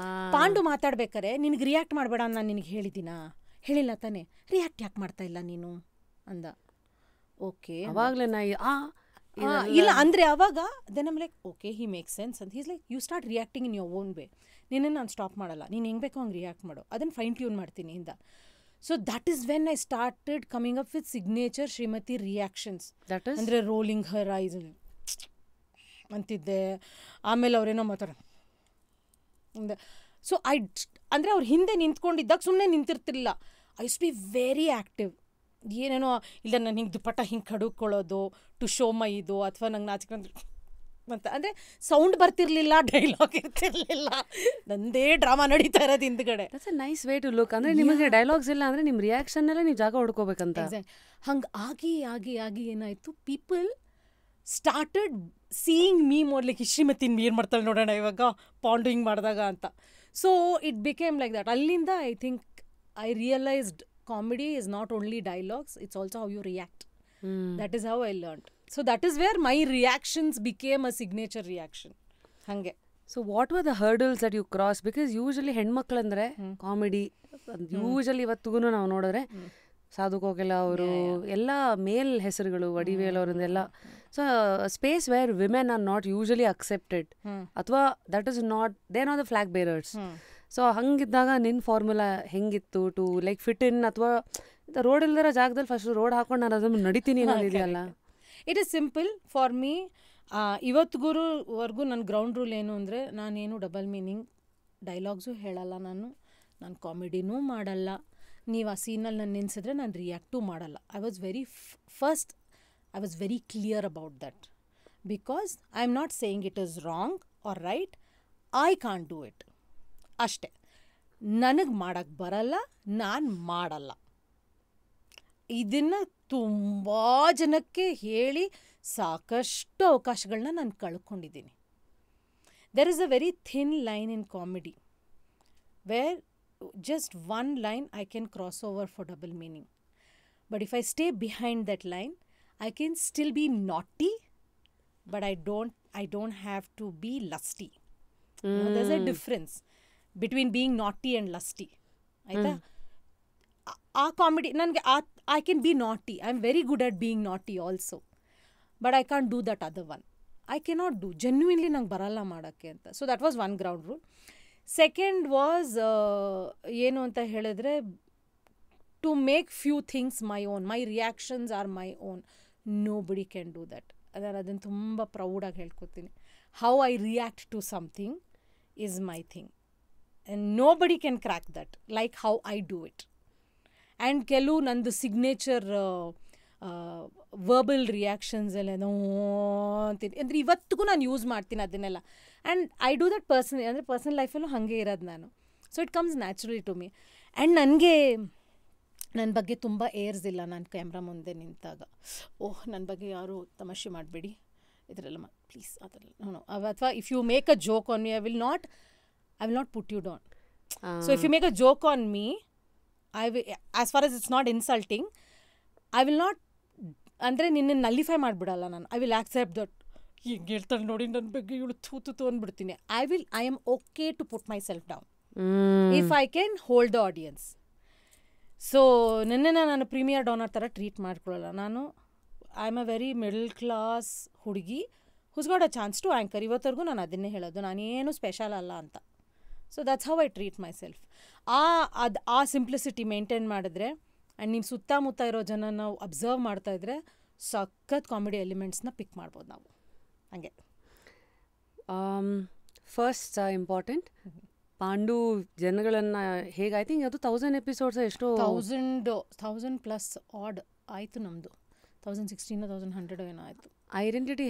ಪಾಂಡು ಮಾತಾಡ್ಬೇಕಾರೆ ನಿನಗೆ ರಿಯಾಕ್ಟ್ ಮಾಡಬೇಡ ಅಂತ ನಾನು ನಿನಗೆ ಹೇಳಿಲ್ಲ ತಾನೇ, ರಿಯಾಕ್ಟ್ ಯಾಕೆ ಮಾಡ್ತಾ ಇಲ್ಲ ನೀನು ಅಂದ. ಓಕೆ ಅವಾಗಲೇ ನಾ ಇಲ್ಲ ಅಂದರೆ ಅವಾಗ then I'm like okay he make sense ಅಂತ. He's like you start reacting in your own way, ನಿನ್ನನ್ನು ನಾನು ಸ್ಟಾಪ್ ಮಾಡಲ್ಲ, ನೀನು ಹೆಂಗೆ ಬೇಕೋ ಹಂಗೆ ರಿಯಾಕ್ಟ್ ಮಾಡು, ಅದನ್ನು ಫೈನ್ ಟ್ಯೂನ್ ಮಾಡ್ತೀನಿ ಇಂದ. So that is when I started coming up with signature Shrimati reactions. ಅಂದರೆ ರೋಲಿಂಗ್ ಹರ್ ಐಸ್ ಅಂತಿದ್ದೆ. ಆಮೇಲೆ ಅವರೇನೋ ಮಾತಾಡೋ ಸೊ ಅಂದರೆ ಅವ್ರ ಹಿಂದೆ ನಿಂತ್ಕೊಂಡಿದ್ದಾಗ ಸುಮ್ಮನೆ ನಿಂತಿರ್ತಿರ್ಲಿಲ್ಲ. I use be very active. ಏನೇನೋ ಇಲ್ಲ ನಾನು ಹಿಂಗೆ ದುಪ್ಪಟ್ಟ ಹಿಂಗೆ ಕಡುಕೊಳ್ಳೋದು ಟು ಶೋ ಮೈ ಇದು, ಅಥವಾ ನಂಗೆ ನಾಚಿಕೊಂಡು ಅಂತ. ಅಂದರೆ ಸೌಂಡ್ ಬರ್ತಿರ್ಲಿಲ್ಲ, ಡೈಲಾಗ್ ಇರ್ತಿರ್ಲಿಲ್ಲ, ನಂದೇ ಡ್ರಾಮಾ ನಡೀತಾ ಇರೋದು ಹಿಂದ್ಗಡೆ. That's a nice way to look. ಅಂದರೆ ನಿಮಗೆ ಡೈಲಾಗ್ಸ್ ಇಲ್ಲ ಅಂದರೆ ನಿಮ್ಮ ರಿಯಾಕ್ಷನ್ನಲ್ಲೇ ನೀವು ಜಾಗ ಹೊಡ್ಕೋಬೇಕಂತ. ಹಂಗೆ ಆಗಿ ಆಗಿ ಆಗಿ ಏನಾಯಿತು, people started seeing me more like Shrimati ಏನು ಮಾಡ್ತಾಳೆ ನೋಡೋಣ ಇವಾಗ ಪಾಂಡು ಹಿಂಗೆ ಮಾಡಿದಾಗ ಅಂತ. So it became like that. ಅಲ್ಲಿಂದ I think I realised comedy is not only dialogues, it's also how you react. That is how I learned. So that is where my reactions became a signature reaction. Hange. So what were the hurdles that you crossed? Because usually ಹೆಣ್ಮಕ್ಳಂದ್ರೆ comedy usually ಇವತ್ತಿಗೂ ನಾವು ನೋಡಿದ್ರೆ ಸಾಧು ಕೋಕಿಲ ಅವರು ಎಲ್ಲ male ಹೆಸರುಗಳು, ವಡಿವೇಲ್ ಅವರಿಂದೆಲ್ಲ. So space where women are not usually accepted, ಅಥವಾ that is not, they are not the flag bearers. So ಹಂಗಿದ್ದಾಗ ನಿನ್ನ ಫಾರ್ಮುಲಾ ಹೆಂಗಿತ್ತು ಟು ಲೈಕ್ ಫಿಟ್ ಇನ್, ಅಥವಾ ರೋಡ್ ಇಲ್ದಿರೋ ಜಾಗದಲ್ಲಿ ಫಸ್ಟ್ ರೋಡ್ ಹಾಕೊಂಡು ನಾನು ಅದನ್ನು ನಡಿತೀನಿ ಅನ್ನೋದಿದೆಯಲ್ಲ? It is simple for me. ಇವತ್ತಿಗೂ ನನ್ನ ಗ್ರೌಂಡ್ ರೂಲ್ ಏನು ಅಂದರೆ, ನಾನೇನು ಡಬಲ್ ಮೀನಿಂಗ್ ಡೈಲಾಗ್ಸು ಹೇಳಲ್ಲ, ನಾನು ಕಾಮಿಡಿನೂ ಮಾಡಲ್ಲ. ನೀವು ಆ ಸೀನಲ್ಲಿ ನಾನು ನೆನೆಸಿದ್ರೆ ನಾನು ರಿಯಾಕ್ಟೂ ಮಾಡಲ್ಲ. I was very clear about that, because I am not saying it is wrong or right, I can't do it ಅಷ್ಟೆ. ನನಗೆ ಮಾಡೋಕ್ಕೆ ಬರಲ್ಲ, ನಾನು ಮಾಡಲ್ಲ. ಇದನ್ನು ತುಂಬ ಜನಕ್ಕೆ ಹೇಳಿ ಸಾಕಷ್ಟು ಅವಕಾಶಗಳನ್ನ ನಾನು ಕಳ್ಕೊಂಡಿದ್ದೀನಿ. There is a very thin line in comedy where just one line I can cross over for double meaning. But if I stay behind that line, I can still be naughty, but I don't have to be lusty. You know, there's a difference between being naughty and lusty. Aita? A comedy, I can be naughty. I'm very good at being naughty also. But I can't do that other one. I cannot do. Genuinely nange baralla ಮಾಡಕ್ಕೆ ಅಂತ. So that was one ground rule. Second was ಏನು ಅಂತ ಹೇಳಿದ್ರೆ to make few things my own. My reactions are my own. Nobody can do that. ಅದನ್ನು ತುಂಬ ಪ್ರೌಡಾಗಿ ಹೇಳ್ಕೊತೀನಿ. How I react to something is my thing and nobody can crack that like how I do it. And ಕೆಲವು ನಂದು signature verbal reactions ಎಲ್ಲ ಅಂತೀನಿ ಅಂದರೆ ಇವತ್ತಿಗೂ ನಾನು ಯೂಸ್ ಮಾಡ್ತೀನಿ ಅದನ್ನೆಲ್ಲ. ಆ್ಯಂಡ್ ಐ ಡೂ ದಟ್ ಅಂದರೆ ಪರ್ಸನಲ್ ಲೈಫಲ್ಲೂ ಹಾಗೆ ಇರೋದು ನಾನು. So it comes naturally to me. And ನನಗೆ ನನ್ನ ಬಗ್ಗೆ ತುಂಬ ಏರ್ಸ್ ಇಲ್ಲ. ನಾನು ಕ್ಯಾಮ್ರಾ ಮುಂದೆ ನಿಂತಾಗ ನನ್ನ ಬಗ್ಗೆ ಯಾರು ತಮಾಷೆ ಮಾಡಬೇಡಿ ಇದರೆಲ್ಲ ಪ್ಲೀಸ್ ಅದೆಲ್ಲ ಅಥವಾ if you make a joke on me I will not put you down. So if you make a joke on me as far as it's not insulting I will not ಅಂದರೆ ನಿನ್ನ nullify ಮಾಡಿಬಿಡಲ್ಲ ನಾನು. I will accept that. ಹಿಂಗೆ ಹೇಳ್ತಾರೆ ನೋಡಿ ನನ್ನ ಬಗ್ಗೆ ಇವಳು ತೂತು ಅಂದ್ಬಿಡ್ತೀನಿ. I am okay to put myself down if I can hold the audience. So ನಿನ್ನೆ ನಾನು ಪ್ರೀಮಿಯರ್ ಡಾನರ್ ಥರ ಟ್ರೀಟ್ ಮಾಡ್ಕೊಳ್ಳಲ್ಲ. ನಾನು I am a very middle class ಹುಡುಗಿ who's got a chance to anchor. ಇವತ್ತರೆಗೂ ನಾನು ಅದನ್ನೇ ಹೇಳೋದು, ನಾನೇನು ಸ್ಪೆಷಲ್ ಅಲ್ಲ ಅಂತ. So that's how I treat myself. ಆ ಸಿಂಪ್ಲಿಸಿಟಿ ಮೇಂಟೈನ್ ಮಾಡಿದ್ರೆ ಆ್ಯಂಡ್ ನಿಮ್ಮ ಸುತ್ತಮುತ್ತ ಇರೋ ಜನ ನಾವು ಅಬ್ಸರ್ವ್ ಮಾಡ್ತಾಯಿದ್ರೆ ಸಖತ್ ಕಾಮಿಡಿ ಎಲಿಮೆಂಟ್ಸ್ನ ಪಿಕ್ ಮಾಡ್ಬೋದು ನಾವು. ಹಂಗೆ ಫಸ್ಟ್ ಇಂಪಾರ್ಟೆಂಟ್ ಪಾಂಡು ಜನಗಳನ್ನು ಹೇಗೆ ಐ ಥಿಂಕ್ ಅದು 1000 ಎಪಿಸೋಡ್ಸ್ ಎಷ್ಟೋ 1000+ ಆಡ್ ಆಯಿತು ನಮ್ಮದು. 1016 1100 ಏನೋ ಆಯಿತು. ಐಡೆಂಟಿಟಿ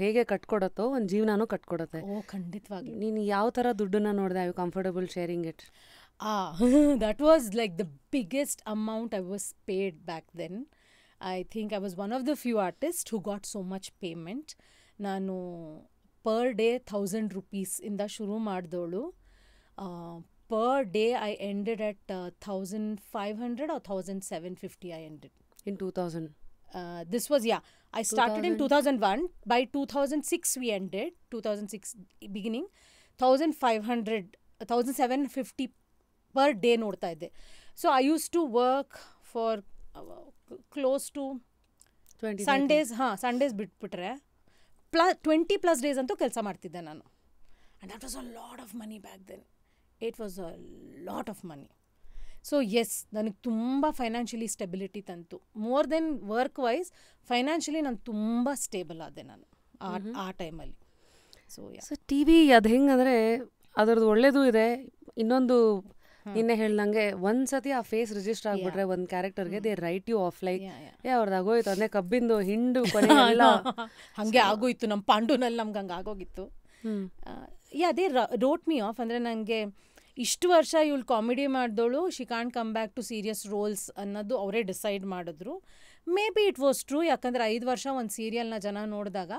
ಹೇಗೆ ಕಟ್ಕೊಡತ್ತೋ ಒಂದು ಜೀವನನೂ ಕಟ್ಕೊಡತ್ತೆ. ಖಂಡಿತವಾಗಿ. ನೀನು ಯಾವ ಥರ ದುಡ್ಡನ್ನು ನೋಡಿದೆ? I you comfortable sharing it? That was like the biggest amount I was paid back then. I think I was one of the few artists who got so much payment. ನಾನು per day 1000 rupees ಇಂದ ಶುರು ಮಾಡಿದವಳು. Per day I ended at 1500 or 1750 I ended. In 2000? This was, I started in 2001. By 2006 we ended. 2006 beginning. 1750 per day ನೋಡ್ತಾ ಇದ್ದೆ. So I use to work for close to Sundays ಬಿಟ್ಬಿಟ್ರೆ 20+ days ಅಂತೂ ಕೆಲಸ ಮಾಡ್ತಿದ್ದೆ ನಾನು. And that was a lot of money back then. It was a lot of money. So yes, ನನಗೆ ತುಂಬ financially stability ತಂತು. More than work wise financially ನಾನು ತುಂಬ ಸ್ಟೇಬಲ್ ಆದೆ ನಾನು ಆ ಟೈಮಲ್ಲಿ. ಸೊ ಟಿ ವಿ ಅದು ಹೆಂಗಂದರೆ ಅದರದ್ದು ಒಳ್ಳೇದು ಇದೆ. ಇನ್ನೊಂದು ನಿನ್ನೆ ಹೇಳ್ದಂಗೆ ಒಂದ್ಸತಿ ಆ ಫೇಸ್ ರಿಜಿಸ್ಟರ್ ಆಗ್ಬಿಟ್ರೆ ಒಂದು ಕ್ಯಾರೆಕ್ಟರ್ಗೆ they write you off like ಅವ್ರದ್ದು ಆಗೋಯ್ತು ಅಂದರೆ ಕಬ್ಬಿಂದು ಹಿಂಡು ಕೊನೆಲ್ಲ ಹಾಗೆ ಆಗೋಯ್ತು. ನಮ್ಮ ಪಾಂಡುನಲ್ಲಿ ನಮ್ಗೆ ಹಂಗೆ ಆಗೋಗಿತ್ತು. ಅದೇ ರೋಟ್ ಮೀ ಆಫ್. ಅಂದರೆ ನನಗೆ ಇಷ್ಟು ವರ್ಷ ಇವಳು ಕಾಮಿಡಿ ಮಾಡಿದವಳು she can't come back to serious roles ಅನ್ನೋದು ಅವರೇ ಡಿಸೈಡ್ ಮಾಡಿದ್ರು. Maybe it was true. ಯಾಕಂದರೆ 5 ವರ್ಷ ಒಂದು ಸೀರಿಯಲ್ನ ಜನ ನೋಡಿದಾಗ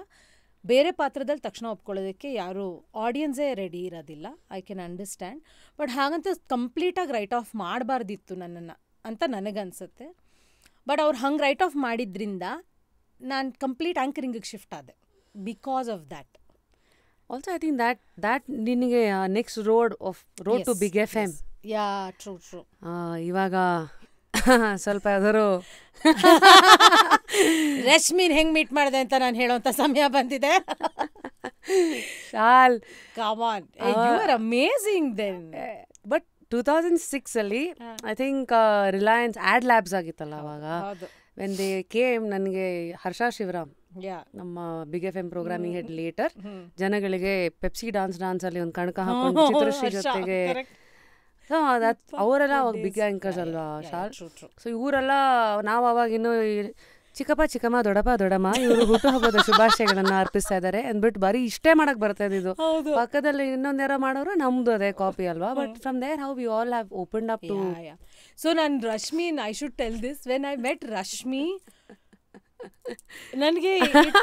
ಬೇರೆ ಪಾತ್ರದಲ್ಲಿ ತಕ್ಷಣ ಒಪ್ಕೊಳ್ಳೋದಕ್ಕೆ ಯಾರು ಆಡಿಯನ್ಸೇ ರೆಡಿ ಇರೋದಿಲ್ಲ. I can understand. ಬಟ್ ಹಾಗಂತ ಕಂಪ್ಲೀಟಾಗಿ ರೈಟ್ ಆಫ್ ಮಾಡಬಾರ್ದಿತ್ತು ನನ್ನನ್ನು ಅಂತ ನನಗನ್ಸುತ್ತೆ. ಬಟ್ ಅವ್ರು ಹಂಗೆ ರೈಟ್ ಆಫ್ ಮಾಡಿದ್ರಿಂದ ನಾನು ಕಂಪ್ಲೀಟ್ ಆ್ಯಂಕರಿಂಗಿಗೆ ಶಿಫ್ಟ್ ಆದೆ because of that. Also I think that ನಿನಗೆ next road to big FM. True. ಇವಾಗ ಸ್ವಲ್ಪ ಯಾವ್ದಾರು ರಶ್ಮಿನ್ ಹೆಂಗ್ ಮೀಟ್ ಮಾಡಿದೆ ಅಂತ ನಾನು ಹೇಳೋಂಥ ಸಮಯ ಬಂದಿದೆ. Shal come on, you are amazing then. But 2006 ಅಲ್ಲಿ I think Reliance ad labs ಆಗಿತ್ತಲ್ಲ ಅವಾಗ. ವೆನ್ ದೇ ಕೇಮ್, ನನಗೆ ಹರ್ಷ ಶಿವರಾಮ್ ನಮ್ಮ big FM programming head later ಜನಗಳಿಗೆ ಪೆಪ್ಸಿ ಡಾನ್ಸ್ ಅಲ್ಲಿ ಒಂದು ಕಣಕ ಹಾಕೊಂಡು ಚಿತ್ರಶ್ರೀ ಜೊತೆಗೆ ಅವರೆಲ್ಲ ಅವಾಗ ಬಿಗ್ ಆ್ಯಂಕರ್ಸ್ ಅಲ್ವಾ ಶಾಲ್. ಸೊ ಇವರೆಲ್ಲ ನಾವು ಅವಾಗ ಇನ್ನೂ ಚಿಕ್ಕಪ್ಪ ಚಿಕ್ಕಮ್ಮ ದೊಡ್ಡಪ್ಪ ದೊಡ್ಡಮ್ಮ ಇವರು ಹುಟ್ಟುಹಬ್ಬದ ಶುಭಾಶಯಗಳನ್ನು ಅರ್ಪಿಸ್ತಾ ಇದ್ದಾರೆ ಅಂದ್ಬಿಟ್ಟು ಬರೀ ಇಷ್ಟೇ ಮಾಡಕ್ ಬರ್ತಾ ಇದ್ದು. ಪಕ್ಕದಲ್ಲಿ ಇನ್ನೊಂದು ಯಾರೋ ಮಾಡೋರು ನಮ್ದು ಅದೇ ಕಾಪಿ ಅಲ್ವಾ. But from there how we all have opened up too. So ನಾನು Rashmi, I should tell this, when I met Rashmi, ನನಗೆ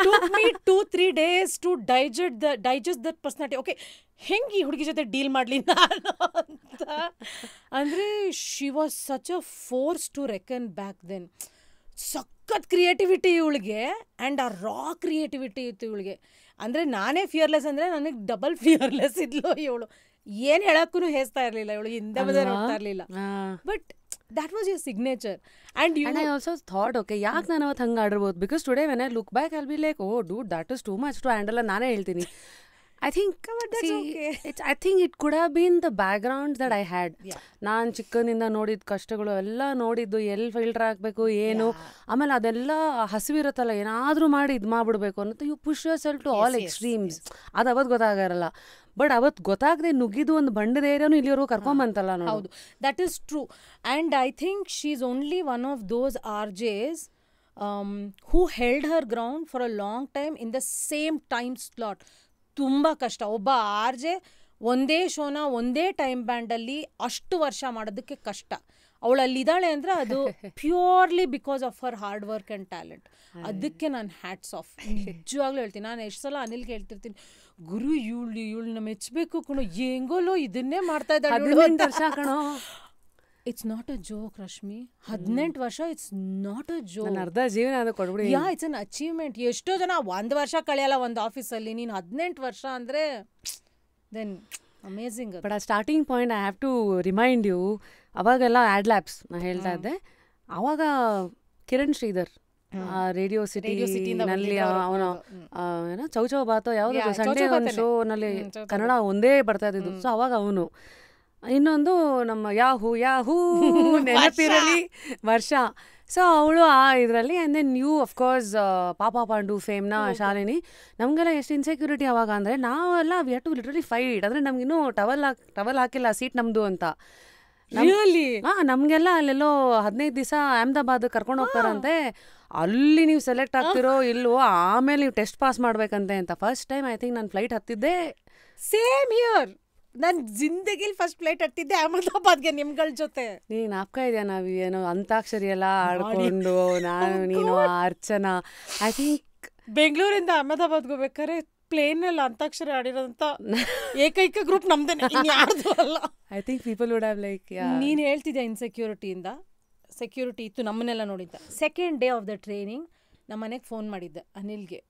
took me 2-3 days to digest that personality. Okay, ಹೆಂಗೆ ಈ ಹುಡುಗಿ ಜೊತೆ ಡೀಲ್ ಮಾಡಲಿ ನಾನು ಅಂತ. ಅಂದರೆ she was such a force to reckon back then. ಸಖತ್ ಕ್ರಿಯೇಟಿವಿಟಿ ಇವಳಿಗೆ, ಆ್ಯಂಡ್ ಆ ರಾ ಕ್ರಿಯೇಟಿವಿಟಿ ಇತ್ತು ಇವಳಿಗೆ. ಅಂದರೆ ನಾನೇ ಫಿಯರ್ಲೆಸ್ ಅಂದರೆ ನನಗೆ ಡಬಲ್ ಫಿಯರ್ಲೆಸ್ ಇದ್ಲು ಇವಳು. ಏನು ಹೇಳೋಕ್ಕೂ ಹೇಸ್ತಾ ಇರಲಿಲ್ಲ ಇವಳು, ಹಿಂದೆ ಮುಂದೆ ನೋಡ್ತಾ ಇರಲಿಲ್ಲ. But that was your signature. And I also thought, okay, ಯಾಕೆ ನಾನು ಅವತ್ತು ಹಂಗೆ ಆಡಿರ್ಬೋದು, because today when I look back I'll be like, oh dude, that is too much to handle. ನಾನೇ ಹೇಳ್ತೀನಿ, I think it could have been the background that I had. ನಾನು ಚಿಕ್ಕನಿಂದ ನೋಡಿದ ಕಷ್ಟಗಳು ಎಲ್ಲ ನೋಡಿದ್ದು, ಎಲ್ಲಿ ಫಿಲ್ಟರ್ ಹಾಕಬೇಕು ಏನು, ಆಮೇಲೆ ಅದೆಲ್ಲ ಹಸಿವಿರುತ್ತಲ್ಲ, ಏನಾದರೂ ಮಾಡಿ ಇದು ಮಾಡಿಬಿಡ್ಬೇಕು ಅನ್ನೋದು. You push yourself to all extremes. ಅದು ಅವತ್ತು ಗೊತ್ತಾಗಿರಲ್ಲ, ಬಟ್ ಅವತ್ತು ಗೊತ್ತಾಗದೆ ನುಗ್ಗಿದ್ದು ಒಂದು ಬಂಡದ ಏರಿಯಾನು ಇಲ್ಲಿವರೆಗೂ ಕರ್ಕೊಂಬಂತಲ್ಲ ನೋಡಿ. ಹೌದು, that is true. And I think she is only one of those RJs who held her ground for a long time in the same time slot. ತುಂಬ ಕಷ್ಟ ಒಬ್ಬ RJ ಒಂದೇ ಶೋನ ಒಂದೇ ಟೈಮ್ ಬ್ಯಾಂಡಲ್ಲಿ ಅಷ್ಟು ವರ್ಷ ಮಾಡೋದಕ್ಕೆ ಕಷ್ಟ. ಅವಳಲ್ಲಿದ್ದಾಳೆ ಅಂದರೆ ಅದು purely because of her hard work and talent. ಅದಕ್ಕೆ ನಾನು ಹ್ಯಾಟ್ಸ್ ಆಫ್ ನಿಜವಾಗ್ಲೂ ಹೇಳ್ತೀನಿ. ನಾನು ಎಷ್ಟು ಸಲ ಅನಿಲ್ಗೆ ಹೇಳ್ತಿರ್ತೀನಿ, ಗುರು ಇವಳನ್ನ ಮೆಚ್ಚಬೇಕು ಕಣೋ, ಹೆಂಗೋಲೋ ಇದನ್ನೇ ಮಾಡ್ತಾ ಇದ್ದಾಳೆ. It's not a joke Rashmi, 18 ವರ್ಷ ಇಟ್ಸ್ ನಾಟ್ ಅ ಜೋಕ್. ಅರ್ಧ ಜೀವನ ಅದು ಕೊಡ್ಬಿಡಿ. ಯಾ, ಇಟ್ಸ್ ಅನ್ ಅಚೀವ್ಮೆಂಟ್. ಎಷ್ಟೋ ಜನ 1 ವರ್ಷ ಕಳೆಯಲ್ಲ ಒಂದು ಆಫೀಸಲ್ಲಿ, ನೀನು 18 ವರ್ಷ ಅಂದರೆ ದೆನ್ ಅಮೇಝಿಂಗ್. ಬಟ್ ಆ starting point I have to remind you, ಅವಾಗೆಲ್ಲ ಆ್ಯಡ್ ಲ್ಯಾಬ್ಸ್ ನಾ ಹೇಳ್ತಾ ಇದ್ದೆ, ಅವಾಗ ಕಿರಣ್ ಶ್ರೀಧರ್ ರೇಡಿಯೋ ಸಿಟಿನಲ್ಲಿ ಅವನು ಏನೋ ಚೌಚೌ ಬಾತೋ ಯಾವುದೋ ಸಂಡೇ ಒಂದು ಶೋನಲ್ಲಿ ಕನ್ನಡ ಒಂದೇ ಬರ್ತಾ ಇದ್ದಿದ್ದು. ಸೊ ಅವಾಗ ಅವನು, ಇನ್ನೊಂದು ನಮ್ಮ ಯಾಹೂ ನೆನಪಿರಲಿ ವರ್ಷ. ಸೊ ಅವಳು ಆ ಇದರಲ್ಲಿ. ಆ್ಯಂಡ್ ದೆನ್ ಯು ಅಫ್ಕೋರ್ಸ್ ಪಾಪಾ ಪಾಂಡು ಫೇಮ್ನ ಶಾಲಿನಿ. ನಮಗೆಲ್ಲ ಎಷ್ಟು ಇನ್ಸೆಕ್ಯೂರಿಟಿ ಅವಾಗ ಅಂದರೆ, ನಾವೆಲ್ಲ we have to literally fight. ಅಂದರೆ ನಮಗಿನ್ನೂ ಟವಲ್ ಹಾಕಿಲ್ಲ ಸೀಟ್ ನಮ್ಮದು ಅಂತ. ನಮಗೆಲ್ಲ ಅಲ್ಲೆಲ್ಲೋ 15 ದಿವಸ ಅಹಮದಾಬಾದ್ ಕರ್ಕೊಂಡು ಹೋಗ್ತಾರಂತೆ. ಅಲ್ಲಿ ನೀವು ಸೆಲೆಕ್ಟ್ ಆಗ್ತಿರೋ ಇಲ್ವೋ, ಆಮೇಲೆ ನೀವು ಟೆಸ್ಟ್ ಪಾಸ್ ಮಾಡ್ಬೇಕಂತೆ ಅಂತ. ಫಸ್ಟ್ ಟೈಮ್ ಐ ಥಿಂಕ್ ನಾನು ಫ್ಲೈಟ್ ಹತ್ತಿದ್ದೆ. ಸೇಮ್ ಹಿಯರ್, ನಾನು ಜಿಂದಗಿಲಿ ಫಸ್ಟ್ ಫ್ಲೈಟ್ ಹತ್ತಿದ್ದೆ ಅಹಮದಾಬಾದ್ಗೆ ನಿಮ್ಗಳ ಜೊತೆ. ನೀನು ನಾಪ್ಕ ಇದೆಯಾ, ನಾವು ಏನೋ ಅಂತಾಕ್ಷರಿ ಎಲ್ಲ ಆಡ್ಕೊಂಡು ನಾನು ನೀನು ಅರ್ಚನಾ. ಐ ಥಿಂಕ್ ಬೆಂಗಳೂರಿಂದ ಅಹಮದಾಬಾದ್ಗೆ ಹೋಗ್ಬೇಕಾದ್ರೆ ಪ್ಲೇನಲ್ಲಿ ಅಂತಾಕ್ಷರಿ ಆಡಿರೋಂಥ ಏಕೈಕ ಗ್ರೂಪ್ ನಮ್ದೇನೆ, ಯಾರ್ದು ಅಲ್ಲ. I think people would have like, ನೀನು ಹೇಳ್ತಿದ್ದೆ ಇನ್ಸೆಕ್ಯೂರಿಟಿಯಿಂದ. ಸೆಕ್ಯೂರಿಟಿ ಇತ್ತು ನಮ್ಮನ್ನೆಲ್ಲ ನೋಡಿದ್ದ. Second day of the training ನಮ್ಮ ಮನೆಗೆ ಫೋನ್ ಮಾಡಿದ್ದೆ ಅನಿಲ್ಗೆ.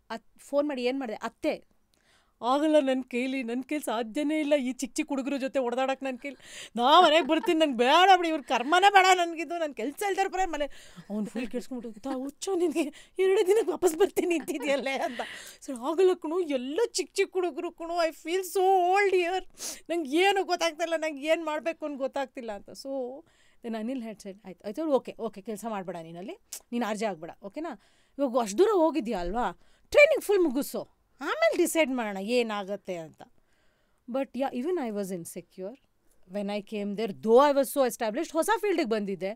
ಫೋನ್ ಮಾಡಿ ಏನು ಮಾಡಿದೆ, ಅತ್ತೆ ಆಗಲ್ಲ ನನ್ನ ಕೈಲಿ ಸಾಧ್ಯನೇ ಇಲ್ಲ ಈ ಚಿಕ್ಕ ಹುಡುಗರ ಜೊತೆ ಹೊಡೆದಾಡಕ್ಕೆ ನನ್ನ ಕೈಲಿ. ನಾ ಮನೆಗೆ ಬರ್ತೀನಿ, ನನಗೆ ಬೇಡ ಬಿಡಿ, ಇವ್ರ ಕರ್ಮನೇ ಬೇಡ ನನಗಿದ್ದು, ನನ್ನ ಕೆಲಸ ಇಲ್ದಾರ ಬರ ಮನೆ. ಅವ್ನು ಫುಲ್ ಕೆಡ್ಸ್ಕೊಂಡ್ಬಿಟ್ಟು, ಹುಚ್ಚೋ ನಿನಗೆ 2 ದಿನಕ್ಕೆ ವಾಪಸ್ ಬರ್ತೀನಿ ನಿಂತಿದೆಯಲ್ಲೇ ಅಂತ. ಸೊ ಆಗಲ್ಲ ಕಣು, ಎಲ್ಲ ಚಿಕ್ಕ ಹುಡುಗರು ಕಣು, I feel so old year, ನಂಗೆ ಏನು ಗೊತ್ತಾಗ್ತಿಲ್ಲ, ನಂಗೆ ಏನು ಮಾಡಬೇಕು ಅಂತ ಗೊತ್ತಾಗ್ತಿಲ್ಲ ಅಂತ. So then Anil had said, ಆಯ್ತು ಓಕೆ ಕೆಲಸ ಮಾಡಬೇಡ, ನೀನು RJ ಆಗಬೇಡ, ಓಕೆನಾ. ಇವಾಗ ಅಷ್ಟು ದೂರ ಹೋಗಿದ್ಯಾ ಅಲ್ವಾ, ಟ್ರೈನಿಂಗ್ ಫುಲ್ ಮುಗಿಸೋ, ಆಮೇಲೆ ಡಿಸೈಡ್ ಮಾಡೋಣ ಏನಾಗುತ್ತೆ ಅಂತ. But even I was insecure when I came there, though I was so established. ಹೊಸ ಫೀಲ್ಡಿಗೆ ಬಂದಿದ್ದೆ.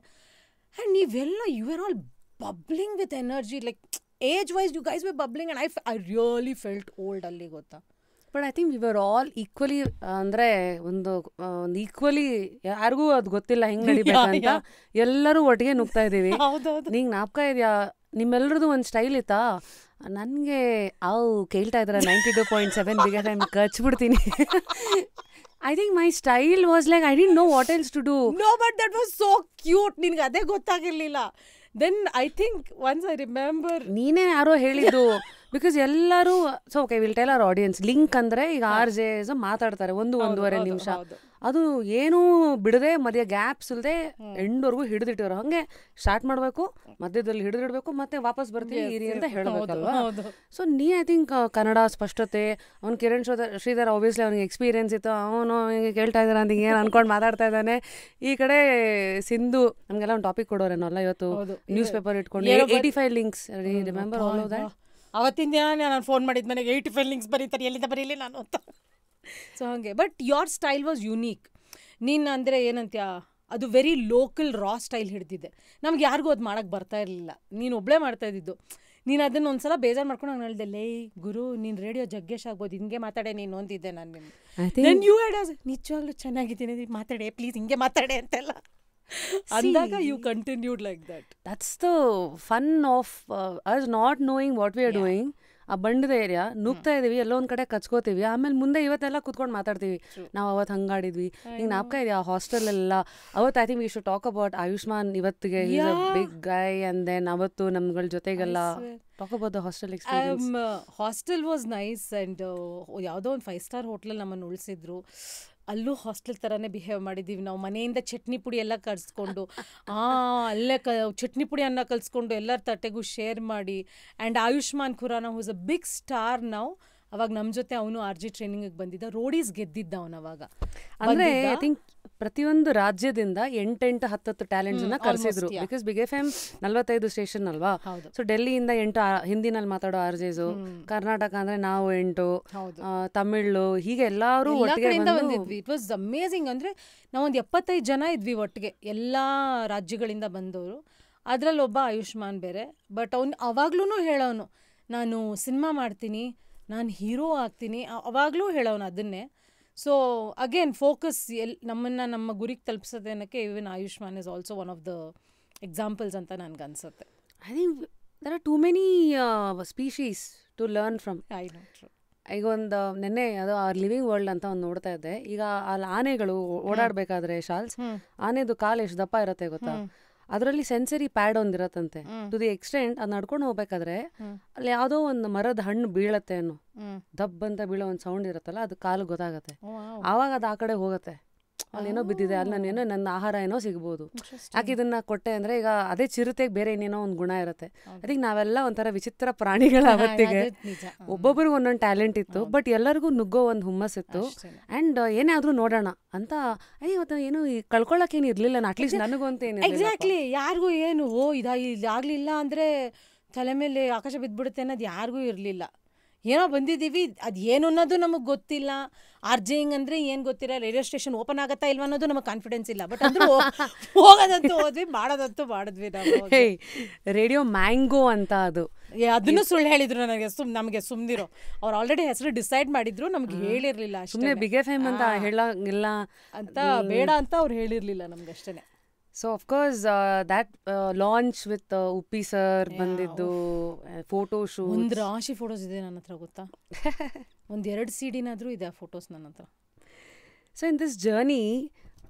ಆ್ಯಂಡ್ ನೀವೆಲ್ಲ you are all bubbling with energy, like age wise you guys were bubbling, and I really felt old ಅಲ್ಲಿ, ಗೊತ್ತಾ. But I think we were all equally, ಅಂದರೆ ಒಂದು equally, ಯಾರಿಗೂ ಅದು ಗೊತ್ತಿಲ್ಲ ಹೆಂಗೆ ನಡಿಬೇಕಂತ, ಎಲ್ಲರೂ ಒಟ್ಟಿಗೆ ನುಗ್ತಾ ಇದ್ದೀವಿ. ನಿಂಗೆ ನಾಪ್ಕ ಇದೆಯಾ, ನಿಮ್ಮೆಲ್ಲರದು ಒಂದು ಸ್ಟೈಲ್ ಇತ್ತಾ. ನನಗೆ ಕೇಳ್ತಾ ಇದ್ದಾರೆ 92.7 ಬಿಕಾಸ್ ಐ ಕಚ್ಬಿಡ್ತೀನಿ. I think my style was like, I didn't know what else to do. No, but that was so cute. ನಿನಗೆ ಅದೇ ಗೊತ್ತಾಗಿರಲಿಲ್ಲ. Then I think once I remember, ನೀನೇ ಯಾರೋ ಹೇಳಿದ್ದು. ಬಿಕಾಸ್ ಎಲ್ಲರೂ, so okay will tell our audience, link ಅಂದರೆ ಈಗ RJs ಮಾತಾಡ್ತಾರೆ 1-1.5 ನಿಮಿಷ. ಅದು ಏನೂ ಬಿಡದೆ, ಮಧ್ಯ ಗ್ಯಾಪ್ಸ್ ಇಲ್ಲದೆ ಎಂಡ್ವರೆಗೂ ಹಿಡಿದಿಟ್ಟಿರೋ. ಹಾಗೆ ಸ್ಟಾರ್ಟ್ ಮಾಡಬೇಕು, ಮಧ್ಯದಲ್ಲಿ ಹಿಡಿದಿಡಬೇಕು, ಮತ್ತೆ ವಾಪಸ್ ಬರ್ತೀವಿ ಇರಿ ಅಂತ ಹೇಳಬೇಕಲ್ವಾ. ಸೊ ಐ ಥಿಂಕ್ ಕನ್ನಡ ಸ್ಪಷ್ಟತೆ, ಅವ್ನು ಕಿರಣ್ ಶ್ರೀಧರ್ ಆಬ್ವಿಯಸ್ಲಿ ಅವ್ನಿಗೆ ಎಕ್ಸ್ಪೀರಿಯನ್ಸ್ ಇತ್ತು, ಅವನು ಹಿಂಗೆ ಕೇಳ್ತಾ ಇದ್ದಾನೆ ಅಂತ ಏನು ಅನ್ಕೊಂಡು ಮಾತಾಡ್ತಾ ಇದ್ದಾನೆ. ಈ ಕಡೆ ಸಿಂಧು ನಮಗೆಲ್ಲ ಒಂದು ಟಾಪಿಕ್ ಕೊಡೋರೇನಲ್ಲ ಇವತ್ತು, ನ್ಯೂಸ್ ಪೇಪರ್ ಇಟ್ಕೊಂಡು 85 links, remember all of that. ಅವತ್ತಿನ ದಿನ ನಾನು ಫೋನ್ ಮಾಡಿದ ಮನೆಗೆ 85 ಲಿಂಕ್ಸ್ ಬರೀತಾರೆ, ಎಲ್ಲಿಂದ ಬರೀಲಿ ನಾನು ಅಂತ. ಸೊ ಹಾಗೆ. But your style was unique. ನೀನು ಅಂದರೆ ಏನಂತ್ಯ, ಅದು ವೆರಿ ಲೋಕಲ್ ರಾ ಸ್ಟೈಲ್ ಹಿಡ್ದಿದ್ದೆ. ನಮ್ಗೆ ಯಾರಿಗೂ ಅದು ಮಾಡೋಕ್ಕೆ ಬರ್ತಾ ಇರಲಿಲ್ಲ, ನೀನು ಒಬ್ಬಳೇ ಮಾಡ್ತಾ ಇದ್ದಿದ್ದು. ನೀನು ಅದನ್ನು ಒಂದ್ಸಲ ಬೇಜಾರು ಮಾಡ್ಕೊಂಡು ಹಂಗೆ ಹೇಳ್ದೆ, ಲೇ ಗುರು ನೀನು ರೇಡಿಯೋ ಜಗ್ಗೇಶ್ ಆಗ್ಬೋದು, ಹಿಂಗೆ ಮಾತಾಡೆ ನೀನು ಅಂತಿದ್ದೆ ನಾನು. ನಿನ್ನ ಯು ಹ್ಯಾಡ್ ನಿಜವಾಗ್ಲೂ ಚೆನ್ನಾಗಿದ್ದೀನಿ, ಮಾತಾಡೆ ಪ್ಲೀಸ್ ಹಿಂಗೆ ಮಾತಾಡೆ ಅಂತೆಲ್ಲ. ಅಂದಾಗ you continued like that. That's the fun of us not knowing what we are doing. ಆ ಬಂಡದ ಏರಿಯಾ ನುಗ್ತಾ ಇದೀವಿ, ಎಲ್ಲೋ ಒಂದ್ ಕಡೆ ಕಚ್ಕೋತೀವಿ, ಆಮೇಲೆ ಮುಂದೆ ಇವತ್ತೆಲ್ಲ ಕುತ್ಕೊಂಡು ಮಾತಾಡ್ತೀವಿ ನಾವು ಅವತ್ತು ಹಂಗಾಡಿದ್ವಿ. ಈಗ ನಾಪ್ಕ ಇದೆಯಾ ಹಾಸ್ಟೆಲ್ ಎಲ್ಲ ಅವತ್ತು. I think we should talk about Ayushmann ಇವತ್ತಿಗೆ is a big guy, and then ಅವತ್ತು ನಮ್ಗಳ ಜೊತೆಗೆಲ್ಲ talk about the hostel experience. Hostel was nice. And ಯಾವುದೋ ಒಂದು 5-star ಹೋಟ್ಲಲ್ಲಿ ನಮ್ಮನ್ನು ಉಳಿಸಿದ್ರು. ಅಲ್ಲೂ ಹಾಸ್ಟೆಲ್ ಥರನೇ ಬಿಹೇವ್ ಮಾಡಿದ್ದೀವಿ ನಾವು. ಮನೆಯಿಂದ ಚಟ್ನಿ ಪುಡಿ ಎಲ್ಲ ಕಲಿಸ್ಕೊಂಡು ಅಲ್ಲೇ ಚಟ್ನಿ ಪುಡಿ ಅನ್ನ ಕಲಿಸ್ಕೊಂಡು ಎಲ್ಲರ ತಟ್ಟೆಗೂ ಶೇರ್ ಮಾಡಿ. And Ayushmann Khurrana who's a big star ನಾವು. ಅವಾಗ ನಮ್ಮ ಜೊತೆ ಅವನು RJ ಟ್ರೈನಿಂಗಿಗೆ ಬಂದಿದ್ದ. ರೋಡೀಸ್ ಗೆದ್ದಿದ್ದ ಅವನು ಅವಾಗ. ಅಂದ್ರೆ ಐ ಥಿಂಕ್ ಪ್ರತಿಯೊಂದು ರಾಜ್ಯದಿಂದ 8-10 ಟ್ಯಾಲೆಂಟ್ಸ್ ಅನ್ನ ಕರೆಸಿದ್ರು. ಬಿಕಾಸ್ ಬಿಗ್ FM 45 ಸ್ಟೇಷನ್ ಅಲ್ವಾ. ಸೊ ಡೆಲ್ಲಿಯಿಂದ 8 ಹಿಂದಿನಲ್ಲಿ ಮಾತಾಡೋ RJs, ಕರ್ನಾಟಕ ಅಂದ್ರೆ ನಾವು 8, ತಮಿಳು, ಹೀಗೆ ಎಲ್ಲರೂ ಒಟ್ಟಿಗೆ ಬಂದಿದ್ವಿ. It was amazing. ಅಂದ್ರೆ ನಾವೊಂದು 75 ಜನ ಇದ್ವಿ ಒಟ್ಟಿಗೆ, ಎಲ್ಲ ರಾಜ್ಯಗಳಿಂದ ಬಂದವರು. ಅದ್ರಲ್ಲಿ ಒಬ್ಬ ಆಯುಷ್ಮಾನ್ ಬೇರೆ. ಬಟ್ ಅವ್ನು ಅವಾಗ್ಲೂ ಹೇಳೋನು, ನಾನು ಸಿನಿಮಾ ಮಾಡ್ತೀನಿ, ನಾನು ಹೀರೋ ಆಗ್ತೀನಿ, ಅವಾಗಲೂ ಹೇಳೋನು ಅದನ್ನೇ. ಸೊ ಅಗೇನ್ ಫೋಕಸ್ ನಮ್ಮ ಗುರಿಗೆ ತಲುಪಿಸೋದೇನಕ್ಕೆ even Ayushmann is also one of the examples ಅಂತ ನನಗೆ ಅನ್ಸುತ್ತೆ. I think there are too many species to learn from. ಈಗ ಒಂದು ನೆನ್ನೆ ಅದು ಲಿವಿಂಗ್ ವರ್ಲ್ಡ್ ಅಂತ ಒಂದು ನೋಡ್ತಾ ಇದ್ದೆ. ಈಗ ಅಲ್ಲಿ ಆನೆಗಳು ಓಡಾಡಬೇಕಾದ್ರೆ ಶಾಲ್ಸ್, ಆನೆದು ಕಾಲು ಎಷ್ಟು ದಪ್ಪ ಇರುತ್ತೆ ಗೊತ್ತಾ? ಅದರಲ್ಲಿ ಸೆನ್ಸರಿ ಪ್ಯಾಡ್ ಒಂದಿರತ್ತಂತೆ. ಟು ದಿ ಎಕ್ಸ್ಟೆಂಟ್ ಅದು ನಡ್ಕೊಂಡು ಹೋಗ್ಬೇಕಾದ್ರೆ ಅಲ್ಲಿ ಯಾವುದೋ ಒಂದು ಮರದ ಹಣ್ಣು ಬೀಳತ್ತೆ ಅನ್ನೋ ದಬ್ ಅಂತ ಬೀಳೋ ಒಂದು ಸೌಂಡ್ ಇರುತ್ತಲ್ಲ, ಅದು ಕಾಲು ಗೊತ್ತಾಗತ್ತೆ. ಆವಾಗ ಅದು ಆ ಕಡೆ ಹೋಗತ್ತೆ, ಅಲ್ಲೇನೋ ಬಿದ್ದಿದೆ, ಅಲ್ಲಿ ನಾನೇನೋ ನನ್ನ ಆಹಾರ ಏನೋ ಸಿಗ್ಬೋದು. ಯಾಕೆ ಇದನ್ನ ಕೊಟ್ಟೆ ಅಂದ್ರೆ, ಈಗ ಅದೇ ಚಿರತೆಗೆ ಬೇರೆ ಇನ್ನೇನೋ ಒಂದು ಗುಣ ಇರುತ್ತೆ. ಅದಕ್ಕೆ ನಾವೆಲ್ಲ ಒಂಥರ ವಿಚಿತ್ರ ಪ್ರಾಣಿಗಳ ಅವತ್ತಿಗೆ. ಒಬ್ಬೊಬ್ರಿಗೆ ಒಂದೊಂದು ಟ್ಯಾಲೆಂಟ್ ಇತ್ತು, ಬಟ್ ಎಲ್ಲರಿಗೂ ನುಗ್ಗೋ ಒಂದು ಹುಮ್ಮಸ್ಸಿತ್ತು. ಅಂಡ್ ಏನೇ ಆದ್ರೂ ನೋಡೋಣ ಅಂತ. ಇವತ್ತು ಏನು ಕಳ್ಕೊಳ್ಳೋಕೇನು ಇರ್ಲಿಲ್ಲ, ಅಟ್ಲೀಸ್ಟ್ ನನಗಂತ ಏನು. ಎಕ್ಸಾಕ್ಟ್ಲಿ. ಯಾರಿಗೂ ಏನು ಇದಾಗ್ಲಿಲ್ಲ ಅಂದ್ರೆ ತಲೆ ಮೇಲೆ ಆಕಾಶ ಬಿದ್ದ್ಬಿಡುತ್ತೆ ಅನ್ನೋದು ಯಾರಿಗೂ ಇರಲಿಲ್ಲ. ಏನೋ ಬಂದಿದ್ದೀವಿ, ಅದು ಏನು ಅನ್ನೋದು ನಮಗೆ ಗೊತ್ತಿಲ್ಲ. RJing ಅಂದರೆ ಏನು ಗೊತ್ತಿಲ್ಲ, ರೇಡಿಯೋ ಸ್ಟೇಷನ್ ಓಪನ್ ಆಗತ್ತಾ ಇಲ್ವ ಅನ್ನೋದು ನಮಗೆ ಕಾನ್ಫಿಡೆನ್ಸ್ ಇಲ್ಲ. ಬಟ್ ಅಂದ್ರೆ ಹೋಗೋದಂತೂ ಹೋದ್ವಿ, ಮಾಡೋದಂತೂ ಮಾಡಿದ್ವಿ ನಾವು. ರೇಡಿಯೋ ಮ್ಯಾಂಗೋ ಅಂತ ಅದನ್ನು ಸುಳ್ಳು ಹೇಳಿದ್ರು ನನಗೆ. ನಮಗೆ ಸುಮ್ಮನಿರೋ, ಅವ್ರು ಆಲ್ರೆಡಿ ಹೆಸರು ಡಿಸೈಡ್ ಮಾಡಿದ್ರು, ನಮ್ಗೆ ಹೇಳಿರ್ಲಿಲ್ಲ ಅಷ್ಟೇ. ಬಿಗ್ FM ಅಂತ ಹೇಳಂಗಿಲ್ಲ ಅಂತ, ಬೇಡ ಅಂತ ಅವ್ರು ಹೇಳಿರ್ಲಿಲ್ಲ ನಮ್ಗೆ ಅಷ್ಟೇ. So of course that launch with Uppi sir ಬಂದಿದ್ದು, ಫೋಟೋ ಶೂಟ್, ಒಂದು ರಾಶಿ ಫೋಟೋಸ್ ಇದೆ ನನ್ನ ಹತ್ರ ಗೊತ್ತಾ. 1-2 CD ಇದೆ ಆ ಫೋಟೋಸ್ ನನ್ನ ಹತ್ರ. So in this journey,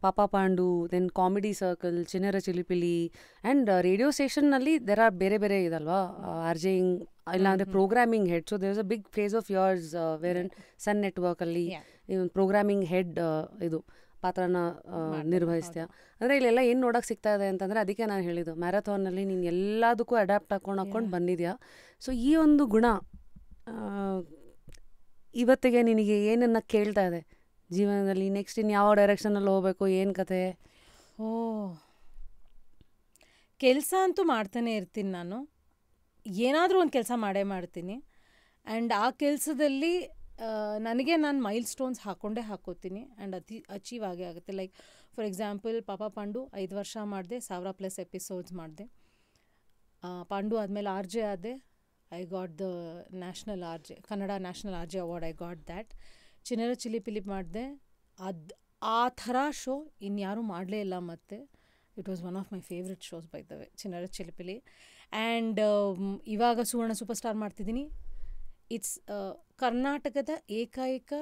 Papa Pandu, then comedy circle, Chinnara Chilipili, and radio ಸ್ಟೇಷನ್ನಲ್ಲಿ ದೆರ್ ಆರ್ ಬೇರೆ ಬೇರೆ ಇದಲ್ವಾ, RJing ಇಲ್ಲಾಂದರೆ programming head. So there is a big phase of yours wherein Sun ನೆಟ್ವರ್ಕಲ್ಲಿ ಪ್ರೋಗ್ರಾಮಿಂಗ್ ಹೆಡ್ ಇದು ಪಾತ್ರನ ನಿರ್ವಹಿಸ್ತೀಯ. ಅಂದರೆ ಇಲ್ಲೆಲ್ಲ ಏನು ನೋಡೋಕೆ ಸಿಗ್ತಾ ಇದೆ ಅಂತಂದರೆ, ಅದಕ್ಕೆ ನಾನು ಹೇಳಿದ್ದು ಮ್ಯಾರಥಾನಲ್ಲಿ ನೀನು ಎಲ್ಲದಕ್ಕೂ ಅಡ್ಯಾಪ್ಟ್ ಹಾಕೊಂಡು ಬಂದಿದ್ಯಾ. ಸೊ ಈ ಒಂದು ಗುಣ ಇವತ್ತಿಗೆ ನಿನಗೆ ಏನನ್ನ ಕೇಳ್ತಾ ಇದೆ ಜೀವನದಲ್ಲಿ? ನೆಕ್ಸ್ಟ್ ಇನ್ನು ಯಾವ ಡೈರೆಕ್ಷನಲ್ಲಿ ಹೋಗಬೇಕು, ಏನು ಕತೆ? ಕೆಲಸ ಅಂತೂ ಮಾಡ್ತಾನೆ ಇರ್ತೀನಿ ನಾನು. ಏನಾದರೂ ಒಂದು ಕೆಲಸ ಮಾಡೇ ಮಾಡ್ತೀನಿ. ಆ್ಯಂಡ್ ಆ ಕೆಲಸದಲ್ಲಿ ನನಗೆ ನಾನು ಮೈಲ್ ಸ್ಟೋನ್ಸ್ ಹಾಕೋತೀನಿ. ಆ್ಯಂಡ್ ಅಚೀವ್ ಆಗೇ ಆಗುತ್ತೆ. ಲೈಕ್ ಫಾರ್ ಎಕ್ಸಾಂಪಲ್, ಪಾಪಾ ಪಾಂಡು 5 ವರ್ಷ ಮಾಡಿದೆ, 1000+ ಎಪಿಸೋಡ್ಸ್ ಮಾಡಿದೆ. ಪಾಂಡು ಆದಮೇಲೆ RJ ಆದೆ. I got the national Kannada national RJ award. I got that. Chinnara Chilipili ಮಾಡಿದೆ. ಆ ಥರ ಶೋ ಇನ್ಯಾರೂ ಮಾಡಲೇ ಇಲ್ಲ. ಮತ್ತು it was one of my favourite shows by the way, Chinnara Chilipili. And ಇವಾಗ ಸುವರ್ಣ ಸೂಪರ್ ಸ್ಟಾರ್ ಮಾಡ್ತಿದ್ದೀನಿ. ಇಟ್ಸ್ ಕರ್ನಾಟಕದ ಏಕೈಕ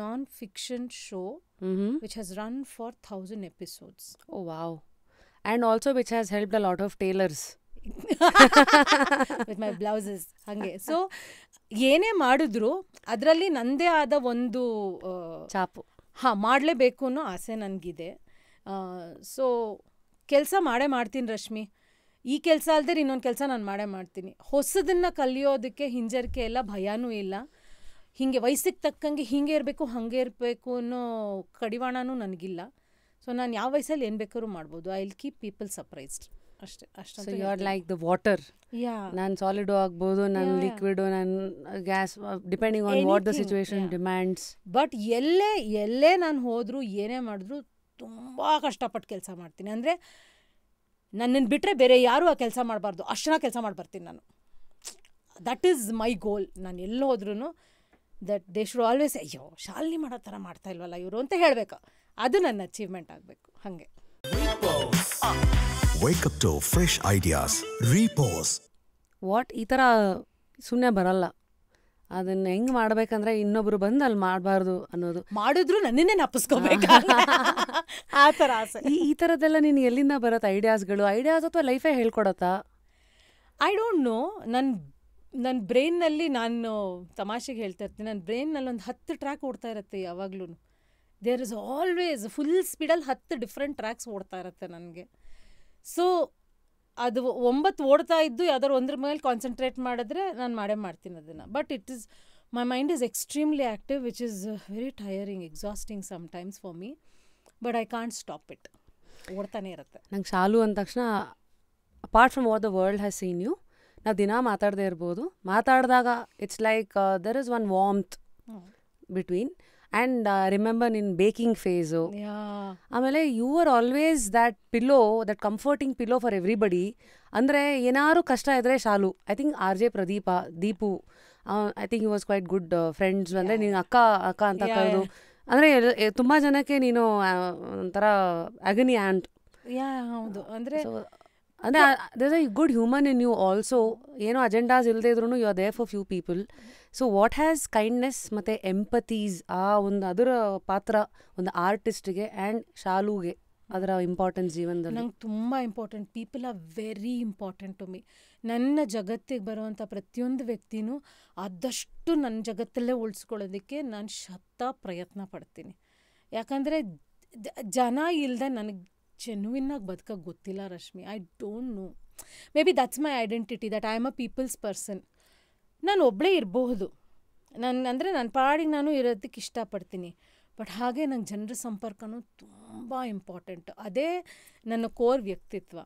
non fiction show which has run for 1000 episodes. Oh wow. And also which has helped a lot of tailors with my blouses. ಹಂಗೆ. So ಏನೇ ಮಾಡಿದ್ರು ಅದರಲ್ಲಿ ನನ್ನದೇ ಆದ ಒಂದು ಚಾಪು ಮಾಡಲೇಬೇಕು ಅನ್ನೋ ಆಸೆ ನನಗಿದೆ. ಸೊ ಕೆಲಸ ಮಾಡ್ತೀನಿ ರಶ್ಮಿ. ಈ ಕೆಲಸ ಅಲ್ಲದೆ ಇನ್ನೊಂದು ಕೆಲಸ ನಾನು ಮಾಡ್ತೀನಿ. ಹೊಸದನ್ನು ಕಲಿಯೋದಕ್ಕೆ ಹಿಂಜರಿಕೆ ಇಲ್ಲ, ಭಯನೂ ಇಲ್ಲ. ಹೀಗೆ ವಯಸ್ಸಿಗೆ ತಕ್ಕಂಗೆ ಹೀಗೆ ಇರಬೇಕು ಹಾಗೆ ಇರಬೇಕು ಅನ್ನೋ ಕಡಿವಾಣನೂ ನನಗಿಲ್ಲ. ಸೊ ನಾನು ಯಾವ ವಯಸ್ಸಲ್ಲಿ ಏನು ಬೇಕಾದ್ರೂ ಮಾಡ್ಬೋದು. I will keep people surprised ಅಷ್ಟೇ. So you are like the water. ನಾನು ಸಾಲಿಡ್ ಆಗ್ಬೋದು, ನಾನು ಲಿಕ್ವಿಡ್, ನಾನು gas, depending on what the situation demands. But ಎಲ್ಲೇ ನಾನು ಹೋದರೂ ಏನೇ ಮಾಡಿದ್ರು ತುಂಬ ಕಷ್ಟಪಟ್ಟು ಕೆಲಸ ಮಾಡ್ತೀನಿ. ಅಂದರೆ ನನ್ನನ್ನು ಬಿಟ್ಟರೆ ಬೇರೆ ಯಾರೂ ಆ ಕೆಲಸ ಮಾಡಬಾರ್ದು, ಅಷ್ಟು ಕೆಲಸ ಮಾಡ್ಬರ್ತೀನಿ ನಾನು. ದಟ್ ಈಸ್ ಮೈ ಗೋಲ್. ನಾನು ಎಲ್ಲಿ ಹೋದ್ರೂ ದಟ್ ದೇ ಶುಡ್ ಆಲ್ವೇಸ್, ಅಯ್ಯೋ ಶಾಲಿನಿ ಮಾಡೋ ಥರ ಮಾಡ್ತಾ ಇಲ್ವಲ್ಲ ಇವರು ಅಂತ ಹೇಳಬೇಕು. ಅದು ನನ್ನ ಅಚೀವ್ಮೆಂಟ್ ಆಗಬೇಕು. ಹಾಗೆ Wake up to fresh ideas. Repose. What ಈ ಥರ ಸುಮ್ಮನೆ ಬರಲ್ಲ. ಅದನ್ನ ಹೆಂಗ್ ಮಾಡ್ಬೇಕಂದ್ರೆ ಇನ್ನೊಬ್ರು ಬಂದು ಅಲ್ಲಿ ಮಾಡಬಾರ್ದು ಅನ್ನೋದು. ಮಾಡಿದ್ರು ನನ್ನನ್ನೇ ನಪ್ಪಿಸ್ಕೋಬೇಕು ಆ ಥರ ಆಸೆ. ಈ ಥರದ್ದೆಲ್ಲ ನೀನು ಎಲ್ಲಿಂದ ಬರುತ್ತೆ ಐಡಿಯಾಸ್ಗಳು? ಐಡಿಯಾಸ್ ಅಥವಾ ಲೈಫೇ ಹೇಳ್ಕೊಡತ್ತಾ? I don't know. ನನ್ನ ಬ್ರೈನ್ನಲ್ಲಿ ನಾನು ತಮಾಷೆಗೆ ಹೇಳ್ತಾ ಇರ್ತೀನಿ, ನನ್ನ ಬ್ರೈನ್ನಲ್ಲಿ ಒಂದು 10 ಟ್ರ್ಯಾಕ್ ಓಡ್ತಾ ಇರುತ್ತೆ ಯಾವಾಗ್ಲೂ. ದೇರ್ ಇಸ್ ಆಲ್ವೇಸ್ ಫುಲ್ ಸ್ಪೀಡಲ್ಲಿ 10 ಡಿಫ್ರೆಂಟ್ ಟ್ರ್ಯಾಕ್ಸ್ ಓಡ್ತಾ ಇರುತ್ತೆ ನನಗೆ. ಸೊ ಅದು 9 ಓಡ್ತಾ ಇದ್ದು ಯಾವ್ದಾದ್ರು ಒಂದ್ರ ಮೇಲೆ ಕಾನ್ಸಂಟ್ರೇಟ್ ಮಾಡಿದ್ರೆ ನಾನು ಮಾಡ್ತೀನಿ ಅದನ್ನು. But it is my mind is extremely active which is very tiring, exhausting sometimes for me. But I can't stop it. ಓಡ್ತಾನೆ ಇರುತ್ತೆ. ನಂಗೆ ಶಾಲು ಅಂದ ತಕ್ಷಣ apart from what the world has seen you, ನಾವು ದಿನ ಮಾತಾಡದೇ ಇರ್ಬೋದು, ಮಾತಾಡಿದಾಗ it's like there is one warmth between. And remember ನಿನ್ ಬೇಕಿಂಗ್ ಫೇಸು, ಆಮೇಲೆ you are always that pillow, that comforting pillow for everybody. ಅಂದರೆ ಏನಾದ್ರು ಕಷ್ಟ ಇದ್ದರೆ Shalu, I think RJ Deepu I think you was quite good friends. ಅಂದರೆ ನೀನು ಅಕ್ಕ ಅಂತ ಕರೆದು, ಅಂದರೆ ತುಂಬ ಜನಕ್ಕೆ ನೀನು ಒಂಥರ ಅಗನಿ ಆ್ಯಂಟ್. ಹೌದು. ಅಂದರೆ there a good human in you also. ಏನೋ ಅಜೆಂಡಾಸ್ ಇಲ್ಲದೆ ಇದ್ರೂ you are there for few people. So what has kindness ಮತ್ತು ಎಂಪತೀಸ್, ಅದರ ಪಾತ್ರ ಒಂದು ಆರ್ಟಿಸ್ಟ್ಗೆ ಆ್ಯಂಡ್ ಶಾಲುಗೆ ಅದರ ಇಂಪಾರ್ಟೆನ್ಸ್ ಜೀವನದಲ್ಲಿ? ನಂಗೆ ತುಂಬ important. People are very important to me. ನನ್ನ ಜಗತ್ತಿಗೆ ಬರುವಂಥ ಪ್ರತಿಯೊಂದು ವ್ಯಕ್ತಿನೂ ಆದಷ್ಟು ನನ್ನ ಜಗತ್ತಲ್ಲೇ ಉಳಿಸ್ಕೊಳ್ಳೋದಕ್ಕೆ ನಾನು ಪ್ರಯತ್ನ ಪಡ್ತೀನಿ. ಯಾಕಂದರೆ ಜನ ಇಲ್ಲದೆ ನನಗೆ ಜೆನ್ಯೂನಾಗಿ ಬದುಕೋಕ್ಕೆ ಗೊತ್ತಿಲ್ಲ Rashmi. I don't know, maybe that's my identity, that I am a people's person. ನಾನು ಒಬ್ಬಳೇ ಇರಬಹುದು, ನನ್ನ ಪಾಡಿಗೆ ನಾನು ಇರೋದಕ್ಕೆ ಇಷ್ಟಪಡ್ತೀನಿ. ಬಟ್ ಹಾಗೆ ನಂಗೆ ಜನರ ಸಂಪರ್ಕನೂ ತುಂಬ ಇಂಪಾರ್ಟೆಂಟ್. ಅದೇ ನನ್ನ ಕೋರ್ ವ್ಯಕ್ತಿತ್ವ.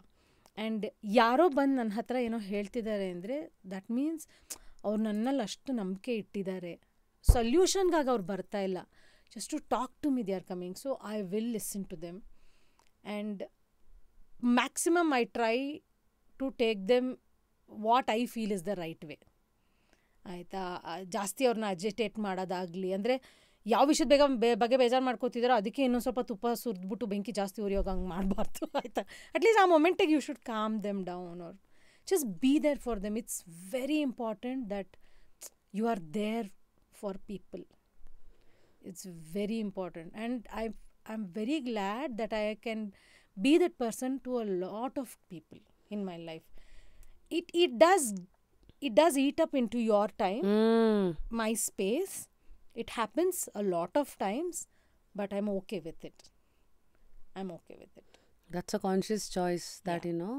ಆ್ಯಂಡ್ ಯಾರೋ ಬಂದು ನನ್ನ ಹತ್ರ ಏನೋ ಹೇಳ್ತಿದ್ದಾರೆ ಅಂದರೆ ದಟ್ ಮೀನ್ಸ್ ಅವ್ರು ನನ್ನಲ್ಲಿ ಅಷ್ಟು ನಂಬಿಕೆ ಇಟ್ಟಿದ್ದಾರೆ. ಸೊಲ್ಯೂಷನ್ಗಾಗಿ ಅವ್ರು ಬರ್ತಾ ಇಲ್ಲ, just to talk to me they are coming. So I will listen to them and maximum I try to take them what I feel is the right way. ಆಯಿತಾ? ಜಾಸ್ತಿ ಅವ್ರನ್ನ ಅಜಿಟೇಟ್ ಮಾಡೋದಾಗಲಿ, ಅಂದರೆ ಯಾವ ವಿಷಯದ ಬಗ್ಗೆ ಬೇಜಾರು ಮಾಡ್ಕೋತಿದ್ದಾರೋ ಅದಕ್ಕೆ ಇನ್ನೊಂದು ಸ್ವಲ್ಪ ತುಪ್ಪ ಸುರಿದ್ಬಿಟ್ಟು ಬೆಂಕಿ ಜಾಸ್ತಿ ಉರಿಯೋಗ ಹಂಗೆ ಮಾಡಬಾರ್ದು. ಆಯಿತಾ? ಅಟ್ಲೀಸ್ಟ್ ಆ ಮೊಮೆಂಟಿಗೆ you should calm them down or just be there for them. It's very important that you are there for people. It's very important and I am very glad that I can be that person to a lot of people in my life. It does eat up into your time, my space. It happens a lot of times, but I'm okay with it. That's a conscious choice that you know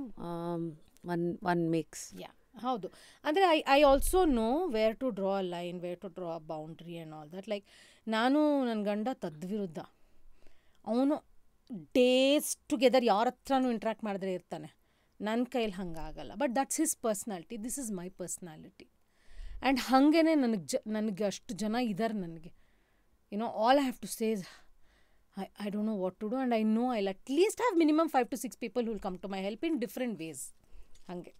one makes. Yeah, howdu. Andre I also know where to draw a line, where to draw a boundary and all that. Like ನಾನು ನನ್ನ ಗಂಡ ತದ್ವಿರುದ್ಧ. ಅವನು days together ಯಾರ ಹತ್ರನೂ interact ಮಾಡಿದ್ರೆ ಇರ್ತಾನೆ. ನನ್ನ ಕೈಲಿ ಹಂಗಾಗಲ್ಲ. But that's his personality, this is my personality. And ಹಾಗೇ ನನಗೆ ಅಷ್ಟು ಜನ ಇದ್ದಾರೆ ನನಗೆ. All I have to say is I don't know what to do and I know I will at least have minimum 5 to 6 people will come to my help in different ways. ಹಾಗೆ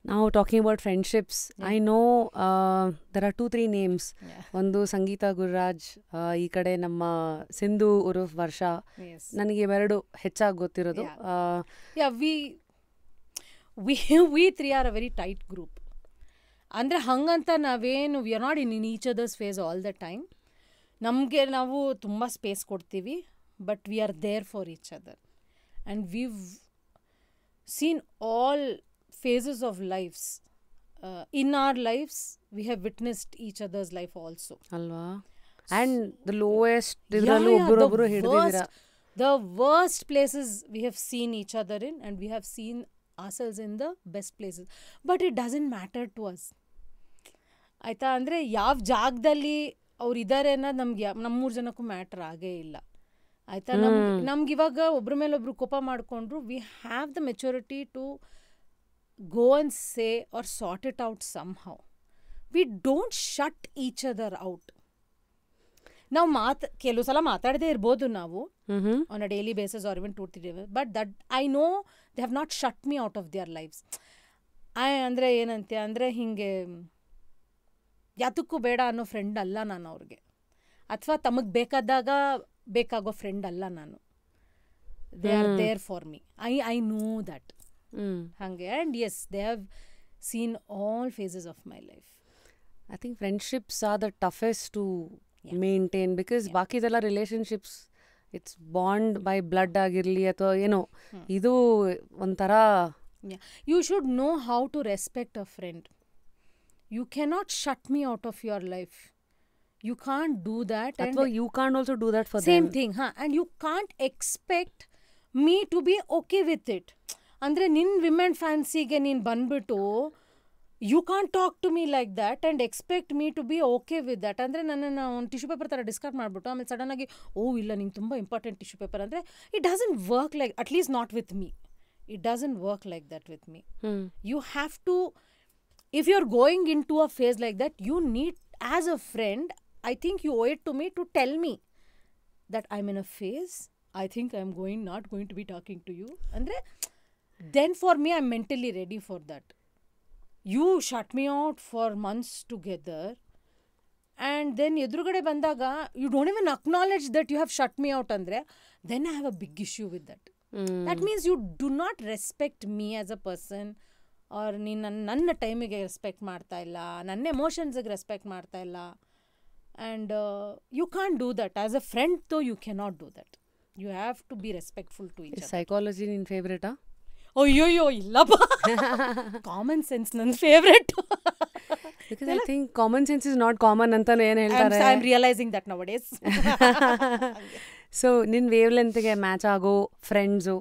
ನಾವು talking about friendships, I know there are 2-3 names. ಒಂದು ಸಂಗೀತ ಗುರುರಾಜ್, ಈ ಕಡೆ ನಮ್ಮ ಸಿಂಧು ಉರುಫ್ ವರ್ಷ. ನನಗೆ ಇವೆರಡು ಹೆಚ್ಚಾಗಿ ಗೊತ್ತಿರೋದು. We 3 are a very tight group. ಅಂದರೆ ಹಂಗಂತ ನಾವೇನು we are not in each others face all the time. ನಮಗೆ ನಾವು ತುಂಬ ಸ್ಪೇಸ್ ಕೊಡ್ತೀವಿ, but we are there for each other and we've seen all phases of lives. In our lives we have witnessed each other's life also, alva. And the lowest idrallu obborobru hididira, the worst places we have seen each other in, and we have seen ourselves in the best places. But it doesn't matter to us. ಆಯಿತಾ? ಅಂದರೆ ಯಾವ ಜಾಗದಲ್ಲಿ ಅವ್ರು ಇದ್ದಾರೆ ಅನ್ನೋದು ನಮ್ಗೆ ನಮ್ಮ 3 ಜನಕ್ಕೂ ಮ್ಯಾಟ್ರ್ ಆಗೇ ಇಲ್ಲ. ಆಯಿತಾ? ನಮ್ಗೆ ಇವಾಗ ಒಬ್ರ ಮೇಲೆ ಒಬ್ರು ಕೋಪ ಮಾಡಿಕೊಂಡ್ರು, we have the maturity to go and say or sort it out somehow. We don't shut each other out. ನಾವು ಕೆಲವು ಸಲ ಮಾತಾಡದೇ ಇರ್ಬೋದು ನಾವು on a daily basis or even 2-3 days, but that I know they have not shut me out of their lives. ಅಂದರೆ ಏನಂತೆ ಅಂದರೆ ಹೀಗೆ ಯಾತಕ್ಕೂ ಬೇಡ ಅನ್ನೋ ಫ್ರೆಂಡ್ ಅಲ್ಲ ನಾನು ಅವ್ರಿಗೆ, ಅಥವಾ ತಮಗೆ ಬೇಕಾದಾಗ ಬೇಕಾಗೋ ಫ್ರೆಂಡ್ ಅಲ್ಲ ನಾನು. They are there for me. I know that. ಹಾಗೆ and as they have seen all phases of my life. I think friendships are the toughest to maintain because ಬಾಕಿದೆಲ್ಲ relationships it's bond by blood ಆಗಿರಲಿ ಅಥವಾ ಏನೋ ಇದು ಒಂಥರ. You should know how to respect a friend. You cannot shut me out of your life. You can't do that. ಅಥವಾ you can't also do that for same them. thing, and you can't expect me to be okay with it. ಅಂದರೆ ನಿನ್ನ women ಫ್ಯಾನ್ಸಿಗೆ ನೀನು ಬಂದ್ಬಿಟ್ಟು you can't talk to me like that and expect me to be okay with that. ಅಂದರೆ ನನ್ನನ್ನು ಒಂದು tissue paper ಥರ discard ಮಾಡಿಬಿಟ್ಟು ಆಮೇಲೆ ಸಡನ್ನಾಗಿ ಇಲ್ಲ ನಿಂಗೆ ತುಂಬ ಇಂಪಾರ್ಟೆಂಟ್ ಟಿಶ್ಯೂ ಪೇಪರ್ ಅಂದರೆ it doesn't work like, at least not with me. It doesn't work like that with me. You have to, if you're going into a phase like that, you need, as a friend, I think you owe it to me to tell me that I'm in a phase. I think I'm not going to be talking to you. Andre, then for me, I'm mentally ready for that. You shut me out for months together, and then ಎದುರುಗಡೆ ಬಂದಾಗ you don't even acknowledge that you have shut me out andre, then I have a big issue with that. That means you do not respect me as a person, or ನೀನು ನನ್ನ ಟೈಮಿಗೆ respect ಮಾಡ್ತಾ ಇಲ್ಲ, ನನ್ನ ಎಮೋಷನ್ಸಿಗೆ respect ಮಾಡ್ತಾ ಇಲ್ಲ. And you can't do that as a friend. Though you cannot do that. You have to be respectful to each. Psychology ನಿನ್ನ ಫೇವ್ರೇಟಾ? ಅಯ್ಯೋಯ್ಯೋ ಇಲ್ಲಪ್ಪ, ಕಾಮನ್ ಸೆನ್ಸ್ ನನ್ನ favourite. Because I think common sense is not common ಅಂತಾನು ಏನು ಹೇಳ್ತಾರೆ. I'm realizing that nowadays. So ನಿನ್ನ wave ಲೆಂತ್ಗೆ ಮ್ಯಾಚ್ ಆಗೋ ಫ್ರೆಂಡ್ಸು,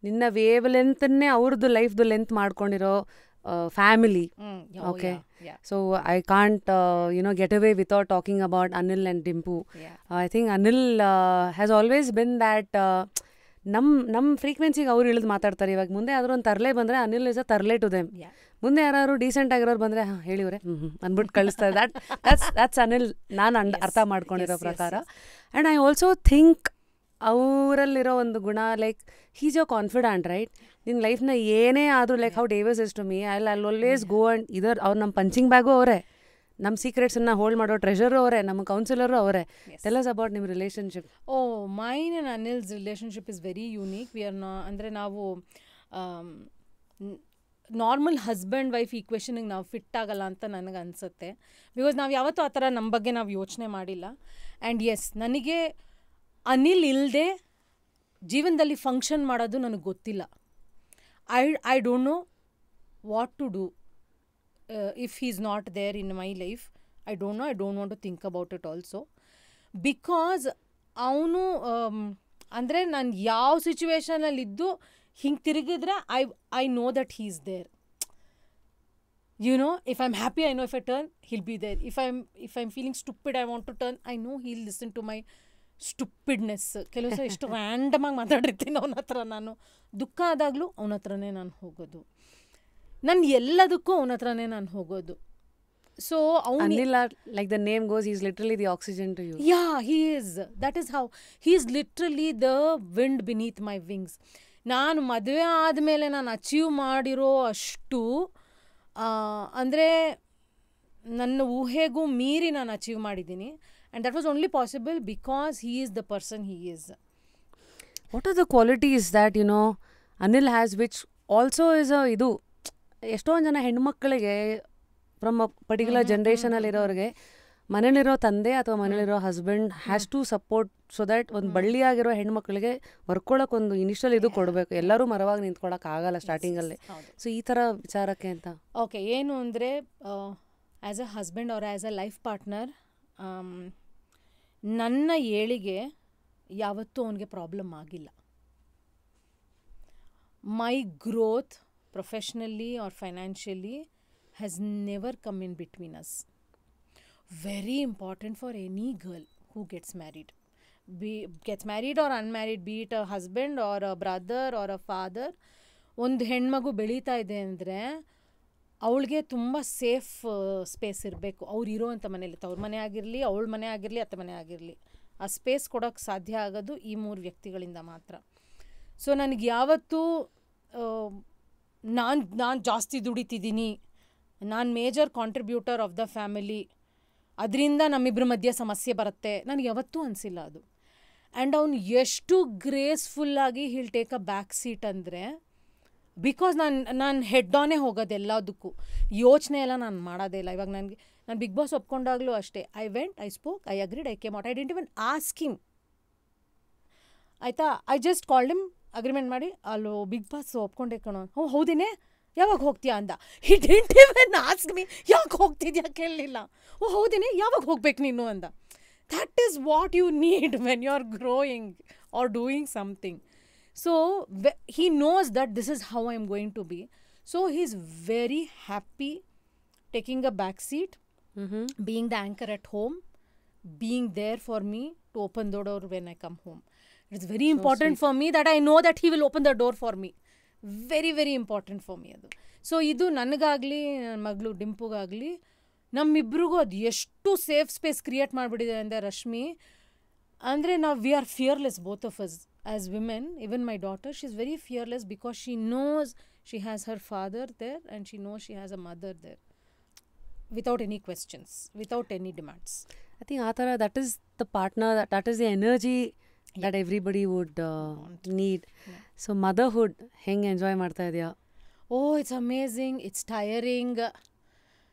ನಿನ್ನ ವೇವ್ ಲೆಂತನ್ನೇ ಅವ್ರದ್ದು ಲೈಫ್ದು ಲೆಂತ್ ಮಾಡ್ಕೊಂಡಿರೋ family. Okay, so I can't get away without talking about Anil and Dimpu. I think Anil has always been that ನಮ್ಮ ಫ್ರೀಕ್ವೆನ್ಸಿಗೆ ಅವ್ರು ಇಳಿದು ಮಾತಾಡ್ತಾರೆ. ಇವಾಗ ಮುಂದೆ ಯಾವ್ದಾದ್ರು ಒಂದು ತರಲೆ ಬಂದರೆ ಅನಿಲ್ ಇಸ್ ಅ ತರಲೆ ಟು ದೆಮ್. ಮುಂದೆ ಯಾರು ಡೀಸೆಂಟ್ ಆಗಿರೋರು ಬಂದರೆ ಹೇಳಿವ್ರೆ ಅಂದ್ಬಿಟ್ಟು ಕಳಿಸ್ತಾರೆ. that's ಅನಿಲ್ ನಾನು ಅರ್ಥ ಮಾಡ್ಕೊಂಡಿರೋ ಪ್ರಕಾರ. ಆ್ಯಂಡ್ ಐ ಆಲ್ಸೋ ಥಿಂಕ್ ಅವರಲ್ಲಿರೋ ಒಂದು ಗುಣ, like he's your confident, right? ನಿನ್ನ ಲೈಫ್ನ ಏನೇ ಆದರೂ, like how Davis is to me, I always go and ಇದರ್. ಅವ್ರು ನಮ್ಮ ಪಂಚಿಂಗ್ ಬ್ಯಾಗು ಅವರೇ, ನಮ್ಮ ಸೀಕ್ರೆಟ್ಸನ್ನು ಹೋಲ್ಡ್ ಮಾಡೋ ಟ್ರೆಷರು ಅವರೇ, ನಮ್ಮ ಕೌನ್ಸಿಲರು ಅವರೇ. ಟೆಲ್ ಅಸ್ ಅಬೌಟ್ ನಿಮ್ಮ relationship. Mine and Anil's relationship is very unique. We are ಅಂದರೆ ನಾವು ನಾರ್ಮಲ್ ಹಸ್ಬೆಂಡ್ ವೈಫ್ ಈಕ್ವೇಷನಿಗೆ ನಾವು ಫಿಟ್ ಆಗಲ್ಲ ಅಂತ ನನಗೆ ಅನಿಸುತ್ತೆ. ಬಿಕಾಸ್ ನಾವು ಯಾವತ್ತೂ ಆ ಥರ ನಮ್ಮ ಬಗ್ಗೆ ನಾವು ಯೋಚನೆ ಮಾಡಿಲ್ಲ. ಆ್ಯಂಡ್ ಎಸ್, ನನಗೆ ಅನಿಲ್ ಇಲ್ಲದೆ ಜೀವನದಲ್ಲಿ ಫಂಕ್ಷನ್ ಮಾಡೋದು ನನಗೆ ಗೊತ್ತಿಲ್ಲ. I don't know what to do if he's not there in my life. I don't know. I don't want to think about it also. Because ಅವನು ಅಂದರೆ ನಾನು ಯಾವ ಸಿಚುವೇಶನಲ್ಲಿದ್ದು ಹಿಂಗೆ ತಿರುಗಿದ್ರೆ I know that he is there. You know, if I am happy, I know if I turn he'll be there. If I am feeling stupid, I want to turn, I know he'll listen to my stupidness. ಕೆಲವು ಸಲ ಎಷ್ಟು ರ್ಯಾಂಡಮಾಗಿ ಮಾತಾಡಿರ್ತೀನಿ ಅವನ ಹತ್ರ. ನಾನು ದುಃಖ ಆದಾಗಲೂ ಅವನ ಹತ್ರನೇ ನಾನು ಹೋಗೋದು. ನನ್ನ ಎಲ್ಲದಕ್ಕೂ ಅವನ ಹತ್ರನೇ ನಾನು ಹೋಗೋದು. So Anil, like the name goes, is literally the oxygen to you. Yeah, he is. That is how he is literally the wind beneath my wings. ನಾನು ಮದುವೆ ಆದಮೇಲೆ ನಾನು ಅಚೀವ್ ಮಾಡಿರೋ ಅಷ್ಟು ಅಂದರೆ ನನ್ನ ಊಹೆಗೂ ಮೀರಿ ನಾನು ಅಚೀವ್ ಮಾಡಿದ್ದೀನಿ. And that was only possible because he is the person he is. What are the qualities that Anil has which also is ಇದು ಎಷ್ಟೊಂದು ಜನ ಹೆಣ್ಮಕ್ಳಿಗೆ ಫ್ರಮ್ ಅ ಪರ್ಟಿಕ್ಯುಲರ್ ಜನ್ರೇಷನಲ್ಲಿರೋರಿಗೆ ಮನೇಲಿರೋ ತಂದೆ ಅಥವಾ ಮನೇಲಿರೋ husband has to support so that ಒಂದು ಬಳ್ಳಿಯಾಗಿರೋ ಹೆಣ್ಮಕ್ಳಿಗೆ ವರ್ಕೊಳಕ್ಕೊಂದು ಇನಿಷಿಯಲ್ ಇದು ಕೊಡಬೇಕು. ಎಲ್ಲರೂ ಮರವಾಗಿ ನಿಂತ್ಕೊಳ್ಳೋಕೆ ಆಗಲ್ಲ ಸ್ಟಾರ್ಟಿಂಗಲ್ಲಿ. ಸೊ ಈ ಥರ ವಿಚಾರಕ್ಕೆ ಅಂತ ಓಕೆ, ಏನು ಅಂದರೆ as a husband or as a life partner, ನನ್ನ ಏಳಿಗೆ ಯಾವತ್ತೂ ಅವನಿಗೆ ಪ್ರಾಬ್ಲಮ್ ಆಗಿಲ್ಲ. My growth professionally or financially has never come in between us. Very important for any girl who gets married or unmarried, be it a husband or a brother or a father. ಒಂದು ಹೆಣ್ಮಗು ಬೆಳೀತಾ ಇದೆ ಅಂದರೆ ಅವಳಿಗೆ ತುಂಬ safe space ಇರಬೇಕು. ಅವ್ರು ಇರೋವಂಥ ಮನೇಲಿ, ಅವ್ರ ಮನೆ ಆಗಿರಲಿ, ಅವಳ ಮನೆ ಆಗಿರಲಿ, ಅತ್ತೆ ಮನೆ ಆಗಿರಲಿ, ಆ ಸ್ಪೇಸ್ ಕೊಡೋಕ್ಕೆ ಸಾಧ್ಯ ಆಗೋದು ಈ 3 ವ್ಯಕ್ತಿಗಳಿಂದ ಮಾತ್ರ. ಸೊ ನನಗೆ ಯಾವತ್ತೂ ನಾನು ಜಾಸ್ತಿ ದುಡಿತಿದ್ದೀನಿ, ನಾನು major contributor of the family, ಅದರಿಂದ ನಮ್ಮಿಬ್ಬರ ಮಧ್ಯೆ ಸಮಸ್ಯೆ ಬರುತ್ತೆ, ನನಗೆ ಯಾವತ್ತೂ ಅನಿಸಿಲ್ಲ ಅದು. ಆ್ಯಂಡ್ ಅವ್ನು ಎಷ್ಟು ಗ್ರೇಸ್ಫುಲ್ಲಾಗಿ he'll take a back seat ಅಂದರೆ, ಬಿಕಾಸ್ ನಾನು ಹೆಡ್ ಆನೇ ಹೋಗೋದು ಎಲ್ಲದಕ್ಕೂ, ಯೋಚನೆ ಎಲ್ಲ ನಾನು ಮಾಡೋದೇ ಇಲ್ಲ. ಇವಾಗ ನಾನು ಬಿಗ್ ಬಾಸ್ ಒಪ್ಕೊಂಡಾಗಲೂ ಅಷ್ಟೇ, I spoke, I agreed, I came out, I didn't even ask him, ಆಯಿತಾ. I just called him, agreement ಮಾಡಿ ಅಲ್ಲೋ ಬಿಗ್ ಬಾಸ್ ಒಪ್ಕೊಂಡೆ ಕಣೋ, ಹೌದೇನೆ, ಯಾವಾಗ ಹೋಗ್ತೀಯಾ ಅಂದ. He didn't even ask me ಯಾಕೆ ಹೋಗ್ತಿದ್ಯಾ ಕೇಳಲಿಲ್ಲ. ಹೌದೇನೆ, ಯಾವಾಗ ಹೋಗ್ಬೇಕು ನೀನು ಅಂದ. That is what you need when you are growing or doing something. So he knows that this is how I'm going to be. So he's very happy taking a back seat, being the anchor at home, being there for me to open the door when I come home. It's very important for me that I know that he will open the door for me. Very, very important for me ಅದು. So ಇದು ನನಗಾಗಲಿ ನನ್ನ ಮಗಳು ಡಿಂಪುಗಾಗಲಿ ನಮ್ಮಿಬ್ರಿಗೂ ಅದು ಎಷ್ಟು safe space create ಮಾಡಿಬಿಟ್ಟಿದೆ ಅಂದರೆ ರಶ್ಮಿ, ಅಂದರೆ ನಾವು we are fearless both of us as women. Even my daughter, she's very fearless because she knows she has her father there and she knows she has a mother there without any questions, without any demands. I think Athara, that is the partner, that is the energy that everybody would need. Yeah. So motherhood henge enjoy ಮಾಡ್ತಾ ಇದೆಯಾ? Oh, it's amazing. It's tiring,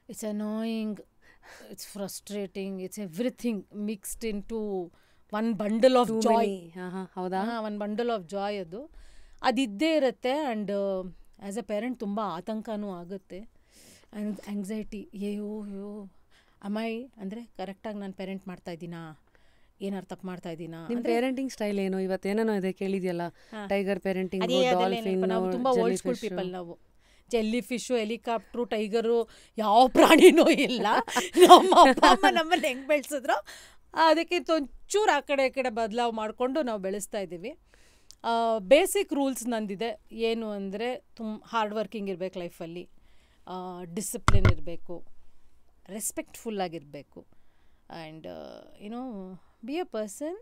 it's annoying, it's frustrating, it's everything mixed into one bundle of joy. ಹೌದಾ? ಒಂದು bundle of Joy ಅದಿದ್ದೇ ಇರುತ್ತೆ. And as A parent ತುಂಬ ಆತಂಕನೂ ಆಗುತ್ತೆ, and anxiety. ಅಯ್ಯೋ ಅಮೈ ಅಂದರೆ ಕರೆಕ್ಟಾಗಿ ನಾನು ಪೇರೆಂಟ್ ಮಾಡ್ತಾಯಿದ್ದೀನಾ, ಏನಾರು ತಪ್ಪು ಮಾಡ್ತಾಯಿದ್ದೀನಾ? ನಿಮ್ಮ ಪೇರೆಂಟಿಂಗ್ ಸ್ಟೈಲ್ ಏನು? ಇವತ್ತೇನೇನೋ ಇದೆ ಕೇಳಿದೆಯಲ್ಲ, ಟೈಗರ್ ಪೇರೆಂಟಿಂಗ್, ಡಾಲ್ಫಿನ್. ನಾವು ತುಂಬ ಓಲ್ಡ್ ಸ್ಕೂಲ್ ಪೀಪಲ್. ನಾವು ಜೆಲ್ಲಿ ಫಿಶು, ಹೆಲಿಕಾಪ್ಟ್ರು, ಟೈಗರು ಯಾವ ಪ್ರಾಣಿನೂ ಇಲ್ಲ. ನಮ್ಮ ಅಪ್ಪ ಅಮ್ಮ ನಮ್ಮನ್ನು ಹೆಂಗೆ ಬೆಳೆಸಿದ್ರು ಅದಕ್ಕಿಂತ ಒಂಚೂರು ಆ ಕಡೆ ಈ ಕಡೆ ಬದಲಾವ್ ಮಾಡಿಕೊಂಡು ನಾವು ಬೆಳೆಸ್ತಾ ಇದ್ದೀವಿ. ಬೇಸಿಕ್ ರೂಲ್ಸ್ ನಂದಿದೆ. ಏನು ಅಂದರೆ ಹಾರ್ಡ್ ವರ್ಕಿಂಗ್ ಇರಬೇಕು ಲೈಫಲ್ಲಿ, ಡಿಸಿಪ್ಲಿನ್ ಇರಬೇಕು, ರೆಸ್ಪೆಕ್ಟ್ಫುಲ್ಲಾಗಿರಬೇಕು, and you know be a person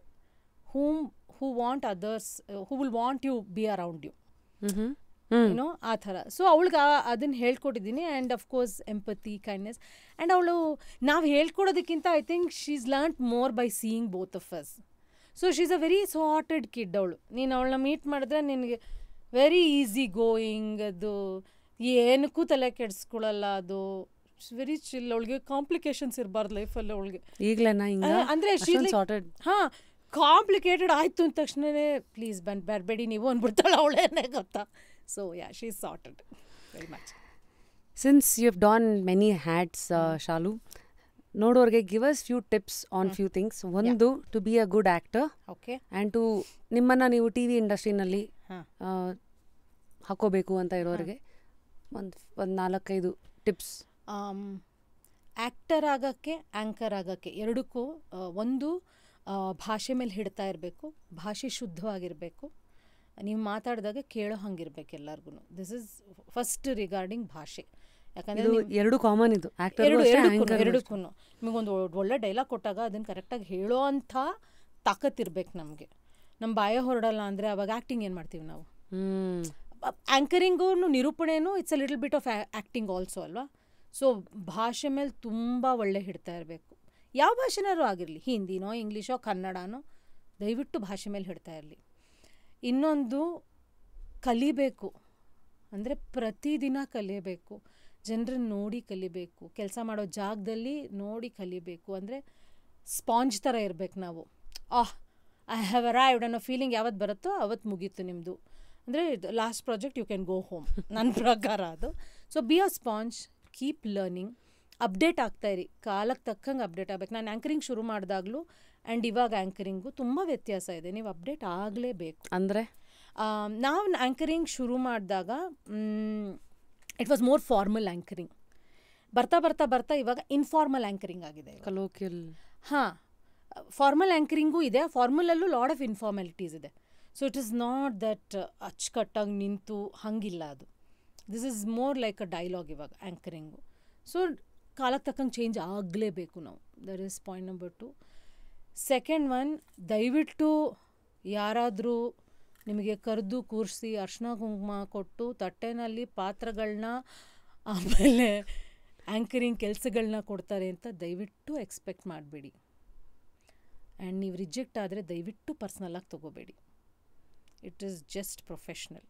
who want others, who will want you be around you, ಏನೋ ಆ ಥರ. ಸೊ ಅವಳಿಗೆ ಅದನ್ನು ಹೇಳ್ಕೊಟ್ಟಿದ್ದೀನಿ. And of course empathy, kindness. And ಅವಳು ನಾವು ಹೇಳ್ಕೊಡೋದಕ್ಕಿಂತ I think she is learned more by seeing both of us. So she is a very sorted kid. ಅವಳು, ನೀನು ಅವಳನ್ನ ಮೀಟ್ ಮಾಡಿದ್ರೆ ನಿನಗೆ ವೆರಿ ಈಸಿ ಗೋಯಿಂಗ್, ಅದು ಏನಕ್ಕೂ ತಲೆ ಕೆಡಿಸ್ಕೊಳ್ಳಲ್ಲ, ಅದು ವೆರಿ ಚಿಲ್. ಅವಳಿಗೆ ಕಾಂಪ್ಲಿಕೇಶನ್ಸ್ ಇರಬಾರ್ದು ಲೈಫಲ್ಲಿ ಅವಳಿಗೆ. ಈಗಲೇನಾ ಅಂದರೆ ಸಾರ್ಟೆಡ್. ಹಾಂ, ಕಾಂಪ್ಲಿಕೇಟೆಡ್ ಆಯಿತು ಅಂದ ತಕ್ಷಣವೇ ಪ್ಲೀಸ್ ಬರಬೇಡಿ ನೀವು ಅಂದ್ಬಿಡ್ತಾಳೆ ಅವಳೇನೇ, ಗೊತ್ತಾ. So yeah, she's sorted very much. Since you've done many hats, Shalu, ನೋಡೋರಿಗೆ give us few tips on few things. ಒಂದು, to be a good actor. Okay. And to ನಿಮ್ಮನ್ನು ನೀವು ಟಿ ವಿ ಇಂಡಸ್ಟ್ರಿನಲ್ಲಿ ಹಾಕೋಬೇಕು ಅಂತ ಇರೋರಿಗೆ ಒಂದು 4-5 ಟಿಪ್ಸ್. ಆ್ಯಕ್ಟರ್ ಆಗೋಕ್ಕೆ, anchor ಆಗೋಕ್ಕೆ ಎರಡಕ್ಕೂ ಒಂದು ಭಾಷೆ ಮೇಲೆ ಹಿಡ್ತಾ ಇರಬೇಕು, ಭಾಷೆ ಶುದ್ಧವಾಗಿರಬೇಕು, ನೀವು ಮಾತಾಡಿದಾಗ ಕೇಳೋ ಹಂಗಿರ್ಬೇಕು ಎಲ್ಲರಿಗೂ. ದಿಸ್ ಇಸ್ ಫಸ್ಟ್ ರಿಗಾರ್ಡಿಂಗ್ ಭಾಷೆ. ಯಾಕಂದರೆ ಎರಡು ಕಾಮನ್ ಇದು ಎರಡಕ್ಕೂ. ನಿಮಗೊಂದು ಒಳ್ಳೆ ಡೈಲಾಗ್ ಕೊಟ್ಟಾಗ ಅದನ್ನು ಕರೆಕ್ಟಾಗಿ ಹೇಳೋ ಅಂಥ ತಾಕತ್ತಿರ್ಬೇಕು ನಮಗೆ. ನಮ್ಮ ಬಾಯ ಹೊರಡಲ್ಲ ಅಂದರೆ ಅವಾಗ ಆ್ಯಕ್ಟಿಂಗ್ ಏನು ಮಾಡ್ತೀವಿ ನಾವು? ಆ್ಯಂಕರಿಂಗು, ನಿರೂಪಣೆನೂ it's a little bit of acting also ಅಲ್ವಾ. ಸೊ ಭಾಷೆ ಮೇಲೆ ತುಂಬ ಒಳ್ಳೆ ಹಿಡ್ತಾ ಇರಬೇಕು. ಯಾವ ಭಾಷೆನಾರು ಆಗಿರಲಿ, ಹಿಂದಿನೋ ಇಂಗ್ಲೀಷೋ ಕನ್ನಡನೋ, ದಯವಿಟ್ಟು ಭಾಷೆ ಮೇಲೆ ಹಿಡ್ತಾ ಇರಲಿ. ಇನ್ನೊಂದು, ಕಲಿಬೇಕು. ಅಂದರೆ ಪ್ರತಿದಿನ ಕಲಿಯಬೇಕು, ಜನರನ್ನ ನೋಡಿ ಕಲಿಬೇಕು, ಕೆಲಸ ಮಾಡೋ ಜಾಗದಲ್ಲಿ ನೋಡಿ ಕಲಿಬೇಕು. ಅಂದರೆ ಸ್ಪಾಂಜ್ ಥರ ಇರಬೇಕು ನಾವು. ಐ ಹ್ಯಾವ್ ಅರೈವ್ಡ್ ಅನ್ನೋ ಫೀಲಿಂಗ್ ಯಾವತ್ತು ಬರುತ್ತೋ ಅವತ್ತು ಮುಗೀತು ನಿಮ್ಮದು. ಅಂದರೆ last project you can go home, ನನ್ನ ಪ್ರಕಾರ ಅದು. So be a sponge, keep learning, update ಆಗ್ತಾಯಿರಿ, ಕಾಲಕ್ಕೆ ತಕ್ಕಂಗೆ ಅಪ್ಡೇಟ್ ಆಗಬೇಕು. ನಾನು ಆ್ಯಂಕರಿಂಗ್ ಶುರು ಮಾಡಿದಾಗಲೂ ಆ್ಯಂಡ್ ಇವಾಗ ಆ್ಯಂಕರಿಂಗು ತುಂಬ ವ್ಯತ್ಯಾಸ ಇದೆ. ನೀವು ಅಪ್ಡೇಟ್ ಆಗಲೇಬೇಕು. ಅಂದರೆ ನಾವು ಆ್ಯಂಕರಿಂಗ್ ಶುರು ಮಾಡಿದಾಗ it was more formal anchoring. ಬರ್ತಾ ಬರ್ತಾ ಬರ್ತಾ ಇವಾಗ ಇನ್ಫಾರ್ಮಲ್ ಆ್ಯಂಕರಿಂಗ್ ಆಗಿದೆ. ಕಲೋಕಿಯಲ್. ಹಾಂ, ಫಾರ್ಮಲ್ ಆ್ಯಂಕರಿಂಗೂ ಇದೆ, ಫಾರ್ಮಲಲ್ಲೂ ಲಾಡ್ ಆಫ್ ಇನ್ಫಾರ್ಮಾಲಿಟೀಸ್ ಇದೆ. So it is not that ಅಚ್ಚುಕಟ್ಟಾಗಿ ನಿಂತು ಹಂಗಿಲ್ಲ ಅದು. This is more like a dialogue ಇವಾಗ ಆ್ಯಂಕರಿಂಗು. ಸೊ ಕಾಲಕ್ಕೆ ತಕ್ಕಂಗೆ ಚೇಂಜ್ ಆಗಲೇಬೇಕು ನಾವು. That is point number 2. Second one, ದಯವಿಟ್ಟು ಯಾರಾದರೂ ನಿಮಗೆ ಕರೆದು ಕೂರಿಸಿ ಅರ್ಶಿನ ಕುಂಕುಮ ಕೊಟ್ಟು ತಟ್ಟೆನಲ್ಲಿ ಪಾತ್ರಗಳನ್ನ ಆಮೇಲೆ ಆ್ಯಂಕರಿಂಗ್ ಕೆಲಸಗಳನ್ನ ಕೊಡ್ತಾರೆ ಅಂತ ದಯವಿಟ್ಟು ಎಕ್ಸ್ಪೆಕ್ಟ್ ಮಾಡಬೇಡಿ. ಆ್ಯಂಡ್ ನೀವು ರಿಜೆಕ್ಟ್ ಆದರೆ ದಯವಿಟ್ಟು ಪರ್ಸ್ನಲ್ಲಾಗಿ ತೊಗೋಬೇಡಿ. It is just professional.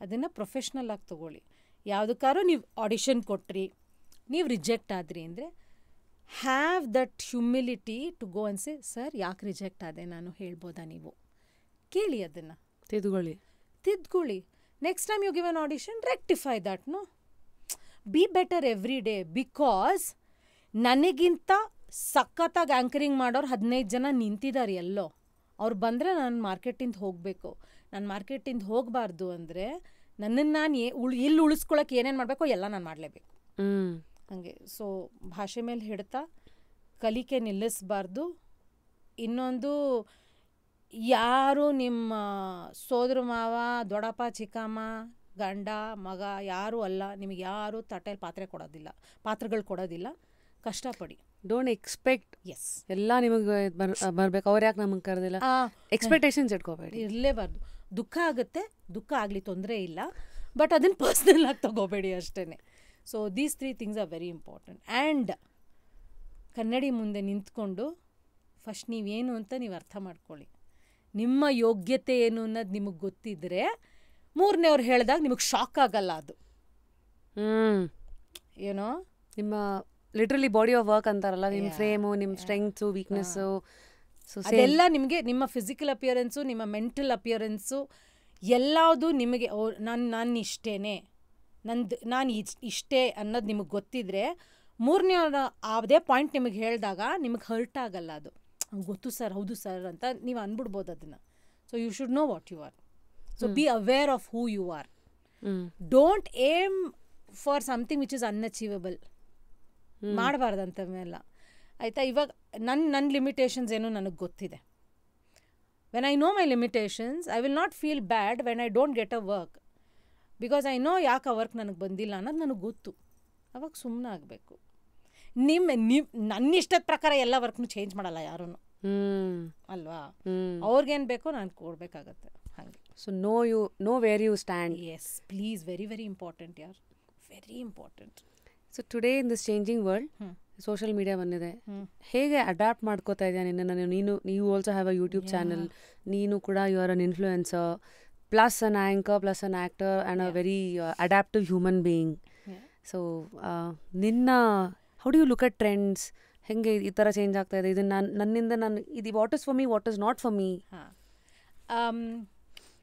ಅದನ್ನು ಪ್ರೊಫೆಷ್ನಲ್ಲಾಗಿ ತೊಗೊಳ್ಳಿ. ಯಾವುದಕ್ಕಾದ್ರೂ ನೀವು ಆಡಿಷನ್ ಕೊಟ್ರಿ, ನೀವು ರಿಜೆಕ್ಟ್ ಆದ್ರಿ ಅಂದರೆ have that humility to go ಅನ್ಸೆ, ಸರ್ ಯಾಕೆ ರಿಜೆಕ್ಟ್ ಆದೆ ನಾನು ಹೇಳ್ಬೋದಾ, ನೀವು ಕೇಳಿ, ಅದನ್ನು ತಿದ್ಕೊಳ್ಳಿ. Next time you give an audition, rectify that. No, be better every day. Because ನನಗಿಂತ ಸಖತ್ತಾಗಿ ಆ್ಯಂಕರಿಂಗ್ ಮಾಡೋರು 15 ಜನ ನಿಂತಿದ್ದಾರೆ ಎಲ್ಲೋ. ಅವ್ರು ಬಂದರೆ ನಾನು ಮಾರ್ಕೆಟಿಂದ ಹೋಗಬೇಕು. ನಾನು ಮಾರ್ಕೆಟಿಂದ ಹೋಗಬಾರ್ದು ಅಂದರೆ ನನ್ನನ್ನು ನಾನು ಎಲ್ಲಿ ಉಳಿಸ್ಕೊಳಕ್ಕೆ ಏನೇನು ಮಾಡಬೇಕೋ ಎಲ್ಲ ನಾನು ಮಾಡಲೇಬೇಕು. ಹಾಗೆ. ಸೊ ಭಾಷೆ ಮೇಲೆ ಹಿಡ್ತಾ ಕಲಿಕೆ ನಿಲ್ಲಿಸಬಾರ್ದು. ಇನ್ನೊಂದು, ಯಾರು ನಿಮ್ಮ ಸೋದರ ಮಾವ, ದೊಡ್ಡಪ್ಪ, ಚಿಕ್ಕಮ್ಮ, ಗಂಡ, ಮಗ ಯಾರೂ ಅಲ್ಲ, ನಿಮಗೆ ಯಾರು ತಟ್ಟೆಯಲ್ಲಿ ಪಾತ್ರೆಗಳು ಕೊಡೋದಿಲ್ಲ. ಕಷ್ಟಪಡಿ. ಡೋಂಟ್ ಎಕ್ಸ್ಪೆಕ್ಟ್ ಎಲ್ಲ ನಿಮಗೆ ಬರ್ಬೇಕು, ಅವ್ರು ಯಾಕೆ ನಮಗೆ ಕರೆದಿಲ್ಲ, ಎಕ್ಸ್ಪೆಕ್ಟೇಷನ್ಸ್ ಇಟ್ಕೋಬೇಡಿ. ಇರಲೇಬಾರ್ದು. ದುಃಖ ಆಗುತ್ತೆ, ದುಃಖ ಆಗಲಿ, ತೊಂದರೆ ಇಲ್ಲ, ಬಟ್ ಅದನ್ನು ಪರ್ಸ್ನಲ್ ಆಗಿ ತಗೋಬೇಡಿ ಅಷ್ಟೇ. So these 3 things are very important. And ಕನ್ನಡಿ ಮುಂದೆ ನಿಂತ್ಕೊಂಡು ಫಸ್ಟ್ ನೀವೇನು ಅಂತ ನೀವು ಅರ್ಥ ಮಾಡ್ಕೊಳ್ಳಿ. ನಿಮ್ಮ ಯೋಗ್ಯತೆ ಏನು ಅನ್ನೋದು ನಿಮಗೆ ಗೊತ್ತಿದ್ರೆ ಮೂರನೇವ್ರು ಹೇಳಿದಾಗ ನಿಮಗೆ ಶಾಕ್ ಆಗಲ್ಲ. ಅದು ಏನೋ ನಿಮ್ಮ ಲಿಟ್ರಲಿ ಬಾಡಿ ಆಫ್ ವರ್ಕ್ ಅಂತಾರಲ್ಲ, ನಿಮ್ಮ ಫ್ರೇಮು, ನಿಮ್ಮ ಸ್ಟ್ರೆಂಗ್ಸು, ವೀಕ್ನೆಸ್ಸು, ಅದೆಲ್ಲ ನಿಮಗೆ ನಿಮ್ಮ ಫಿಸಿಕಲ್ ಅಪಿಯರೆನ್ಸು, ನಿಮ್ಮ ಮೆಂಟಲ್ ಅಪಿಯರೆನ್ಸು ಎಲ್ಲವುದು ನಿಮಗೆ ನಾನು ಇಷ್ಟೇನೆ, ನಾನು ಇಷ್ಟೇ ಅನ್ನೋದು ನಿಮಗೆ ಗೊತ್ತಿದ್ರೆ ಮೂರನೇ ಅದೇ ಪಾಯಿಂಟ್ ನಿಮಗೆ ಹೇಳಿದಾಗ ನಿಮಗೆ ಹರ್ಟ್ ಆಗಲ್ಲ. ಅದು ಗೊತ್ತು ಸರ್, ಹೌದು ಸರ್ ಅಂತ ನೀವು ಅಂದ್ಬಿಡ್ಬೋದು ಅದನ್ನು. So you should know what you are. So be aware of who you are. Don't aim for something which is unachievable. ಮಾಡಬಾರ್ದಂತವೆಲ್ಲ, ಆಯಿತಾ. ಇವಾಗ ನನ್ನ ಲಿಮಿಟೇಷನ್ಸ್ ಏನು ನನಗೆ ಗೊತ್ತಿದೆ. When I know my limitations, I will not feel bad when I don't get a work, because I know ಯಾಕೆ ಆ work ನನಗೆ ಬಂದಿಲ್ಲ ಅನ್ನೋದು ನನಗೆ ಗೊತ್ತು. ಅವಾಗ ಸುಮ್ಮನೆ ಆಗಬೇಕು. ನನ್ನ ಇಷ್ಟದ ಪ್ರಕಾರ ಎಲ್ಲ ವರ್ಕ್ನು ಚೇಂಜ್ ಮಾಡಲ್ಲ ಯಾರೂ, ಅಲ್ವಾ. ಅವ್ರಿಗೇನು ಬೇಕೋ ನಾನು ಕೊಡಬೇಕಾಗತ್ತೆ. ಹಾಗೆ. So know where you stand. Yes please, very very important ಯಾರ್, very important. So today in this changing world, social media ಬಂದಿದೆ, ಹೇಗೆ ಅಡಾಪ್ಟ್ ಮಾಡ್ಕೋತಾ ಇದೆಯಾ ನಿನ್ನನ್ನು? ನೀವು also have a YouTube channel, ನೀನು ಕೂಡ you are an influencer, plus an anchor, plus an actor and a very adaptive human being. So ನಿನ್ನ how do you look at trends? ಹೆಂಗೆ ಈ ಥರ ಚೇಂಜ್ ಆಗ್ತಾ ಇದೆ? ಇದು ಇದು what is for me, what is not for me?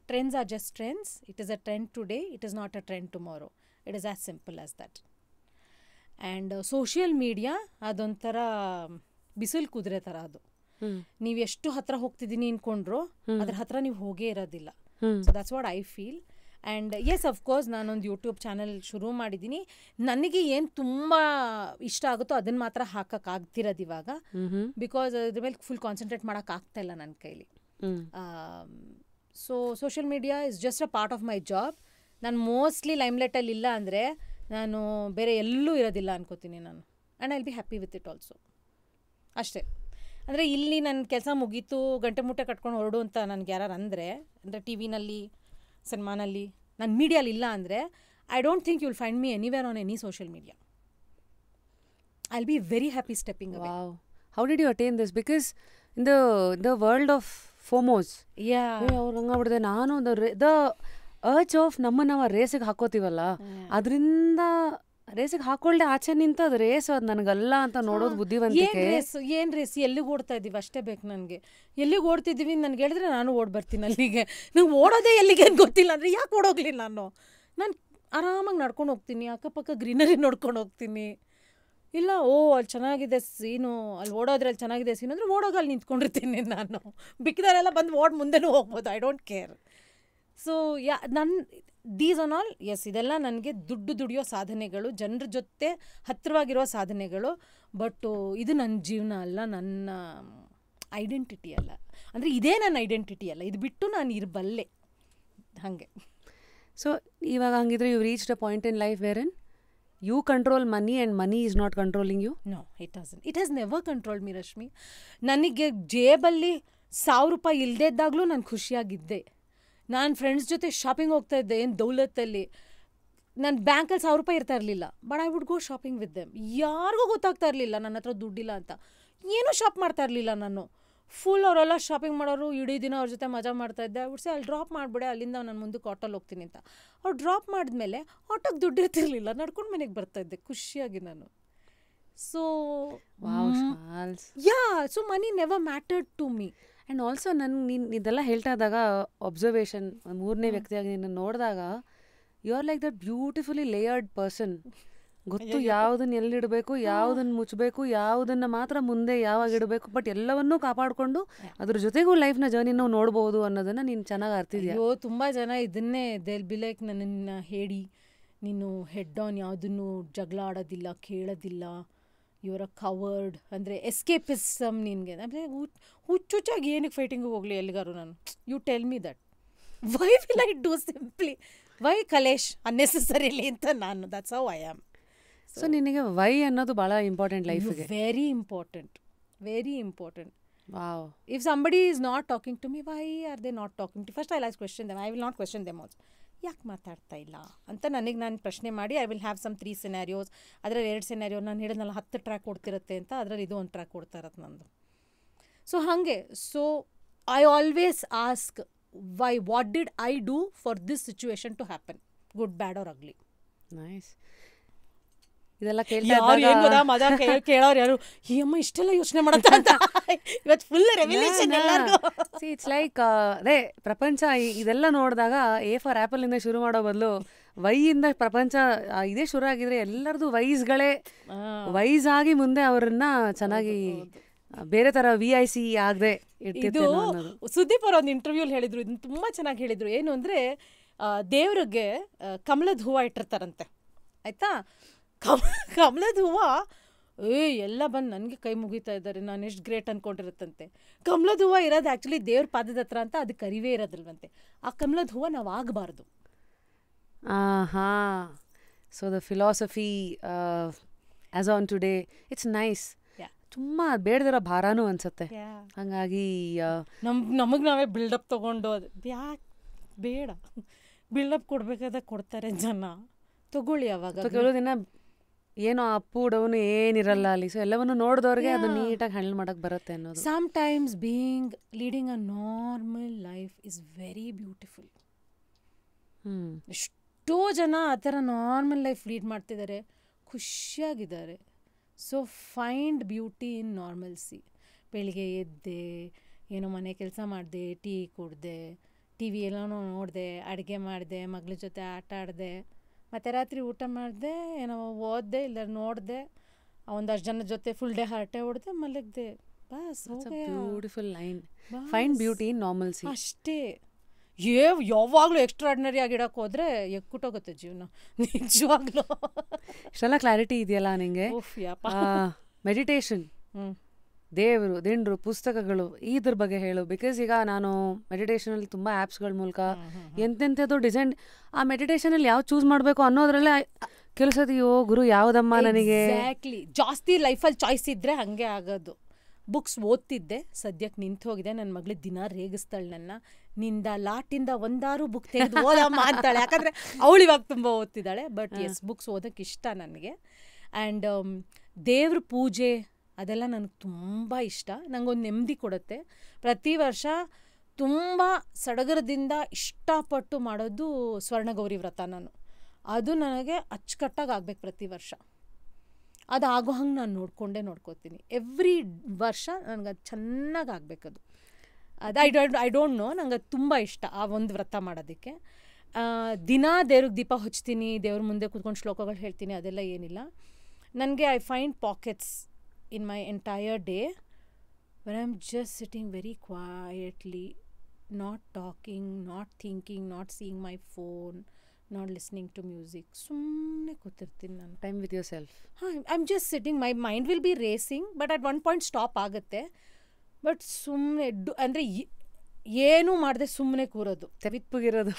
Trends are just trends. It is a trend today, it is not a trend tomorrow. It is as simple as that. And social media ಅದೊಂಥರ ಬಿಸಿಲು ಕುದುರೆ ಥರ. ಅದು ನೀವು ಎಷ್ಟು ಹತ್ರ ಹೋಗ್ತಿದ್ದೀನಿ ಅಂದ್ಕೊಂಡ್ರು ಅದ್ರ ಹತ್ರ ನೀವು ಹೋಗೇ ಇರೋದಿಲ್ಲ. So that's what I feel. And yes, of course ನಾನೊಂದು ಯೂಟ್ಯೂಬ್ ಚಾನಲ್ ಶುರು ಮಾಡಿದ್ದೀನಿ. ನನಗೆ ಏನು ತುಂಬ ಇಷ್ಟ ಆಗುತ್ತೋ ಅದನ್ನು ಮಾತ್ರ ಹಾಕೋಕ್ಕಾಗ್ತಿರೋದು ಇವಾಗ, ಬಿಕಾಸ್ ಅದ್ರ ಮೇಲೆ ಫುಲ್ ಕಾನ್ಸಂಟ್ರೇಟ್ ಮಾಡೋಕ್ಕಾಗ್ತಾಯಿಲ್ಲ ನನ್ನ ಕೈಲಿ. So social media is just a part of my job. ನಾನು ಮೋಸ್ಟ್ಲಿ ಲೈಮ್ಲೈಟಲ್ಲಿ ಇಲ್ಲ ಅಂದರೆ ನಾನು ಬೇರೆ ಎಲ್ಲೂ ಇರೋದಿಲ್ಲ ಅನ್ಕೋತೀನಿ ನಾನು. And I will be happy with it also. ಅಷ್ಟೇ. ಅಂದರೆ ಇಲ್ಲಿ ನನ್ನ ಕೆಲಸ ಮುಗೀತು, ಗಂಟೆ ಮುಟ್ಟೆ ಕಟ್ಕೊಂಡು ಹೊರಡು ಅಂತ ನನಗೆ ಯಾರು ಅಂದರೆ ಟಿ ವಿನಲ್ಲಿ, ಸಿನಿಮಾನಲ್ಲಿ, ನಾನು ಮೀಡಿಯಲ್ಲಿ ಇಲ್ಲ ಅಂದರೆ I don't think you will find me anywhere on any social media. I will be very happy stepping away. How did you attain this? Because in the world of FOMOs, ಅವ್ರು ಹಂಗಾಗ್ಬಿಡಿದೆ. ನಾನು the urge of ನಾವು ರೇಸಿಗೆ ಹಾಕೋತೀವಲ್ಲ, ಅದರಿಂದ ರೇಸಿಗೆ ಹಾಕೊಳ್ಳೆ ಆಚೆ ನಿಂತ ಅದು race, ಅದು ನನಗಲ್ಲ ಅಂತ ನೋಡೋದು ಬುದ್ಧಿವಂತಿಕೆ. ಏನು ರೇಸ್, ಎಲ್ಲಿಗೆ ಓಡ್ತಾ ಇದ್ದೀವಿ ಅಷ್ಟೇ ಬೇಕು ನನಗೆ. ಎಲ್ಲಿಗೆ ಓಡ್ತಿದ್ದೀವಿ ನನಗೆ ಹೇಳಿದ್ರೆ ನಾನು ಓಡ್ ಬರ್ತೀನಿ ಅಲ್ಲಿಗೆ. ನಂಗೆ ಓಡೋದೇ ಎಲ್ಲಿಗೆ ಅಂತ ಗೊತ್ತಿಲ್ಲ ಅಂದರೆ ಯಾಕೆ ಓಡೋಗ್ಲಿ ನಾನು ಆರಾಮಾಗಿ ನಡ್ಕೊಂಡು ಹೋಗ್ತೀನಿ, ಅಕ್ಕಪಕ್ಕ ಗ್ರೀನರಿ ನೋಡ್ಕೊಂಡು ಹೋಗ್ತೀನಿ. ಇಲ್ಲ ಅಲ್ಲಿ ಚೆನ್ನಾಗಿದೆ ಸೀನು, ಅಲ್ಲಿ ಓಡೋದ್ರಲ್ಲಿ ಚೆನ್ನಾಗಿದೆ ಸೀನು ಅಂದರೆ ಓಡೋಗಲ್ಲಿ ನಿಂತ್ಕೊಂಡಿರ್ತೀನಿ ನಾನು. ಬಿಕ್ಕಿದಾರೆಲ್ಲ ಬಂದು ಮುಂದೆನೂ ಹೋಗ್ಬೋದು, I don't care. So these on all, yes, ಇದೆಲ್ಲ ನನಗೆ ದುಡಿಯೋ ಸಾಧನೆಗಳು, ಜನರ ಜೊತೆ ಹತ್ತಿರವಾಗಿರೋ ಸಾಧನೆಗಳು. ಬಟ್ ಇದು ನನ್ನ ಜೀವನ ಅಲ್ಲ, ನನ್ನ ಐಡೆಂಟಿಟಿ ಅಲ್ಲ. ಅಂದರೆ ಇದೇ ನನ್ನ ಐಡೆಂಟಿಟಿ ಅಲ್ಲ, ಇದು ಬಿಟ್ಟು ನಾನು ಇರಬಲ್ಲೆ ಹಾಗೆ. ಸೊ ಇವಾಗ ಹಂಗಿದ್ರೆ you reached a point in life wherein you control money and money is not controlling you? No, it doesn't. It has never controlled me, Rashmi. ನನಗೆ ಜೇಬಲ್ಲಿ 1,000 ರೂಪಾಯಿ ಇಲ್ಲದೇ ಇದ್ದಾಗಲೂ ನಾನು ಖುಷಿಯಾಗಿದ್ದೆ. ನಾನು ಫ್ರೆಂಡ್ಸ್ ಜೊತೆ ಶಾಪಿಂಗ್ ಹೋಗ್ತಾ ಇದ್ದೆ, ಏನು ದೌಲತ್ತಲ್ಲಿ. ನನ್ನ ಬ್ಯಾಂಕಲ್ಲಿ 1,000 ರೂಪಾಯಿ ಇರ್ತಾ ಇರಲಿಲ್ಲ, but I would go shopping with them. ಯಾರಿಗೂ ಗೊತ್ತಾಗ್ತಾ ಇರಲಿಲ್ಲ ನನ್ನ ಹತ್ರ ದುಡ್ಡಿಲ್ಲ ಅಂತ. ಏನೂ ಶಾಪ್ ಮಾಡ್ತಾ ಇರಲಿಲ್ಲ ನಾನು. ಫುಲ್ ಅವರೆಲ್ಲ ಶಾಪಿಂಗ್ ಮಾಡೋರು, ಇಡೀ ದಿನ ಅವ್ರ ಜೊತೆ ಮಜಾ ಮಾಡ್ತಾಯಿದ್ದೆ. ಅವ್ರು ಅಲ್ಲಿ ಡ್ರಾಪ್ ಮಾಡಿಬಿಡೆ, ಅಲ್ಲಿಂದ ನಾನು ಮುಂದಕ್ಕೆ ಆಟೋಲ್ಲಿ ಹೋಗ್ತೀನಿ ಅಂತ. ಅವ್ರು ಡ್ರಾಪ್ ಮಾಡಿದ್ಮೇಲೆ ಆಟೋಗೆ ದುಡ್ಡು ಇರ್ತಿರ್ಲಿಲ್ಲ, ನಡ್ಕೊಂಡು ಮನೆಗೆ ಬರ್ತಾಯಿದ್ದೆ ಖುಷಿಯಾಗಿ ನಾನು. So so money never mattered to me. And also ನೀನು ಇದೆಲ್ಲ ಹೇಳ್ತಾ ಇದ್ದಾಗ ಅಬ್ಸರ್ವೇಷನ್, ಮೂರನೇ ವ್ಯಕ್ತಿಯಾಗಿ ನಿನ್ನ ನೋಡಿದಾಗ you are like that beautifully layered person. ಗೊತ್ತು ಯಾವುದನ್ನ ಎಲ್ಲಿಡಬೇಕು, ಯಾವುದನ್ನು ಮುಚ್ಚಬೇಕು, ಯಾವುದನ್ನು ಮಾತ್ರ ಮುಂದೆ ಯಾವಾಗ ಇಡಬೇಕು, ಬಟ್ ಎಲ್ಲವನ್ನೂ ಕಾಪಾಡಿಕೊಂಡು ಅದ್ರ ಜೊತೆಗೂ ಲೈಫ್ನ ಜರ್ನಿ ನಾವು ನೋಡ್ಬೋದು ಅನ್ನೋದನ್ನು ನೀನು ಚೆನ್ನಾಗಿ ಅರ್ತಿದ್ಯಾ. ಅಯ್ಯೋ ತುಂಬ ಜನ ಇದನ್ನೇ ದೇಲ್ ಬಿ ಲೈಕ್ ನನ್ನನ್ನು ಹೇಳಿ ನೀನು ಹೆಡ್ ಆನ್, ಯಾವುದನ್ನು ಜಗಳ ಆಡೋದಿಲ್ಲ, ಕೇಳೋದಿಲ್ಲ, ಇವರ ಕವರ್ಡ್ ಅಂದರೆ ಎಸ್ಕೇಪಿಸಮ್ ನಿನಗೆ. ಅಂದರೆ ಹುಚ್ಚುಚ್ಚಾಗಿ ಏನಕ್ಕೆ ಫೈಟಿಂಗು ಹೋಗಲಿ ಎಲ್ಲಿಗಾರು ನಾನು. You tell me that why will I do simply, why ಕಲೇಶ್ ಅನ್ನೆಸೆಸರಿಲಿ ಅಂತ ನಾನು. That's how I am. So ನಿನಗೆ ವೈ ಅನ್ನೋದು ಭಾಳ ಇಂಪಾರ್ಟೆಂಟ್ ಲೈಫಿಗೆ. Very important, very important. Wow. If somebody is not talking to me, why are they not talking to me? First I'll ask question them. I will not question them also. ಯಾಕೆ ಮಾತಾಡ್ತಾ ಇಲ್ಲ ಅಂತ ನನಗೆ ನಾನು ಪ್ರಶ್ನೆ ಮಾಡಿ I will have some 3 scenarios. ಅದರಲ್ಲಿ 2 scenario ನಾನು ಹೇಳಿದ್ನಲ್ಲ 10 ಟ್ರ್ಯಾಕ್ ಕೊಡ್ತಿರುತ್ತೆ ಅಂತ, ಅದರಲ್ಲಿ ಇದು 1 ಟ್ರ್ಯಾಕ್ ಕೊಡ್ತಾ ಇರತ್ತೆ ನಂದು. ಸೊ ಹಾಗೆ. So I always ask why, what did I do for this situation to happen, good bad or ugly. Nice. ಇದೆಲ್ಲ ಕೇಳ್ತಾ ಮಜಾ ಕೇಳೋರು ಯಾರು, ಈ ಅಮ್ಮ ಇಷ್ಟೆಲ್ಲ ಯೋಚನೆ ಮಾಡತ್ತ ಅಂತ. ಇವತ್ತು ಫುಲ್ ರೆವಲ್ಯೂಷನ್ ಎಲ್ಲರಿಗೂ. ಸಿ ಇಟ್ಸ್ ಲೈಕ್ ಅದೇ ಪ್ರಪಂಚ ಇದೆಲ್ಲ ನೋಡಿದಾಗ ಎ ಫಾರ್ ಆ್ಯಪಲ್ ಇಂದ ಶುರು ಮಾಡೋ ಬದಲು ವೈಯಿಂದ ಪ್ರಪಂಚ ಇದೇ ಶುರು ಆಗಿದ್ರೆ ಎಲ್ಲರದು ವೈಸ್ಗಳೇ ವೈಸ್ ಆಗಿ ಮುಂದೆ ಅವರನ್ನ ಚೆನ್ನಾಗಿ ಬೇರೆ ಥರ VIC ಆಗದೆ ಇದು ಸುದೀಪ್ ಅವ್ರ ಒಂದು ಇಂಟರ್ವ್ಯೂಲಿ ಹೇಳಿದ್ರು, ಇದನ್ನ ತುಂಬ ಚೆನ್ನಾಗಿ ಹೇಳಿದ್ರು. ಏನು ಅಂದರೆ ದೇವ್ರಿಗೆ ಕಮಲದ ಹೂವು ಇಟ್ಟಿರ್ತಾರಂತೆ, ಆಯಿತಾ. ಕಮಲದ ಹೂವು ಎಲ್ಲ ಬಂದು ನನಗೆ ಕೈ ಮುಗಿತಾ ಇದ್ದಾರೆ, ನಾನು ಎಷ್ಟು ಗ್ರೇಟ್ ಅಂದ್ಕೊಂಡಿರುತ್ತಂತೆ. ಕಮಲದ ಹೂವು ಇರೋದು ಆ್ಯಕ್ಚುಲಿ ದೇವ್ರ ಪಾದದ ಹತ್ರ ಅಂತ, ಅದು ಕರಿವೇ ಇರೋದಿಲ್ವಂತೆ. ಆ ಕಮಲದ ಹೂವು ನಾವು ಆಗಬಾರ್ದು. ಹಾಂ. So the philosophy as on today it's nice. ತುಂಬ ಬೇಡದಿರೋ ಭಾರನೂ ಅನ್ಸುತ್ತೆ. ಹಾಗಾಗಿ ನಮಗೆ ನಾವೇ ಬಿಲ್ಡಪ್ ತೊಗೊಂಡು ಅದು ಯಾಕೆ ಬೇಡ, ಬಿಲ್ಡಪ್ ಕೊಡಬೇಕಾದ ಕೊಡ್ತಾರೆ ಜನ, ತಗೊಳ್ಳಿ. ಅವಾಗ ಕೆಲವು ದಿನ ಏನೋ ಅಪ್ಪು ಡೌನು ಏನಿರಲ್ಲ ಅಲ್ಲಿ. ಸೊ ಎಲ್ಲವನ್ನು ನೋಡಿದವ್ರಿಗೆ ಅದು ನೀಟಾಗಿ ಹ್ಯಾಂಡಲ್ ಮಾಡೋಕ್ಕೆ ಬರುತ್ತೆ ಅನ್ನೋದು. Sometimes leading a normal life is very beautiful. ಎಷ್ಟೋ ಜನ ಆ ಥರ ನಾರ್ಮಲ್ ಲೈಫ್ ಲೀಡ್ ಮಾಡ್ತಿದ್ದಾರೆ, ಖುಷಿಯಾಗಿದ್ದಾರೆ. So find beauty in normalcy. ಬೆಳಿಗ್ಗೆ ಎದ್ದೆ, ಏನೋ ಮನೆ ಕೆಲಸ ಮಾಡಿದೆ, ಟೀ ಕುಡಿದೆ, TV ಎಲ್ಲನೂ ನೋಡಿದೆ, ಅಡುಗೆ ಮಾಡಿದೆ, ಮಗಳ ಜೊತೆ ಆಟ ಆಡಿದೆ, ಮತ್ತು ರಾತ್ರಿ ಊಟ ಮಾಡಿದೆ, ಏನೋ ಓದಿದೆ, ಇಲ್ಲ ನೋಡಿದೆ, ಒಂದಷ್ಟು ಜನ ಜೊತೆ ಫುಲ್ ಡೇ ಹರಟೆ ಹೊಡೆದೆ, ಮಲಗಿದೆ. ಬಸ್ beautiful line. Find beauty in normalcy ಅಷ್ಟೇ. ಯಾವಾಗಲೂ ಎಕ್ಸ್ಟ್ರಾರ್ಡಿನರಿ ಆಗಿಡಕ್ಕೆ ಹೋದರೆ ಎಕ್ಕುಟ್ಟೋಗುತ್ತೆ ಜೀವನ ನಿಜವಾಗ್ಲೂ. ಇಷ್ಟೆಲ್ಲ ಕ್ಲಾರಿಟಿ ಇದೆಯಲ್ಲ ನಿಮಗೆ. ಮೆಡಿಟೇಷನ್, ದೇವರು, ದಿಂಡ್ರು, ಪುಸ್ತಕಗಳು, ಇದ್ರ ಬಗ್ಗೆ ಹೇಳು. ಬಿಕಾಸ್ ಈಗ ನಾನು ಮೆಡಿಟೇಷನಲ್ಲಿ ತುಂಬ ಆ್ಯಪ್ಸ್ಗಳ ಮೂಲಕ ಎಂತೆಂಥದ್ದು ಡಿಸೈನ್, ಆ ಮೆಡಿಟೇಷನಲ್ಲಿ ಯಾವ್ದು ಚೂಸ್ ಮಾಡಬೇಕು ಅನ್ನೋದ್ರಲ್ಲೇ ಕೆಲಸದ ಗುರು ಯಾವುದಮ್ಮ ನನಗೆ. ಎಕ್ಸಾಕ್ಟ್ಲಿ. ಜಾಸ್ತಿ ಲೈಫಲ್ಲಿ ಚಾಯ್ಸ್ ಇದ್ದರೆ ಹಾಗೆ ಆಗೋದು. ಬುಕ್ಸ್ ಓದ್ತಿದ್ದೆ, ಸದ್ಯಕ್ಕೆ ನಿಂತು ಹೋಗಿದೆ. ನನ್ನ ಮಗಳು ದಿನ ರೇಗಿಸ್ತಾಳೆ ನನ್ನ, ನಿಂದ ಲಾಟಿಂದ ಒಂದಾರು ಬುಕ್ ತೆಗೆದು ಓದಮ್ಮ ಅಂತಾಳೆ. ಯಾಕಂದರೆ ಅವಳು ಇವಾಗ ತುಂಬ ಓದ್ತಿದ್ದಾಳೆ. ಬಟ್ ಎಸ್, ಬುಕ್ಸ್ ಓದೋಕ್ಕೆ ಇಷ್ಟ ನನಗೆ. ಆ್ಯಂಡ್ ದೇವ್ರ ಪೂಜೆ ಅದೆಲ್ಲ ನನಗೆ ತುಂಬ ಇಷ್ಟ. ನನಗೊಂದು ನೆಮ್ಮದಿ ಕೊಡುತ್ತೆ. ಪ್ರತಿ ವರ್ಷ ತುಂಬ ಸಡಗರದಿಂದ ಇಷ್ಟಪಟ್ಟು ಮಾಡೋದು ಸ್ವರ್ಣಗೌರಿ ವ್ರತ. ಅದು ನನಗೆ ಅಚ್ಚುಕಟ್ಟಾಗಿ ಆಗ್ಬೇಕು ಪ್ರತಿ ವರ್ಷ. ಅದು ಆಗೋ ಹಂಗೆ ನಾನು ನೋಡ್ಕೋತೀನಿ. ಎವ್ರಿ ವರ್ಷ ನನಗೆ ಅದು ಚೆನ್ನಾಗಿ ಆಗಬೇಕದು. ಅದು ಐ ಡೋಂಟ್ ನೋ, ನಂಗೆ ಅದು ತುಂಬ ಇಷ್ಟ ಆ ಒಂದು ವ್ರತ ಮಾಡೋದಕ್ಕೆ. ದಿನ ದೇವ್ರಿಗೆ ದೀಪ ಹಚ್ತೀನಿ, ದೇವ್ರ ಮುಂದೆ ಕೂತ್ಕೊಂಡು ಶ್ಲೋಕಗಳು ಹೇಳ್ತೀನಿ, ಅದೆಲ್ಲ ಏನಿಲ್ಲ ನನಗೆ. I find pockets in my entire day when I'm just sitting very quietly, not talking, not thinking, not seeing my phone, not listening to music. ಸುಮ್ಮನೆ ಕೂತಿರ್ತೀನಿ ನಾನು. Time with your self. I'm just sitting. My mind will be racing, but at one point stop ಆಗುತ್ತೆ. But ಸುಮ್ಮನೆ ಅಂದರೆ ಏನೂ ಮಾಡದೆ ಸುಮ್ಮನೆ ಕೂರೋದು, ತೆಪ್ಪಗಿರೋದು.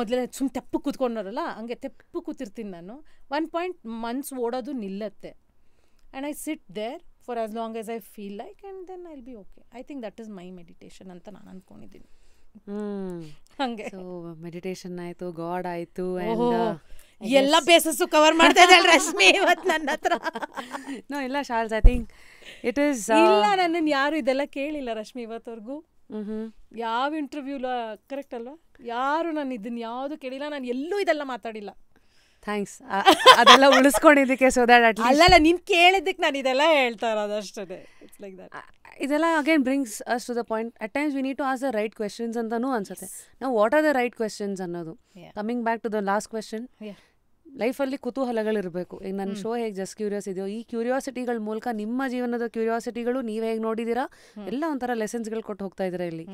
ಮೊದಲೇ ಸುಮ್ಮನೆ ತೆಪ್ಪು ಕೂತ್ಕೊಂಡಾರಲ್ಲ ಹಂಗೆ ತೆಪ್ಪು ಕೂತಿರ್ತೀನಿ ನಾನು. ಒನ್ ಪಾಯಿಂಟ್ ಮನ್ಸು ಓಡೋದು ನಿಲ್ಲತ್ತೆ. And I sit there for as long as I feel like, and then I'll be okay. I think that is my meditation ಅಂತ ನಾನು ಅಂದ್ಕೊಂಡಿದ್ದೀನಿ. ಹಂಗೆ. ಸೊ ಮೆಡಿಟೇಷನ್ ಆಯಿತು, ಗಾಡ್ ಆಯಿತು, ಎಲ್ಲ ಬೇಸಸ್ಸು ಕವರ್ ಮಾಡ್ತಾ ಇದ್ದಾಳೆ ರಶ್ಮಿ ಇವತ್ತು ನನ್ನ ಹತ್ರ. ನೋ ಇಲ್ಲ ಶಾರ್ಲ್ಸ್, ಐ ಥಿಂಕ್ ಇಟ್ ಈಸ್ ಇಲ್ಲ, ನನ್ನನ್ನು ಯಾರು ಇದೆಲ್ಲ ಕೇಳಿಲ್ಲ ರಶ್ಮಿ ಇವತ್ತವರೆಗೂ. ಯಾವ ಇಂಟರ್ವ್ಯೂಲ ಕರೆಕ್ಟ್ ಅಲ್ವಾ, ಯಾರು ನಾನು ಇದನ್ನ ಯಾವುದು ಕೇಳಿಲ್ಲ, ನಾನು ಎಲ್ಲೂ ಇದೆಲ್ಲ ಮಾತಾಡಿಲ್ಲ. ಥ್ಯಾಂಕ್ಸ್ ಅದೆಲ್ಲ ಉಳಿಸ್ಕೊಂಡಿದ್ದಕ್ಕೆ. ಸೊ ದ್ಯಾಟ್ ಅಟ್ ಅಲ್ಲಲ್ಲ, ನೀನು ಕೇಳಿದ್ದಕ್ಕೆ ನಾನು ಇದೆಲ್ಲ ಹೇಳ್ತಾ ಇರೋದು ಅಷ್ಟೇ. It's like that. ಇದೆಲ್ಲ again brings us to the point, at times we need to ask the right questions ಅಂತಲೂ ಅನ್ಸುತ್ತೆ. ನಾವು what are the right questions ಅನ್ನೋದು. Coming back to the last question, ಲೈಫಲ್ಲಿ ಕುತೂಹಲಗಳಿರಬೇಕು. ಈಗ ನನ್ನ ಶೋ ಹೇಗೆ ಜಸ್ಟ್ ಕ್ಯೂರಿಯಸ್ ಇದೆಯೋ, ಈ ಕ್ಯೂರಿಯಾಸಿಟಿಗಳ ಮೂಲಕ ನಿಮ್ಮ ಜೀವನದ ಕ್ಯೂರಿಯಾಸಿಟಿಗಳು ನೀವು ಹೇಗೆ ನೋಡಿದ್ದೀರಾ ಎಲ್ಲ ಒಂಥರ ಲೆಸನ್ಸ್ಗಳು ಕೊಟ್ಟು ಹೋಗ್ತಾ ಇದ್ದೀರಾ ಇಲ್ಲಿ.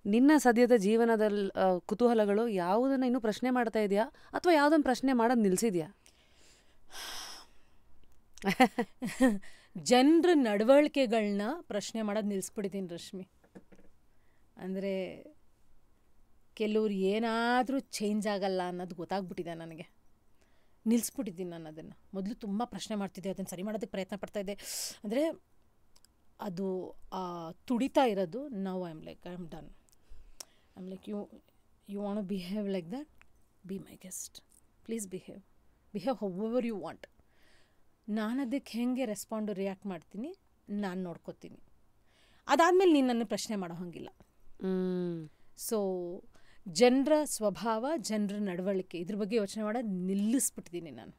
ನಿನ್ನ ಸದ್ಯದ ಜೀವನದಲ್ಲಿ ಕುತೂಹಲಗಳು ಯಾವುದನ್ನ ಇನ್ನೂ ಪ್ರಶ್ನೆ ಮಾಡ್ತಾ ಇದೆಯಾ ಅಥವಾ ಯಾವುದನ್ನು ಪ್ರಶ್ನೆ ಮಾಡೋದು ನಿಲ್ಲಿಸಿದ್ಯಾ? ಜನರ ನಡವಳಿಕೆಗಳನ್ನ ಪ್ರಶ್ನೆ ಮಾಡೋದು ನಿಲ್ಲಿಸ್ಬಿಟ್ಟಿದ್ದೀನಿ ರಶ್ಮಿ. ಅಂದರೆ ಕೆಲವ್ರು ಏನಾದರೂ ಚೇಂಜ್ ಆಗಲ್ಲ ಅನ್ನೋದು ಗೊತ್ತಾಗ್ಬಿಟ್ಟಿದೆ ನನಗೆ. ನಿಲ್ಲಿಸ್ಬಿಟ್ಟಿದ್ದೀನಿ ನಾನು ಅದನ್ನು. ಮೊದಲು ತುಂಬ ಪ್ರಶ್ನೆ ಮಾಡ್ತಿದ್ದೆ, ಅದನ್ನು ಸರಿ ಮಾಡೋದಕ್ಕೆ ಪ್ರಯತ್ನ ಪಡ್ತಾಯಿದ್ದೆ. ಅಂದರೆ ಅದು ತುಡಿತಾ ಇರೋದು. Now I am done. I am like you want to behave like that, be my guest, please behave however you want. ನಾನು ಅದಕ್ಕೆ ಹೆಂಗೆ ರೆಸ್ಪಾಂಡು ರಿಯಾಕ್ಟ್ ಮಾಡ್ತೀನಿ ನಾನು ನೋಡ್ಕೋತೀನಿ. ಅದಾದಮೇಲೆ ನೀನು ನನ್ನ ಪ್ರಶ್ನೆ ಮಾಡೋ ಹಾಗಿಲ್ಲ. ಸೊ ಜನರ ಸ್ವಭಾವ, ಜನರ ನಡವಳಿಕೆ, ಇದ್ರ ಬಗ್ಗೆ ಯೋಚನೆ ಮಾಡೋದು ನಿಲ್ಲಿಸ್ಬಿಟ್ಟಿದ್ದೀನಿ ನಾನು.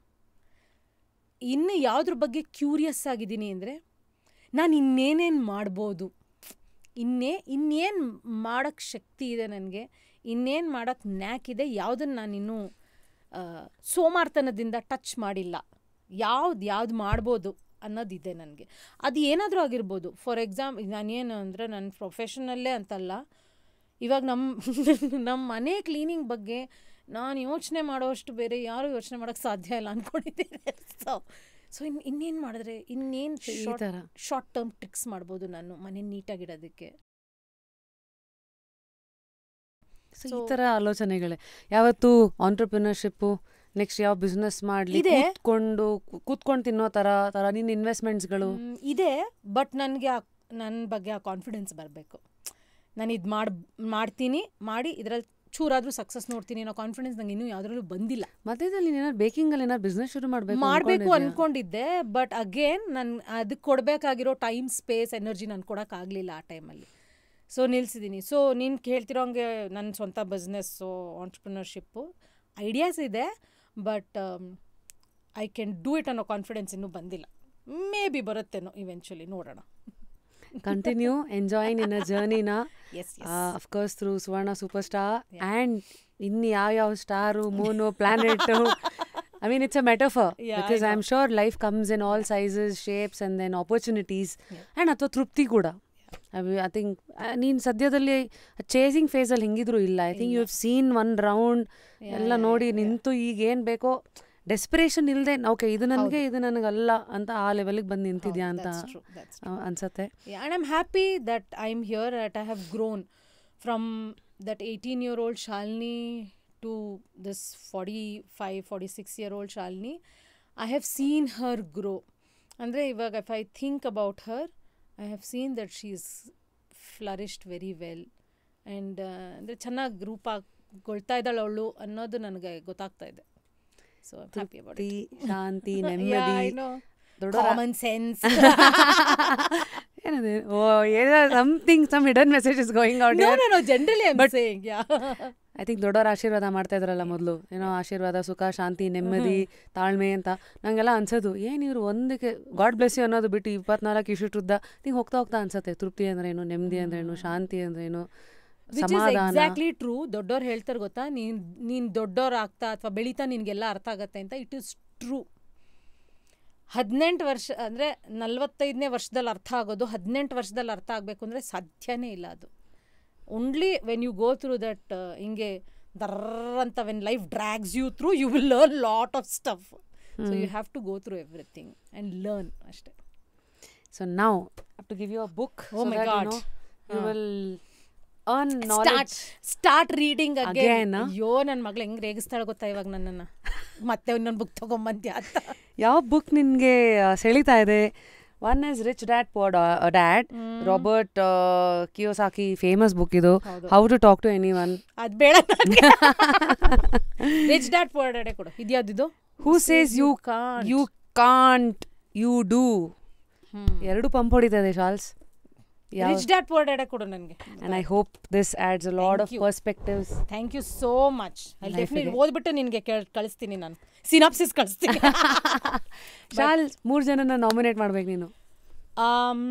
ಇನ್ನು ಯಾವುದ್ರ ಬಗ್ಗೆ ಕ್ಯೂರಿಯಸ್ ಆಗಿದ್ದೀನಿ ಅಂದರೆ, ನಾನು ಇನ್ನೇನೇನು ಮಾಡ್ಬೋದು, ಇನ್ನೇನು ಮಾಡೋಕ್ಕೆ ಶಕ್ತಿ ಇದೆ ನನಗೆ, ಇನ್ನೇನು ಮಾಡೋಕ್ಕೆ ನ್ಯಾಕ್ ಇದೆ, ಯಾವುದನ್ನು ನಾನಿನ್ನೂ ಸೋಮಾರ್ತನದಿಂದ ಟಚ್ ಮಾಡಿಲ್ಲ, ಯಾವ್ದು ಮಾಡ್ಬೋದು ಅನ್ನೋದಿದೆ ನನಗೆ. ಅದು ಏನಾದರೂ ಆಗಿರ್ಬೋದು. ಫಾರ್ ಎಕ್ಸಾಂಪಲ್, ನಾನೇನು ಅಂದರೆ ನನ್ನ ಪ್ರೊಫೆಷನಲ್ಲೇ ಅಂತಲ್ಲ, ಇವಾಗ ನಮ್ಮ ಮನೆ ಕ್ಲೀನಿಂಗ್ ಬಗ್ಗೆ ನಾನು ಯೋಚನೆ ಮಾಡೋಷ್ಟು ಬೇರೆ ಯಾರೂ ಯೋಚನೆ ಮಾಡೋಕ್ಕೆ ಸಾಧ್ಯ ಇಲ್ಲ ಅಂದ್ಕೊಂಡಿದ್ದೀನಿ. ಸೊ ಇನ್ನೇನು ಮಾಡಿದ್ರೆ, ಇನ್ನೇನು ಶಾರ್ಟ್ ಟರ್ಮ್ ಟ್ರಿಕ್ಸ್ ಮಾಡ್ಬೋದು ನಾನು ಮನೆ ನೀಟಾಗಿಡೋದಕ್ಕೆ. ಸೊ ಈ ಥರ ಆಲೋಚನೆಗಳೇ. ಯಾವತ್ತು ಆಂಟ್ರಪ್ರಿನರ್ಶಿಪ್ಪು, ನೆಕ್ಸ್ಟ್ ಯಾವ ಬಿಸ್ನೆಸ್ ಮಾಡಲಿ, ಕೂತ್ಕೊಂಡು ತಿನ್ನೋ ಥರ ನಿನ್ನ ಇನ್ವೆಸ್ಟ್ಮೆಂಟ್ಸ್ಗಳು ಇದೆ. ಬಟ್ ನನಗೆ ನನ್ನ ಬಗ್ಗೆ ಆ ಕಾನ್ಫಿಡೆನ್ಸ್ ಬರಬೇಕು. ನಾನು ಇದು ಮಾಡ್ತೀನಿ, ಮಾಡಿ ಇದರಲ್ಲಿ ಚೂರಾದರೂ ಸಕ್ಸಸ್ ನೋಡ್ತೀನಿ ಅನ್ನೋ ಕಾನ್ಫಿಡೆನ್ಸ್ ನಂಗೆ ಇನ್ನೂ ಯಾವುದ್ರಲ್ಲೂ ಬಂದಿಲ್ಲ. ಮಧ್ಯದಲ್ಲಿ ಏನಾದ್ರು ಬೇಕಿಂಗಲ್ಲಿ ಏನಾದ್ರು ಬಿಸ್ನೆಸ್ ಶುರು ಮಾಡಬೇಕು ಅಂದ್ಕೊಂಡಿದ್ದೆ. ಬಟ್ ಅಗೇನ್ ನಾನು ಅದಕ್ಕೆ ಕೊಡಬೇಕಾಗಿರೋ ಟೈಮ್, ಸ್ಪೇಸ್, ಎನರ್ಜಿ ನಾನು ಕೊಡೋಕ್ಕಾಗಲಿಲ್ಲ ಆ ಟೈಮಲ್ಲಿ. ಸೊ ನಿಲ್ಲಿಸಿದ್ದೀನಿ. ಸೊ ನೀನು ಕೇಳ್ತಿರೋ ಹಂಗೆ ನನ್ನ ಸ್ವಂತ ಬಿಸ್ನೆಸ್ಸು, ಆಂಟ್ರಪ್ರಿನರ್ಶಿಪ್ಪು ಐಡಿಯಾಸ್ ಇದೆ. But I can do it ಅನ್ನೋ ಕಾನ್ಫಿಡೆನ್ಸ್ ಇನ್ನೂ ಬಂದಿಲ್ಲ. ಮೇ ಬಿ ಬರುತ್ತೇನೋ ಇವೆಂಚುಲಿ, ನೋಡೋಣ. Continue enjoying in a journey na. Yes. Of course through Suvarna Superstar and inni yav staru moonu planet. I mean it's a metaphor because I'm sure life comes in all sizes, shapes and then opportunities and atwa trupti kuda. I think neen sadyadalli chasing phase alli hingidru illa. I think you have seen one round ella nodi nintu ಈಗ ಏನು ಬೇಕೋ desperation ಇಲ್ಲದೆ okay ಇದು ನನಗಲ್ಲ ಅಂತ ಆ ಲೆವೆಲ್ಗೆ ಬಂದು ನಿಂತಿದ್ಯಾ ಅಂತ ಅನ್ಸತ್ತೆ. And I am happy that I am here, that I have grown from that 18-year-old Shalini to this 45-46-year-old Shalini. I have seen her grow. ಅಂದರೆ ಇವಾಗ if I think about her, I have seen that she's flourished very well. And ಅಂದರೆ ಚೆನ್ನಾಗಿ ರೂಪಗೊಳ್ತಾ ಇದ್ದಾಳೆ ಅವಳು ಅನ್ನೋದು ನನಗೆ ಗೊತ್ತಾಗ್ತಾ ಇದೆ. So I'm happy about it. ಶಾಂತಿ, ನೆಮ್ಮದಿ, common sense. ಏನದು some hidden message is going out here. No, generally I'm saying, I think ದೊಡ್ಡವರ ಆಶೀರ್ವಾದ ಮಾಡ್ತಾ ಇದ್ರಲ್ಲ ಮೊದಲು, ಏನೋ ಆಶೀರ್ವಾದ, ಸುಖ, ಶಾಂತಿ, ನೆಮ್ಮದಿ, ತಾಳ್ಮೆ ಅಂತ ನಂಗೆಲ್ಲ ಅನ್ಸೋದು. ಏನು ಇವರು ಒಂದಕ್ಕೆ ಗಾಡ್ ಬ್ಲೆಸ್ ಯು ಅನ್ನೋದು ಬಿಟ್ಟು 24 ಇಷ್ಟುದ್ದ ನಿಂಗೆ ಹೋಗ್ತಾ ಅನ್ಸತ್ತೆ. ತೃಪ್ತಿ ಅಂದ್ರೇನು, ನೆಮ್ಮದಿ ಅಂದ್ರೇನು, ಶಾಂತಿ ಅಂದ್ರೇನು, ಸಮಾಧಾನ. Exactly true. ದೊಡ್ಡವ್ರು ಹೇಳ್ತಾರೆ ಗೊತ್ತಾ, ನೀನು ದೊಡ್ಡವ್ರು ಆಗ್ತಾ ಅಥವಾ ಬೆಳೀತಾ ನಿನಗೆಲ್ಲ ಅರ್ಥ ಆಗತ್ತೆ ಅಂತ. It is true. 18 ವರ್ಷ ಅಂದರೆ 45ನೇ ವರ್ಷದಲ್ಲಿ ಅರ್ಥ ಆಗೋದು 18 ವರ್ಷದಲ್ಲಿ ಅರ್ಥ ಆಗಬೇಕು ಅಂದರೆ ಸಾಧ್ಯನೇ ಇಲ್ಲ. ಅದು only when you go through that, ಹಿಂಗೆ ದರ್ರ ಅಂತ when life drags you through, you will learn lot of stuff. So you have to go through everything and learn ಅಷ್ಟೇ. So now I have to give you a book. Oh my god, you will earn knowledge. Start reading again. ಅಯ್ಯೋ ನನ್ನ ಮಗಳು ಹೆಂಗೆ ರೇಗಿಸ್ತಾಳೆ ಗೊತ್ತಾ ಇವಾಗ ನನ್ನನ್ನು, ಮತ್ತೆ ಇನ್ನೊಂದು ಬುಕ್ ತೊಗೊಂಬಂದ್ಯಾ ಅಂತ. ಯಾವ ಬುಕ್ ನಿನಗೆ ಸೆಳೀತಾ ಇದೆ? One is rich dad poor dad, Robert Kiyosaki famous book ಇದು. How to talk to anyone. ಅದು ಬೇಡ, ರಿಚ್ ಡ್ಯಾಡ್ ಪುವರ್ ಡ್ಯಾಡೇ ಕೊಡು. ಇದ್ಯಾವ್ದಿದು? Who says you can't you do. ಎರಡು ಪಂಪ್ ಹೊಡಿತಾ ಇದೆ Shals. Rich dad poor dad ಕೊಡು ನನಗೆ. And I hope this adds a lot of perspectives. Thank you so much. I definitely ಓದ್ಬಿಟ್ಟು ನಿನಗೆ ಕಳಿಸ್ತೀನಿ, ನಾನು ಸಿನಾಪ್ಸಿಸ್ ಕಳಿಸ್ತೀನಿ. ಶಾಲ್ 3 ಜನನ ನಾಮಿನೇಟ್ ಮಾಡ್ಬೇಕು ನೀನು.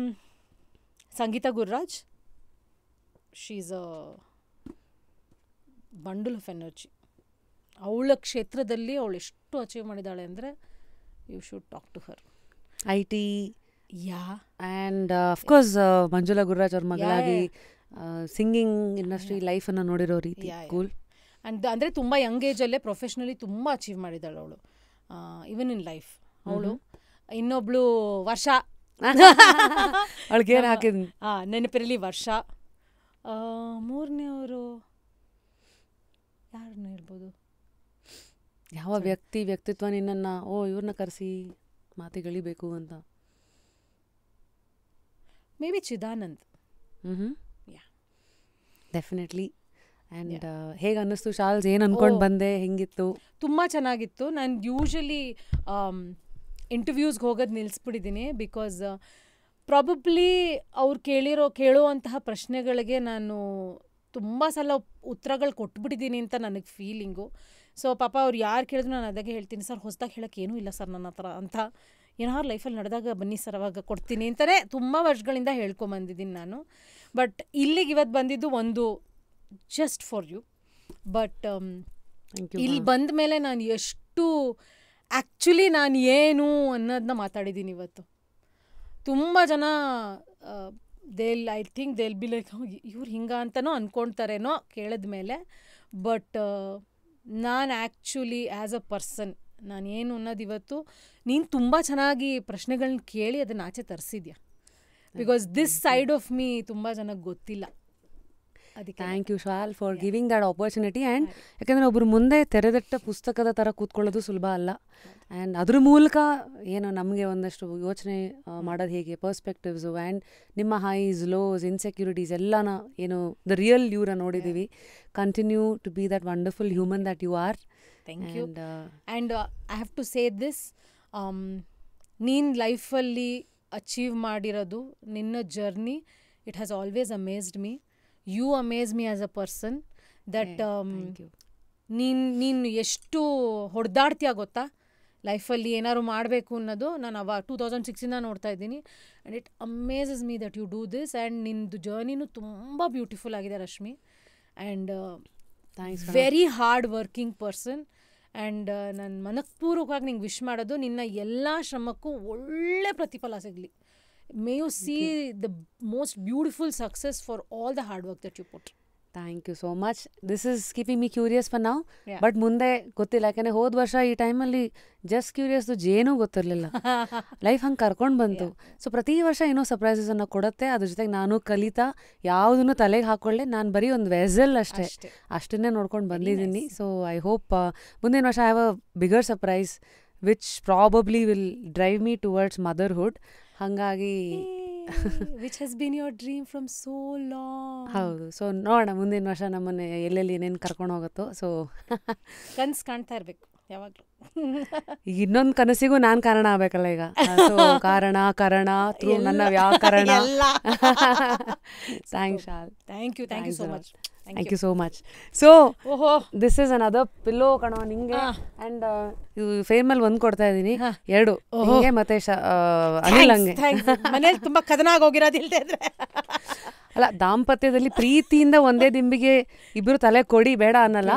Sangeetha Gururaj, she is a bundle of energy. ಅವಳ ಕ್ಷೇತ್ರದಲ್ಲಿ ಅವಳು ಎಷ್ಟು ಅಚೀವ್ ಮಾಡಿದ್ದಾಳೆ ಅಂದರೆ you should talk to her. IT and of course Manjula Gururaj ಅವ್ರ ಮಗಳಾಗಿ ಸಿಂಗಿಂಗ್ ಇಂಡಸ್ಟ್ರಿ ಲೈಫನ್ನು ನೋಡಿರೋ ರೀತಿ ಕೂಲ್. ಆ್ಯಂಡ್ ಅಂದರೆ ತುಂಬ ಯಂಗ್ ಏಜಲ್ಲೇ ಪ್ರೊಫೆಷ್ನಲಿ ತುಂಬ ಅಚೀವ್ ಮಾಡಿದ್ದಾಳೆ ಅವಳು, ಈವನ್ ಇನ್ ಲೈಫ್. ಅವಳು ಇನ್ನೊಬ್ಳು ವರ್ಷ, ಅವಳಿಗೆ ಏನು ಹಾಕಿದ್ ನೆನಪಿರಲಿ, ವರ್ಷ. ಮೂರನೇವರು ಯಾರನ್ನ ಹೇಳ್ಬೋದು? ಯಾವ ವ್ಯಕ್ತಿತ್ವ ನಿನ್ನನ್ನು ಇವ್ರನ್ನ ಕರೆಸಿ ಮಾತಿಗಳಿಬೇಕು ಅಂತ? May be Chidanand. Definitely. And ಹೇಗೆ ಅನ್ನಿಸ್ತು ಶಾಲ್ಸ್? ಏನು ಅನ್ಕೊಂಡು ಬಂದೆ? ಹೆಂಗಿತ್ತು? ತುಂಬ ಚೆನ್ನಾಗಿತ್ತು. ನಾನು ಯೂಶಲಿ ಇಂಟರ್ವ್ಯೂಸ್ಗೆ ಹೋಗೋದು ನಿಲ್ಲಿಸ್ಬಿಟ್ಟಿದ್ದೀನಿ, ಬಿಕಾಸ್ ಪ್ರಾಬಬ್ಲಿ ಅವ್ರು ಕೇಳುವಂತಹ ಪ್ರಶ್ನೆಗಳಿಗೆ ನಾನು ತುಂಬ ಸಲ ಉತ್ತರಗಳು ಕೊಟ್ಬಿಟ್ಟಿದ್ದೀನಿ ಅಂತ ನನಗೆ ಫೀಲಿಂಗು. ಸೊ ಪಾಪ ಅವ್ರು ಯಾರು ಕೇಳಿದ್ರು ನಾನು ಅದಾಗೆ ಹೇಳ್ತೀನಿ, ಸರ್ ಹೊಸದಾಗಿ ಹೇಳೋಕ್ಕೆ ಏನೂ ಇಲ್ಲ ಸರ್ ನನ್ನ ಹತ್ರ ಅಂತ. ಏನಾದ್ರು ಲೈಫಲ್ಲಿ ನಡೆದಾಗ ಬನ್ನಿ ಸರ್ ಅವಾಗ ಕೊಡ್ತೀನಿ ಅಂತಲೇ ತುಂಬ ವರ್ಷಗಳಿಂದ ಹೇಳ್ಕೊಂಬಂದಿದ್ದೀನಿ ನಾನು. ಬಟ್ ಇಲ್ಲಿಗೆ ಇವತ್ತು ಬಂದಿದ್ದು ಒಂದು ಜಸ್ಟ್ ಫಾರ್ ಯು. ಬಟ್ ಇಲ್ಲಿ ಬಂದ ಮೇಲೆ ನಾನು ಎಷ್ಟು ಆ್ಯಕ್ಚುಲಿ ನಾನು ಏನು ಅನ್ನೋದನ್ನ ಮಾತಾಡಿದ್ದೀನಿ ಇವತ್ತು. ತುಂಬ ಜನ I think they'll be like ಇವ್ರು ಹಿಂಗ ಅಂತನೋ ಅಂದ್ಕೊಳ್ತಾರೇನೋ ಕೇಳಿದ ಮೇಲೆ. ಬಟ್ ನಾನು ಆ್ಯಕ್ಚುಲಿ ಆ್ಯಸ್ ಅ ಪರ್ಸನ್ ನಾನು ಏನು ಅನ್ನೋದು ಇವತ್ತು ನೀನು ತುಂಬ ಚೆನ್ನಾಗಿ ಪ್ರಶ್ನೆಗಳನ್ನ ಕೇಳಿ ಅದನ್ನು ಆಚೆ ತರಿಸಿದ್ಯಾ. Because this side of me ತುಂಬ ಜನಕ್ಕೆ ಗೊತ್ತಿಲ್ಲ. ಅದಕ್ಕೆ thank you Shal for giving that opportunity. And ಯಾಕೆಂದರೆ ಒಬ್ಬರು ಮುಂದೆ ತೆರೆದಿಟ್ಟ ಪುಸ್ತಕದ ಥರ ಕೂತ್ಕೊಳ್ಳೋದು ಸುಲಭ ಅಲ್ಲ. ಆ್ಯಂಡ್ ಅದ್ರ ಮೂಲಕ ಏನು ನಮಗೆ ಒಂದಷ್ಟು ಯೋಚನೆ ಮಾಡೋದು ಹೇಗೆ, ಪರ್ಸ್ಪೆಕ್ಟಿವ್ಸು ಆ್ಯಂಡ್ ನಿಮ್ಮ ಹೈಸ್ ಲೋಸ್ ಇನ್ಸೆಕ್ಯೂರಿಟೀಸ್ ಎಲ್ಲನ ಏನು ದ ರಿಯಲ್ ಯೂರ ನೋಡಿದ್ದೀವಿ. Continue to be that wonderful human that you are. Thank you. And I have to say this, ನೀನು ಲೈಫಲ್ಲಿ ಅಚೀವ್ ಮಾಡಿರೋದು ನಿನ್ನ journey, it has always amazed me. You amaze me as a person. That ನೀನು ಎಷ್ಟು ಹೊಡೆದಾಡ್ತೀಯ ಗೊತ್ತಾ ಲೈಫಲ್ಲಿ ಏನಾದ್ರು ಮಾಡಬೇಕು ಅನ್ನೋದು. ನಾನು 2006 ನೋಡ್ತಾ ಇದ್ದೀನಿ. And it amazes me that you do this. And ನಿನ್ನದು ಜರ್ನಿನೂ ತುಂಬ ಬ್ಯೂಟಿಫುಲ್ ಆಗಿದೆ Rashmi. And very hard working person. And ನಾನು ಮನಃಪೂರ್ವಕವಾಗಿ ನಿಂಗೆ ವಿಶ್ ಮಾಡೋದು ನಿನ್ನ ಎಲ್ಲ ಶ್ರಮಕ್ಕೂ ಒಳ್ಳೆ ಪ್ರತಿಫಲ ಸಿಗಲಿ. May you see the most beautiful success for all the hard work that you put. Thank you so much. This is keeping me curious for ನಾವು. ಬಟ್ ಮುಂದೆ ಗೊತ್ತಿಲ್ಲ, ಯಾಕೆಂದರೆ ಹೋದ ವರ್ಷ ಈ ಟೈಮಲ್ಲಿ ಜಸ್ಟ್ ಕ್ಯೂರಿಯಸ್ದು ಏನೂ ಗೊತ್ತಿರಲಿಲ್ಲ. ಲೈಫ್ ಹಂಗೆ ಕರ್ಕೊಂಡು ಬಂತು. ಸೊ ಪ್ರತಿ ವರ್ಷ ಏನೋ ಸರ್ಪ್ರೈಸಸನ್ನು ಕೊಡುತ್ತೆ. ಅದ್ರ ಜೊತೆಗೆ ನಾನು ಕಲಿತಾ ಯಾವುದನ್ನು ತಲೆಗೆ ಹಾಕ್ಕೊಳ್ಳೆ, ನಾನು ಬರೀ ಒಂದು ವೆಸಲ್ ಅಷ್ಟನ್ನೇ ನೋಡ್ಕೊಂಡು ಬಂದಿದ್ದೀನಿ. ಸೊ ಐ ಹೋಪ್ ಮುಂದಿನ ವರ್ಷ I have a bigger surprise which probably will drive me towards motherhood. ಹಾಗಾಗಿ which has been your dream from so long. ಹೌದು. ಸೊ ನೋಡೋಣ ಮುಂದಿನ ವರ್ಷ ನಮ್ಮನ್ನು ಎಲ್ಲೆಲ್ಲಿ ಏನೇನು ಕರ್ಕೊಂಡು ಹೋಗುತ್ತೋ. ಸೊ ಕನಸು ಕಾಣ್ತಾ ಇರಬೇಕು ಯಾವಾಗಲೂ. ಈಗ ಇನ್ನೊಂದು ಕನಸಿಗೂ ನಾನು ಕಾರಣ ಆಗಬೇಕಲ್ಲ ಈಗ. ಸೊ ಕಾರಣ ಥ್ರೂ ನನ್ನ ವ್ಯಾಕರಣ. Thanks shawl. Thank you so much. Thank you so much. So this is another pillow ಕಣೋ ನಿಂಗೆ. ಆ್ಯಂಡ್ ಇದು ಫೇಮಲ್ ಒಂದು ಕೊಡ್ತಾ ಇದ್ದೀನಿ, 2 ನಿಂಗೆ ಮತ್ತೆ ಅನಿಲ್ ಹಂಗೆ. ಮನೇಲಿ ತುಂಬ ಕದನಾಗಿ ಹೋಗಿರೋದು ಇಲ್ಲದೆ ಇದ್ರೆ ಅಲ್ಲ, ದಾಂಪತ್ಯದಲ್ಲಿ ಪ್ರೀತಿಯಿಂದ ಒಂದೇ ದಿಂಬಿಗೆ ಇಬ್ರು ತಲೆ ಕೊಡಿ ಬೇಡ ಅನ್ನಲ್ಲ.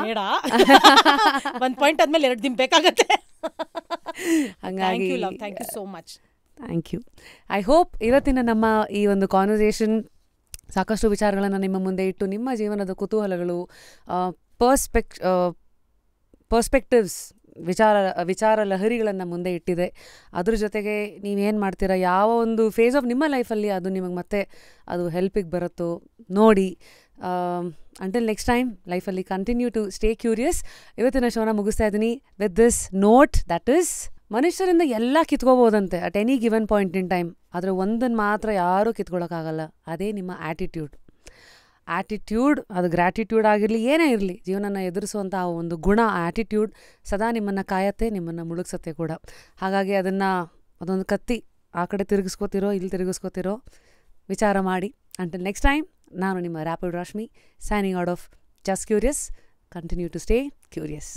ಒಂದು ಪಾಯಿಂಟ್ ಆದ್ಮೇಲೆ 2 ದಿಂಬು ಬೇಕಾಗತ್ತೆ. ಹಂಗಾಗಿ thank you so much. Thank you. I hope ಇವತ್ತಿನ ನಮ್ಮ ಈ ಒಂದು ಕಾನ್ವರ್ಸೇಷನ್ ಸಾಕಷ್ಟು ವಿಚಾರಗಳನ್ನು ನಿಮ್ಮ ಮುಂದೆ ಇಟ್ಟು ನಿಮ್ಮ ಜೀವನದ ಕುತೂಹಲಗಳು, ಪರ್ಸ್ಪೆಕ್ಟಿವ್ಸ್, ವಿಚಾರ ಲಹರಿಗಳನ್ನು ಮುಂದೆ ಇಟ್ಟಿದೆ. ಅದ್ರ ಜೊತೆಗೆ ನೀವೇನು ಮಾಡ್ತೀರಾ, ಯಾವ ಒಂದು ಫೇಸ್ ಆಫ್ ನಿಮ್ಮ ಲೈಫಲ್ಲಿ ಅದು ನಿಮಗೆ ಮತ್ತೆ ಅದು ಹೆಲ್ಪಿಗೆ ಬರುತ್ತೋ ನೋಡಿ. ಅಂಟಿಲ್ ನೆಕ್ಸ್ಟ್ ಟೈಮ್ ಲೈಫಲ್ಲಿ ಕಂಟಿನ್ಯೂ ಟು ಸ್ಟೇ ಕ್ಯೂರಿಯಸ್. ಇವತ್ತಿನ ಶೋನ ಮುಗಿಸ್ತಾ ಇದ್ದೀನಿ with this note, that is ಮನುಷ್ಯರಿಂದ ಎಲ್ಲ ಕಿತ್ಕೋಬೋದಂತೆ at any given point in time. ಆದರೆ ಒಂದನ್ನು ಮಾತ್ರ ಯಾರೂ ಕಿತ್ಕೊಳ್ಳೋಕ್ಕಾಗಲ್ಲ, ಅದೇ ನಿಮ್ಮ ಆ್ಯಟಿಟ್ಯೂಡ್. ಅದು ಗ್ರ್ಯಾಟಿಟ್ಯೂಡ್ ಆಗಿರಲಿ, ಏನೇ ಇರಲಿ, ಜೀವನನ ಎದುರಿಸುವಂಥ ಒಂದು ಗುಣ, ಆ್ಯಟಿಟ್ಯೂಡ್ ಸದಾ ನಿಮ್ಮನ್ನು ಕಾಯತ್ತೆ, ನಿಮ್ಮನ್ನು ಮುಳುಗ್ಸತ್ತೆ ಕೂಡ. ಹಾಗಾಗಿ ಅದೊಂದು ಕತ್ತಿ ಆ ಕಡೆ ತಿರುಗಿಸ್ಕೋತಿರೋ ಇಲ್ಲಿ ತಿರುಗಿಸ್ಕೋತಿರೋ ವಿಚಾರ ಮಾಡಿ. ಅಂಟಿಲ್ ನೆಕ್ಸ್ಟ್ ಟೈಮ್, ನಾನು ನಿಮ್ಮ rapid Rashmi, signing out of just curious. Continue to stay curious.